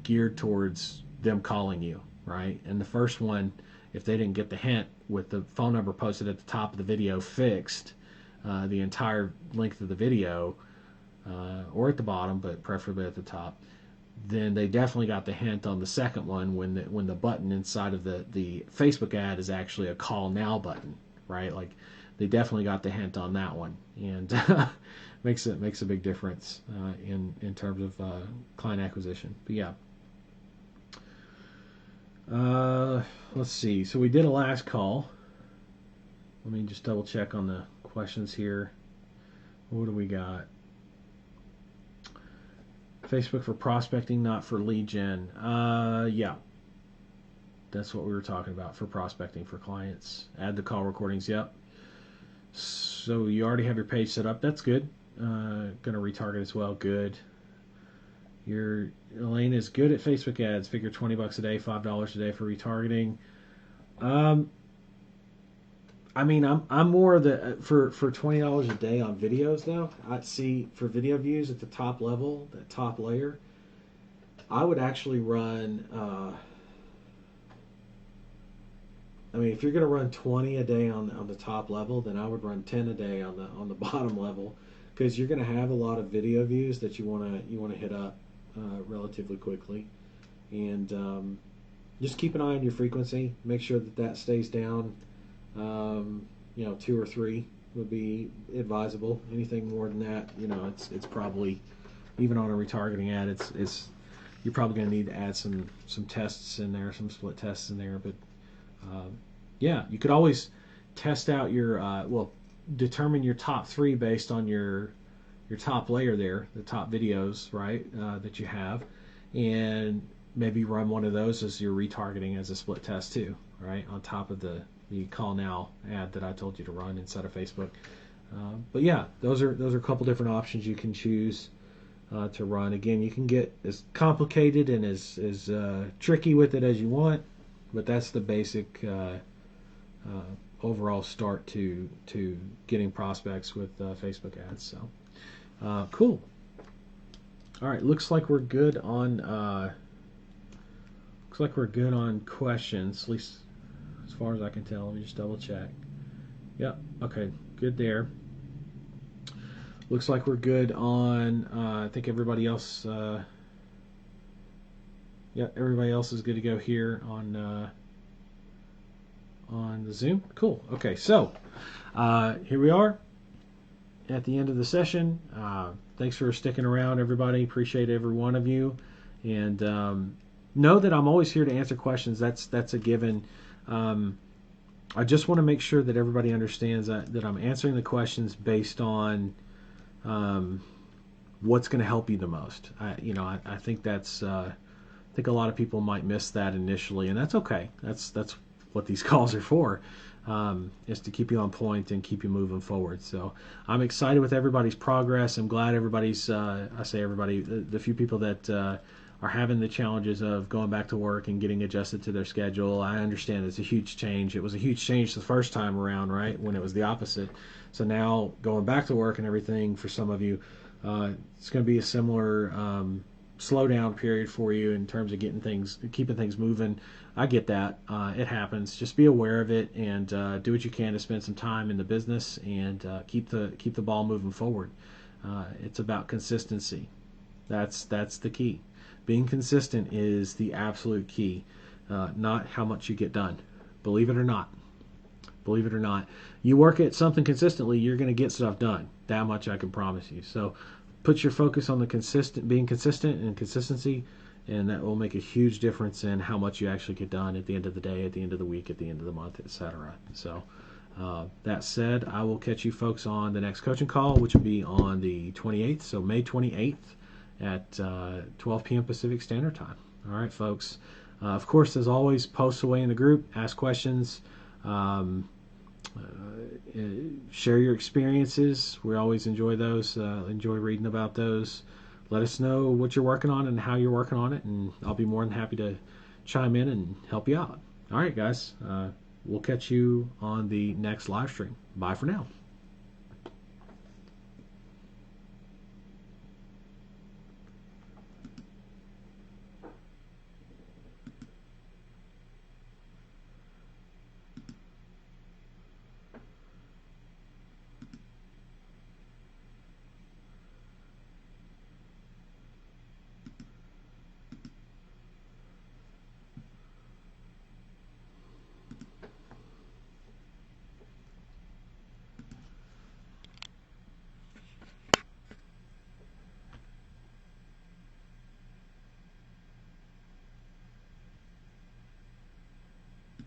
geared towards them calling you, right? And the first one, if they didn't get the hint with the phone number posted at the top of the video fixed the entire length of the video, or at the bottom, but preferably at the top, then they definitely got the hint on the second one when the button inside of the Facebook ad is actually a call now button, right? Like they definitely got the hint on that one, and makes a big difference in terms of client acquisition. But yeah. Let's see. So we did a last call. Let me just double check on the questions here. What do we got? Facebook for prospecting, not for lead gen. Yeah. That's what we were talking about, for prospecting for clients. Add the call recordings. Yep. So you already have your page set up. That's good. Going to retarget as well. Good. Elaine is good at Facebook ads. Figure $20 a day, $5 a day for retargeting. I mean, I'm more of the for $20 a day on videos though. I'd see for video views at the top level, that top layer. I would actually run. I mean, if you're going to run 20 a day on the top level, then I would run 10 a day on the bottom level, because you're going to have a lot of video views that you want to hit up relatively quickly, and just keep an eye on your frequency. Make sure that stays down. 2 or 3 would be advisable. Anything more than that, it's probably, even on a retargeting ad, it's you're probably going to need to add some tests in there, some split tests in there. But yeah, you could always test out your determine your top 3 based on your top layer there, the top videos, right, that you have, and maybe run one of those as your retargeting as a split test too, right, on top of the call now ad that I told you to run inside of Facebook. But yeah, those are a couple different options you can choose to run. Again, you can get as complicated and as tricky with it as you want, but that's the basic overall start to getting prospects with Facebook ads. So cool. All right, looks like we're good on questions, at least as far as I can tell. Let me just double check. Yep. Okay. Good there. Looks like we're good on. I think everybody else. Everybody else is good to go here on the Zoom. Cool. Okay. So here we are at the end of the session. Thanks for sticking around, everybody. Appreciate every one of you, and know that I'm always here to answer questions. That's a given. I just want to make sure that everybody understands that I'm answering the questions based on what's going to help you the most. I think that's I think a lot of people might miss that initially, and that's okay. That's what these calls are for, is to keep you on point and keep you moving forward. So I'm excited with everybody's progress. I'm glad everybody's the few people that are having the challenges of going back to work and getting adjusted to their schedule. I understand it's a huge change. It was a huge change the first time around, right, when it was the opposite. So now going back to work and everything, for some of you, it's going to be a similar slowdown period for you in terms of keeping things moving. I get that. It happens. Just be aware of it and do what you can to spend some time in the business and keep the ball moving forward. It's about consistency. That's the key. Being consistent is the absolute key, not how much you get done. Believe it or not. You work at something consistently, you're going to get stuff done. That much I can promise you. So put your focus on being consistent and consistency, and that will make a huge difference in how much you actually get done at the end of the day, at the end of the week, at the end of the month, etc. So that said, I will catch you folks on the next coaching call, which will be on the 28th, so May 28th. At 12 p.m. Pacific Standard Time. All right, folks. Of course, as always, post away in the group, ask questions, share your experiences. We always enjoy those, enjoy reading about those. Let us know what you're working on and how you're working on it, and I'll be more than happy to chime in and help you out. All right, guys. We'll catch you on the next live stream. Bye for now.